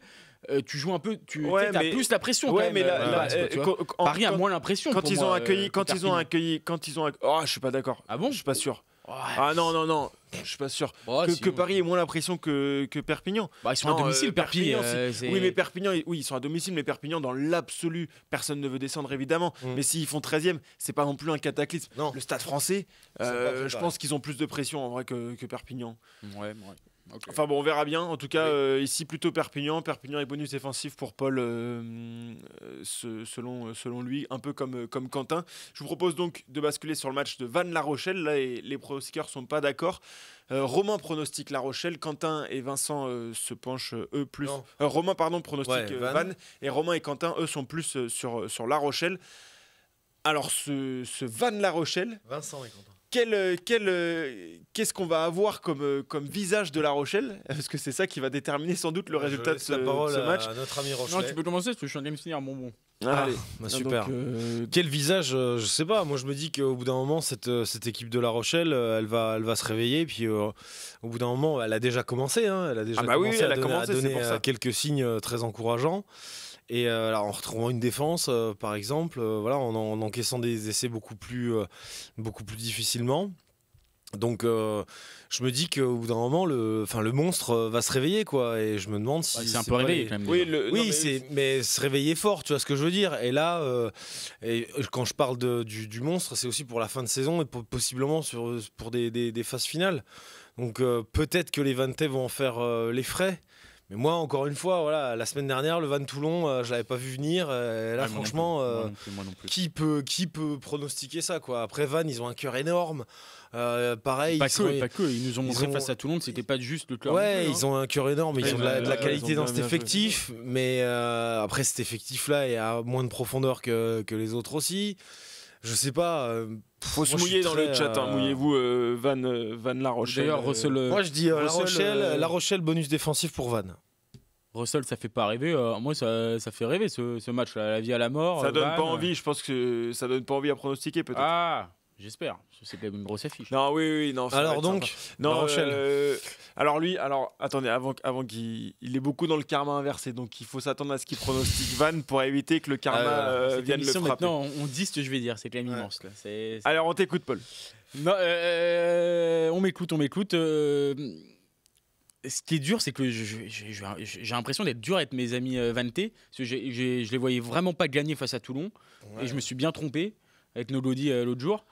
tu joues un peu, Ouais, t'as mais- plus la pression. Ouais, quand mais même, tu vois. Paris a moins l'impression. quand pour ils moi, ont accueilli, que Perpignan. oh, je suis pas d'accord. Ah bon? Je suis pas sûr. Ouais. Ah non, je suis pas sûr. Bah, si, que Paris ait moins l'impression que Perpignan. Bah, ils sont Non, à domicile, Perpignan. Oui, mais Perpignan, oui, ils sont à domicile, mais Perpignan, dans l'absolu, personne ne veut descendre évidemment. Mais s'ils font 13e, c'est pas non plus un cataclysme. Non. Le Stade Français, C'est pas je préparé. pense qu'ils ont plus de pression en vrai que Perpignan. Ouais. Ok. Enfin bon, on verra bien. En tout cas, ici plutôt Perpignan et bonus défensif pour Paul, selon lui, un peu comme Quentin. Je vous propose donc de basculer sur le match de Vannes-La Rochelle. Là, les pronostiqueurs sont pas d'accord. Romain pronostique La Rochelle, Quentin et Vincent se penchent eux plus. Non. Romain pronostique Vannes. Vannes et Romain et Quentin eux sont plus sur La Rochelle. Alors ce Vannes-La Rochelle. Vincent et Quentin. Qu'est-ce qu'on va avoir comme visage de La Rochelle? Parce que c'est ça qui va déterminer sans doute le résultat de Je laisse la parole ce match. à notre ami Non, Rochelet. tu peux commencer parce que je suis en train de me finir un bonbon. Allez, bah, super. Donc, Quel visage, je sais pas. Moi, je me dis qu'au bout d'un moment, cette équipe de La Rochelle, elle va se réveiller. Puis, au bout d'un moment, elle a déjà commencé. Hein, elle a déjà Ah bah oui, commencé elle à a donner, commencé, c'est pour ça. quelques signes très encourageants. Et là, en retrouvant une défense, par exemple, voilà, en encaissant des essais beaucoup plus difficilement. Donc, je me dis qu'au bout d'un moment, le monstre va se réveiller, quoi. Et je me demande si C'est un peu pas réveillé les- quand même. oui, déjà. Oui, mais se réveiller fort, tu vois ce que je veux dire. Et là, et quand je parle du monstre, c'est aussi pour la fin de saison et possiblement pour des phases finales. Donc peut-être que les Vantais vont en faire les frais. Mais moi, encore une fois, voilà, la semaine dernière, le Vannes-Toulon, je l'avais pas vu venir. Et là, Ouais, moi non franchement, plus, moi non plus. qui peut pronostiquer ça, quoi. Après, Vannes, ils ont un cœur énorme. Pareil, Pas ils que. Ils nous ont montré ont- face à Toulon que c'était pas juste le cœur. Ouais, non plus, ils ont un cœur énorme, ils Ouais, ont de la ils qualité ont dans bien cet joué. effectif, mais après cet effectif-là est à moins de profondeur que les autres aussi. Je sais pas, Faut se Moi, je mouiller suis dans le très, chat, mouillez-vous, Van La Rochelle. D'ailleurs, Russell, Moi, je dis La Russell, Rochelle, La Rochelle, bonus défensif pour Van. Russell, ça fait pas rêver. Moi, ça fait rêver ce match, la vie à la mort. Ça donne Van. pas envie, je pense que ça donne pas envie à pronostiquer peut-être. Ah, j'espère. C'est quand même une grosse affiche. Non, oui, non. ça va Alors être donc, sympa. Non, La Rochelle. alors attendez, avant qu'il est beaucoup dans le karma inversé, donc il faut s'attendre à ce qu'il pronostique Van pour éviter que le karma Cette vienne le émission, frapper. maintenant, on dit ce que je vais dire. C'est quand même immense. Là. Alors on t'écoute, Paul. Non, on m'écoute. Ce qui est dur, c'est que j'ai l'impression d'être dur avec mes amis Vanté. Parce que je les voyais vraiment pas gagner face à Toulon. Ouais. Et je me suis bien trompé avec Nolodi l'autre jour.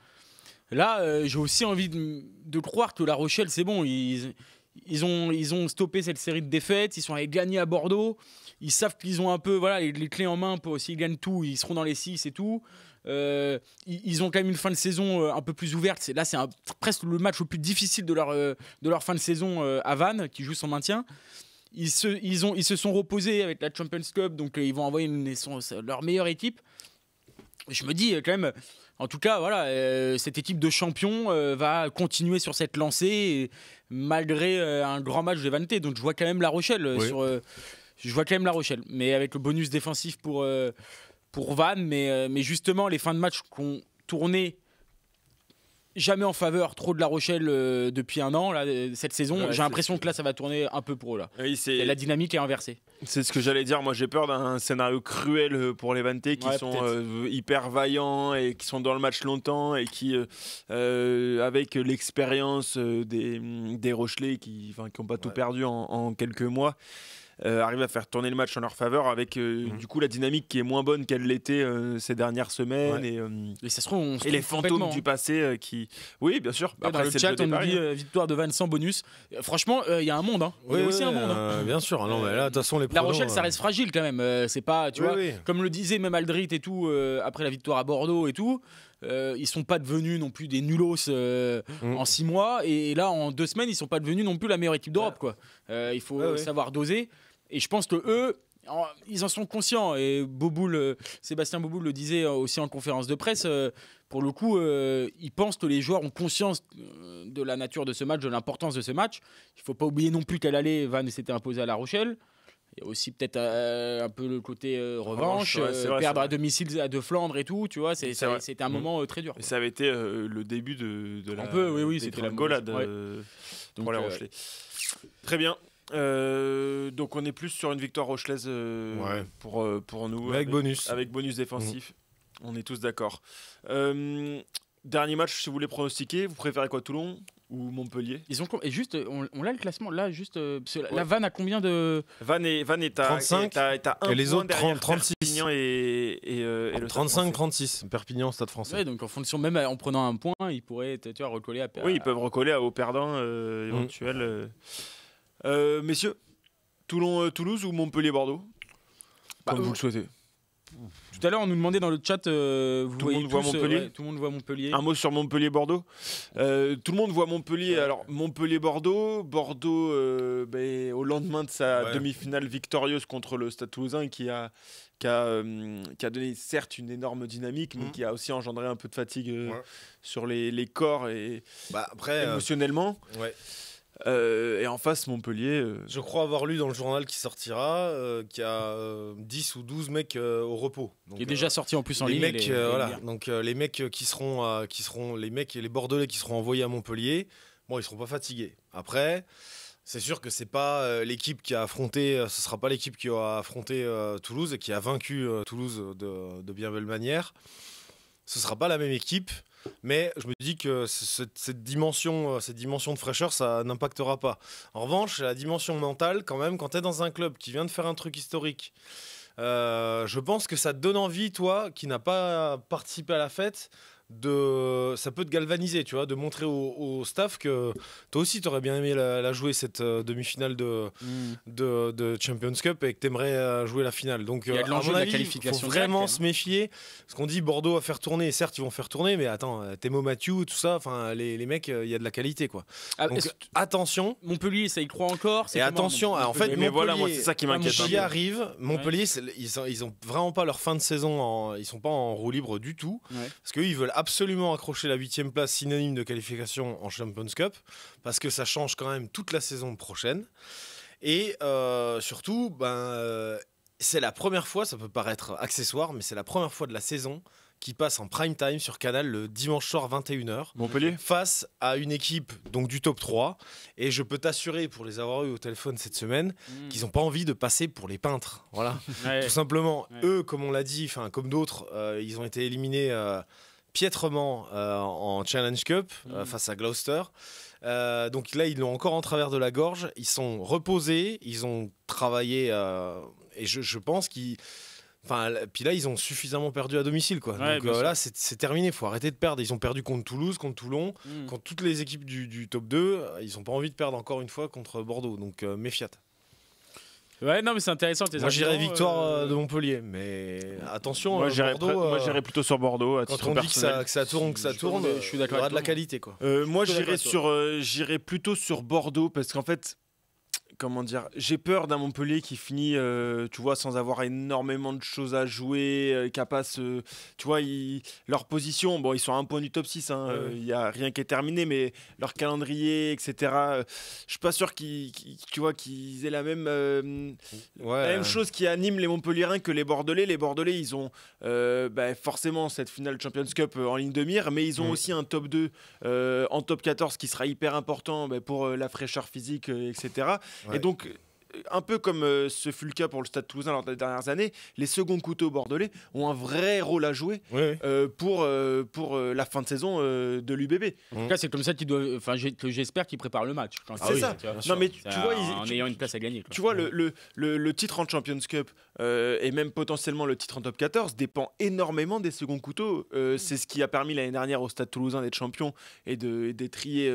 Là, j'ai aussi envie de croire que La Rochelle, c'est bon. Ils ont stoppé cette série de défaites. Ils sont allés gagner à Bordeaux. Ils savent qu'ils ont un peu les clés en main pour s'ils gagnent tout, ils seront dans les 6 et tout. Ils ont quand même une fin de saison un peu plus ouverte. Là, c'est presque le match le plus difficile de leur fin de saison à Vannes, qui joue son maintien. Ils se sont reposés avec la Champions Cup, donc ils vont envoyer leur meilleure équipe. Je me dis quand même, en tout cas, voilà, cette équipe de champions va continuer sur cette lancée malgré un grand match de Vanté. Donc je vois quand même La Rochelle je vois quand même La Rochelle, mais avec le bonus défensif pour Vannes, mais justement les fins de match qu'on tourné jamais en faveur trop de La Rochelle depuis un an là, cette saison. J'ai l'impression que là ça va tourner un peu pour eux là. Oui, Et la dynamique est inversée. C'est ce que j'allais dire. Moi, j'ai peur d'un scénario cruel pour les Vanté qui sont hyper vaillants et qui sont dans le match longtemps et qui, avec l'expérience des Rochelais qui n'ont pas tout perdu en quelques mois, arrivent à faire tourner le match en leur faveur avec du coup la dynamique qui est moins bonne qu'elle l'était ces dernières semaines Et ça se trouve, on se et les trompe fantômes complètement, du passé qui... Oui, bien sûr. Dans le c'est chat, jeu des on nous paris, dit victoire de Vannes sans bonus. Franchement, il y a un monde. Hein. Il y a aussi un monde. Bien sûr. Non, mais là, de toute façon, les La pronos, Rochelle, ça reste fragile quand même. C'est pas, tu vois, oui. comme le disait même Aldrit et tout après la victoire à Bordeaux et tout. Ils sont pas devenus non plus des nulos en 6 mois et là en 2 semaines ils sont pas devenus non plus la meilleure équipe d'Europe quoi. Il faut savoir doser et je pense que eux ils en sont conscients et Sébastien Boboul le disait aussi en conférence de presse. Pour le coup, ils pensent que les joueurs ont conscience de la nature de ce match, de l'importance de ce match. Il faut pas oublier non plus qu'à l'aller, Vannes s'était imposé à La Rochelle. Il y a aussi peut-être un peu le côté revanche, perdre à domicile à De Flandre et tout, tu vois, c'était un moment très dur. Et ça avait été le début de la c'était la golade Donc, pour les Rochelais. Très bien. Donc on est plus sur une victoire rochelaise pour nous. Avec bonus. Avec bonus défensif. On est tous d'accord. Dernier match, si vous voulez pronostiquer, vous préférez quoi, Toulon ou Montpellier? Et juste, on a le classement là, juste. La Vannes a combien de. Vannes est à 35 est à un et les point autres derrière 36. Perpignan et le 35-36, Perpignan, Stade Français. Ouais, donc en fonction, même en prenant un point, ils pourraient recoller à. Oui, ils peuvent recoller aux perdants éventuels. Messieurs, Toulon-Toulouse ou Montpellier-Bordeaux, comme vous le souhaitez. Tout à l'heure, on nous demandait dans le chat. Tout le monde voit Montpellier. Tout le monde voit Montpellier. Un mot sur Montpellier-Bordeaux. Tout le monde voit Montpellier. Alors Montpellier-Bordeaux. Bordeaux, au lendemain de sa demi-finale victorieuse contre le Stade Toulousain, qui a donné certes une énorme dynamique, mais qui a aussi engendré un peu de fatigue sur les corps et après, émotionnellement. Et en face, Montpellier. Je crois avoir lu dans le journal qui sortira qu'il y a 10 ou 12 mecs au repos. Donc, qui est déjà sorti en plus en ligne. Donc les mecs qui seront les Bordelais qui seront envoyés à Montpellier, bon, ils seront pas fatigués. Après, c'est sûr que c'est pas l'équipe qui a affronté, ce sera pas l'équipe qui a affronté Toulouse et qui a vaincu Toulouse de bien belle manière. Ce sera pas la même équipe. Mais je me dis que cette dimension de fraîcheur, ça n'impactera pas. En revanche, la dimension mentale, quand même, quand tu es dans un club qui vient de faire un truc historique, je pense que ça te donne envie, toi, qui n'as pas participé à la fête, ça peut te galvaniser, tu vois, de montrer au staff que toi aussi tu aurais bien aimé la jouer cette demi-finale de Champions Cup et que tu aimerais jouer la finale. Donc il y a de l'enjeu de la qualification. Il faut vraiment se méfier. Parce qu'on dit Bordeaux va faire tourner, certes ils vont faire tourner, mais attends, Thémo Mathieu, tout ça, enfin les mecs, il y a de la qualité quoi. Donc attention. Montpellier, ça y croit encore. Et attention, en fait, mais voilà, moi c'est ça qui m'inquiète. J'y arrive. Montpellier, ils ont vraiment pas leur fin de saison, ils sont pas en roue libre du tout, parce qu'eux ils veulent absolument accrocher la 8e place, synonyme de qualification en Champions Cup, parce que ça change quand même toute la saison prochaine. Et surtout, c'est la première fois, ça peut paraître accessoire, mais c'est la première fois de la saison qui passe en prime time sur Canal le dimanche soir 21h. Montpellier face à une équipe donc, du top 3. Et je peux t'assurer, pour les avoir eu au téléphone cette semaine, qu'ils n'ont pas envie de passer pour les peintres. Voilà. Ouais. Tout simplement. Ouais. Eux, comme on l'a dit, comme d'autres, ils ont été éliminés piètrement en Challenge Cup face à Gloucester. Donc là, ils l'ont encore en travers de la gorge. Ils sont reposés, ils ont travaillé. Et je pense qu'ils... puis là, ils ont suffisamment perdu à domicile. Quoi. Ouais, Donc là, c'est terminé. Il faut arrêter de perdre. Ils ont perdu contre Toulouse, contre Toulon, contre toutes les équipes du top 2. Ils n'ont pas envie de perdre encore une fois contre Bordeaux. Donc, méfiat. Ouais, non, mais c'est intéressant. Moi, j'irais victoire de Montpellier. Mais attention, moi, Bordeaux... moi, j'irais plutôt sur Bordeaux. À quand titre on dit personnel. que ça tourne, je suis d'accord il y aura avec de la toi. qualité. Quoi. Moi, Je suis d'accord j'irais plutôt sur Bordeaux parce qu'en fait, comment dire, j'ai peur d'un Montpellier qui finit, tu vois, sans avoir énormément de choses à jouer, capable, tu vois, leur position, bon, ils sont à un point du top 6, il n'y a rien qui est terminé, mais leur calendrier, etc., je suis pas sûr qu'ils aient la même chose qui anime les Montpelliérains que les Bordelais. Les Bordelais, ils ont forcément cette finale Champions Cup en ligne de mire, mais ils ont aussi un top 2 en top 14 qui sera hyper important pour la fraîcheur physique, etc. Ouais. Et donc, un peu comme ce fut le cas pour le Stade Toulousain lors des dernières années, les seconds couteaux bordelais ont un vrai rôle à jouer pour la fin de saison de l'UBB. En tout cas, c'est comme ça que j'espère qu'ils préparent le match. C'est ça. Non, mais tu vois, en ayant une place à gagner. Quoi. Tu vois, le titre en Champions Cup et même potentiellement le titre en top 14 dépend énormément des seconds couteaux. C'est ce qui a permis l'année dernière au Stade Toulousain d'être champion et d'étrier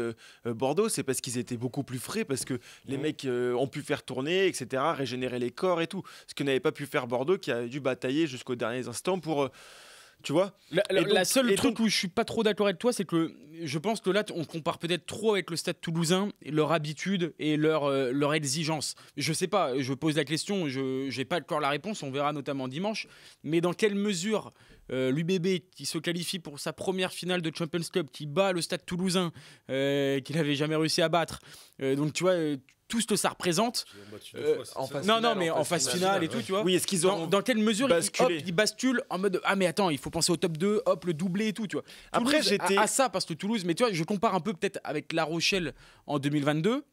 Bordeaux. C'est parce qu'ils étaient beaucoup plus frais, parce que les mecs ont pu faire tourner, etc., régénérer les corps et tout. Ce que n'avait pas pu faire Bordeaux, qui a dû batailler jusqu'aux derniers instants pour... tu vois, la seule truc où je suis pas trop d'accord avec toi, c'est que je pense que là on compare peut-être trop avec le Stade Toulousain, leur habitude et leur exigence. Je sais pas, je pose la question, je n'ai pas encore la réponse, on verra notamment dimanche, mais dans quelle mesure l'UBB qui se qualifie pour sa première finale de Champions Cup, qui bat le Stade Toulousain qu'il n'avait jamais réussi à battre, donc tu vois, tout ce que ça représente en phase finale et tout, tu vois. Oui, est-ce qu'ils ont dans quelle mesure ils basculent en mode mais attends, il faut penser au top 2, hop, le doublé et tout, tu vois. Après, Toulouse à ça, parce que Toulouse, mais tu vois, je compare un peu peut-être avec La Rochelle en 2022.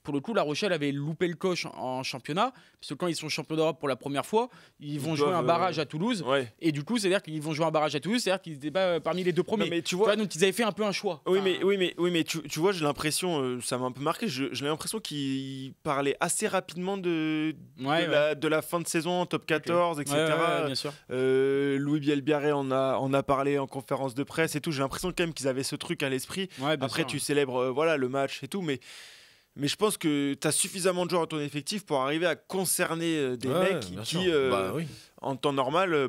Pour le coup, La Rochelle avait loupé le coche en championnat, parce que quand ils sont champions d'Europe pour la première fois, ils vont jouer un barrage à Toulouse, et du coup, c'est-à-dire qu'ils vont jouer un barrage à Toulouse, c'est-à-dire qu'ils n'étaient pas parmi les deux premiers. Non, mais tu vois, donc ils avaient fait un peu un choix. Oui, mais tu vois, j'ai l'impression, ça m'a un peu marqué, j'ai l'impression qu'ils parlaient assez rapidement de la fin de saison en top 14, etc. Ouais, bien sûr. Louis Bielbiarré en a parlé en conférence de presse et tout. J'ai l'impression quand même qu'ils avaient ce truc à l'esprit. Après, tu célèbres le match et tout, mais je pense que tu as suffisamment de joueurs à ton effectif pour arriver à concerner des mecs qui, en temps normal,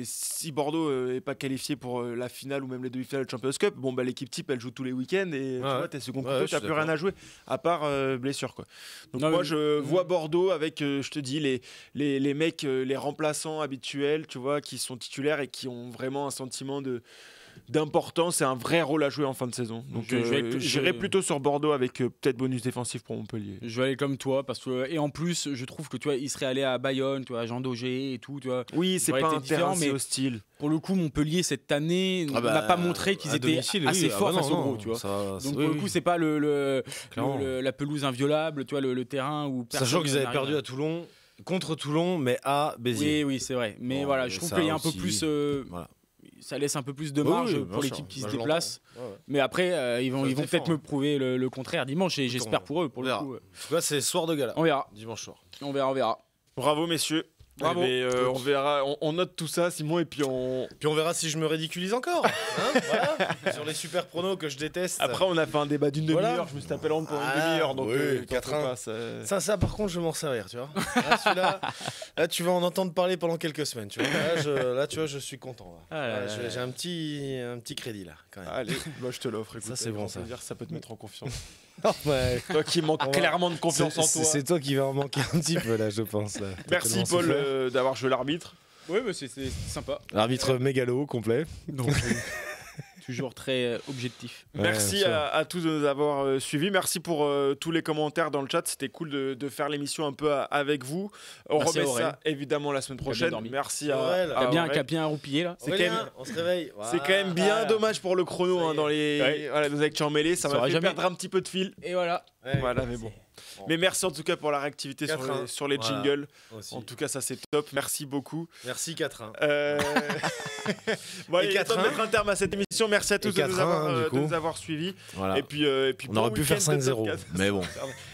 si Bordeaux n'est pas qualifié pour la finale ou même les demi-finales de Champions Cup, l'équipe type, elle joue tous les week-ends et tu vois, t'es second couteau, t'as plus rien à jouer, à part blessure. Quoi. Donc je vois Bordeaux avec, je te dis, les mecs, les remplaçants habituels, tu vois, qui sont titulaires et qui ont vraiment un sentiment d'importance et un vrai rôle à jouer en fin de saison. Donc j'irai plutôt sur Bordeaux avec peut-être bonus défensif pour Montpellier. Je vais aller comme toi parce que, et en plus je trouve que tu vois, il serait allé à Bayonne, tu vois, à Jean Daugé et tout, tu vois. Oui, c'est pas un terrain mais hostile. Pour le coup, Montpellier cette année n'a pas montré qu'ils étaient assez forts face au gros, tu vois. Donc pour le coup, c'est pas la pelouse inviolable, tu vois, le terrain où sachant qu'ils avaient perdu à Toulon, contre Toulon, mais à Béziers. Oui, c'est vrai. Mais voilà, je trouve qu'il y a un peu plus. Ça laisse un peu peu de marge pour l'équipe qui se déplace. Mais après, ils vont peut-être me prouver le contraire dimanche et j'espère pour eux. Pour le coup. En tout cas, c'est soir de gala. On verra. Dimanche soir. On verra. Bravo, messieurs. Bravo. On verra, on note tout ça, Simon, et puis on verra si je me ridiculise encore. Voilà. Sur les super pronos que je déteste. Après, on a fait un débat d'une demi-heure. Je me suis tapé la honte pour une demi-heure. Donc, 4-1. Ça, par contre, je vais m'en servir, tu vois. Là, tu vas en entendre parler pendant quelques semaines, tu vois. Là, tu vois, je suis content. J'ai un petit crédit, là, quand même. Allez, moi, je te l'offre. Ça, c'est bon, ça. Ça peut te mettre en confiance. Toi qui manques clairement de confiance en toi. C'est toi qui vas en manquer un petit peu, là, je pense. Là. Merci, Paul, d'avoir joué l'arbitre. Oui, mais c'est sympa. L'arbitre mégalo complet. Donc, Toujours très objectif. Merci à tous de nous avoir suivis. Merci pour tous les commentaires dans le chat. C'était cool de faire l'émission un peu avec vous. On Merci remet à Aurel. ça évidemment la semaine Qui a bien prochaine. dormi. Merci Aurel. à Qui Aurel. a bien roupillé là. C'est quand même- on se réveille. C'est quand même bien dommage pour le chrono Ça y hein, est. dans les Ouais. voilà, nos actus en mêlée. Ça Ça m'a aura fait jamais- perdre un petit peu de fil. Et voilà. Voilà, mais bon. Mais merci en tout cas pour la réactivité sur 4-1. sur les Voilà. jingles. Aussi. En tout cas, ça c'est top. Merci beaucoup. Merci 4-1. Bon, allez, Et il est temps de 4-1. mettre un terme à cette émission. Merci à tous Et de nous avoir, 4-1, du de coup. nous avoir suivis. Voilà. Et puis On bon aurait pu faire week-end de 5-0. Top 14. Mais bon.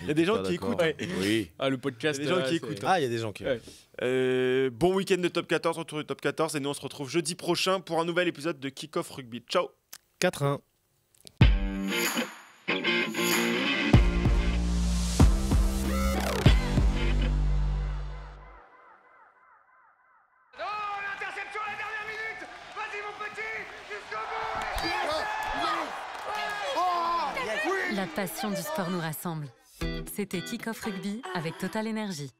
Il y a des gens Pas qui d'accord. écoutent. Oui. Ah, le podcast. Il y a des gens qui c'est- écoutent. Ah, il y a des gens qui. Ouais. Bon week-end de Top 14, retour du Top 14. Et nous, on se retrouve jeudi prochain pour un nouvel épisode de Kick-Off Rugby. Ciao. 4-1. Oh, l'interception à la dernière minute. Vas-y, mon petit, jusqu'au bout. La passion du sport nous rassemble. C'était Kick-Off Rugby avec Total Energy.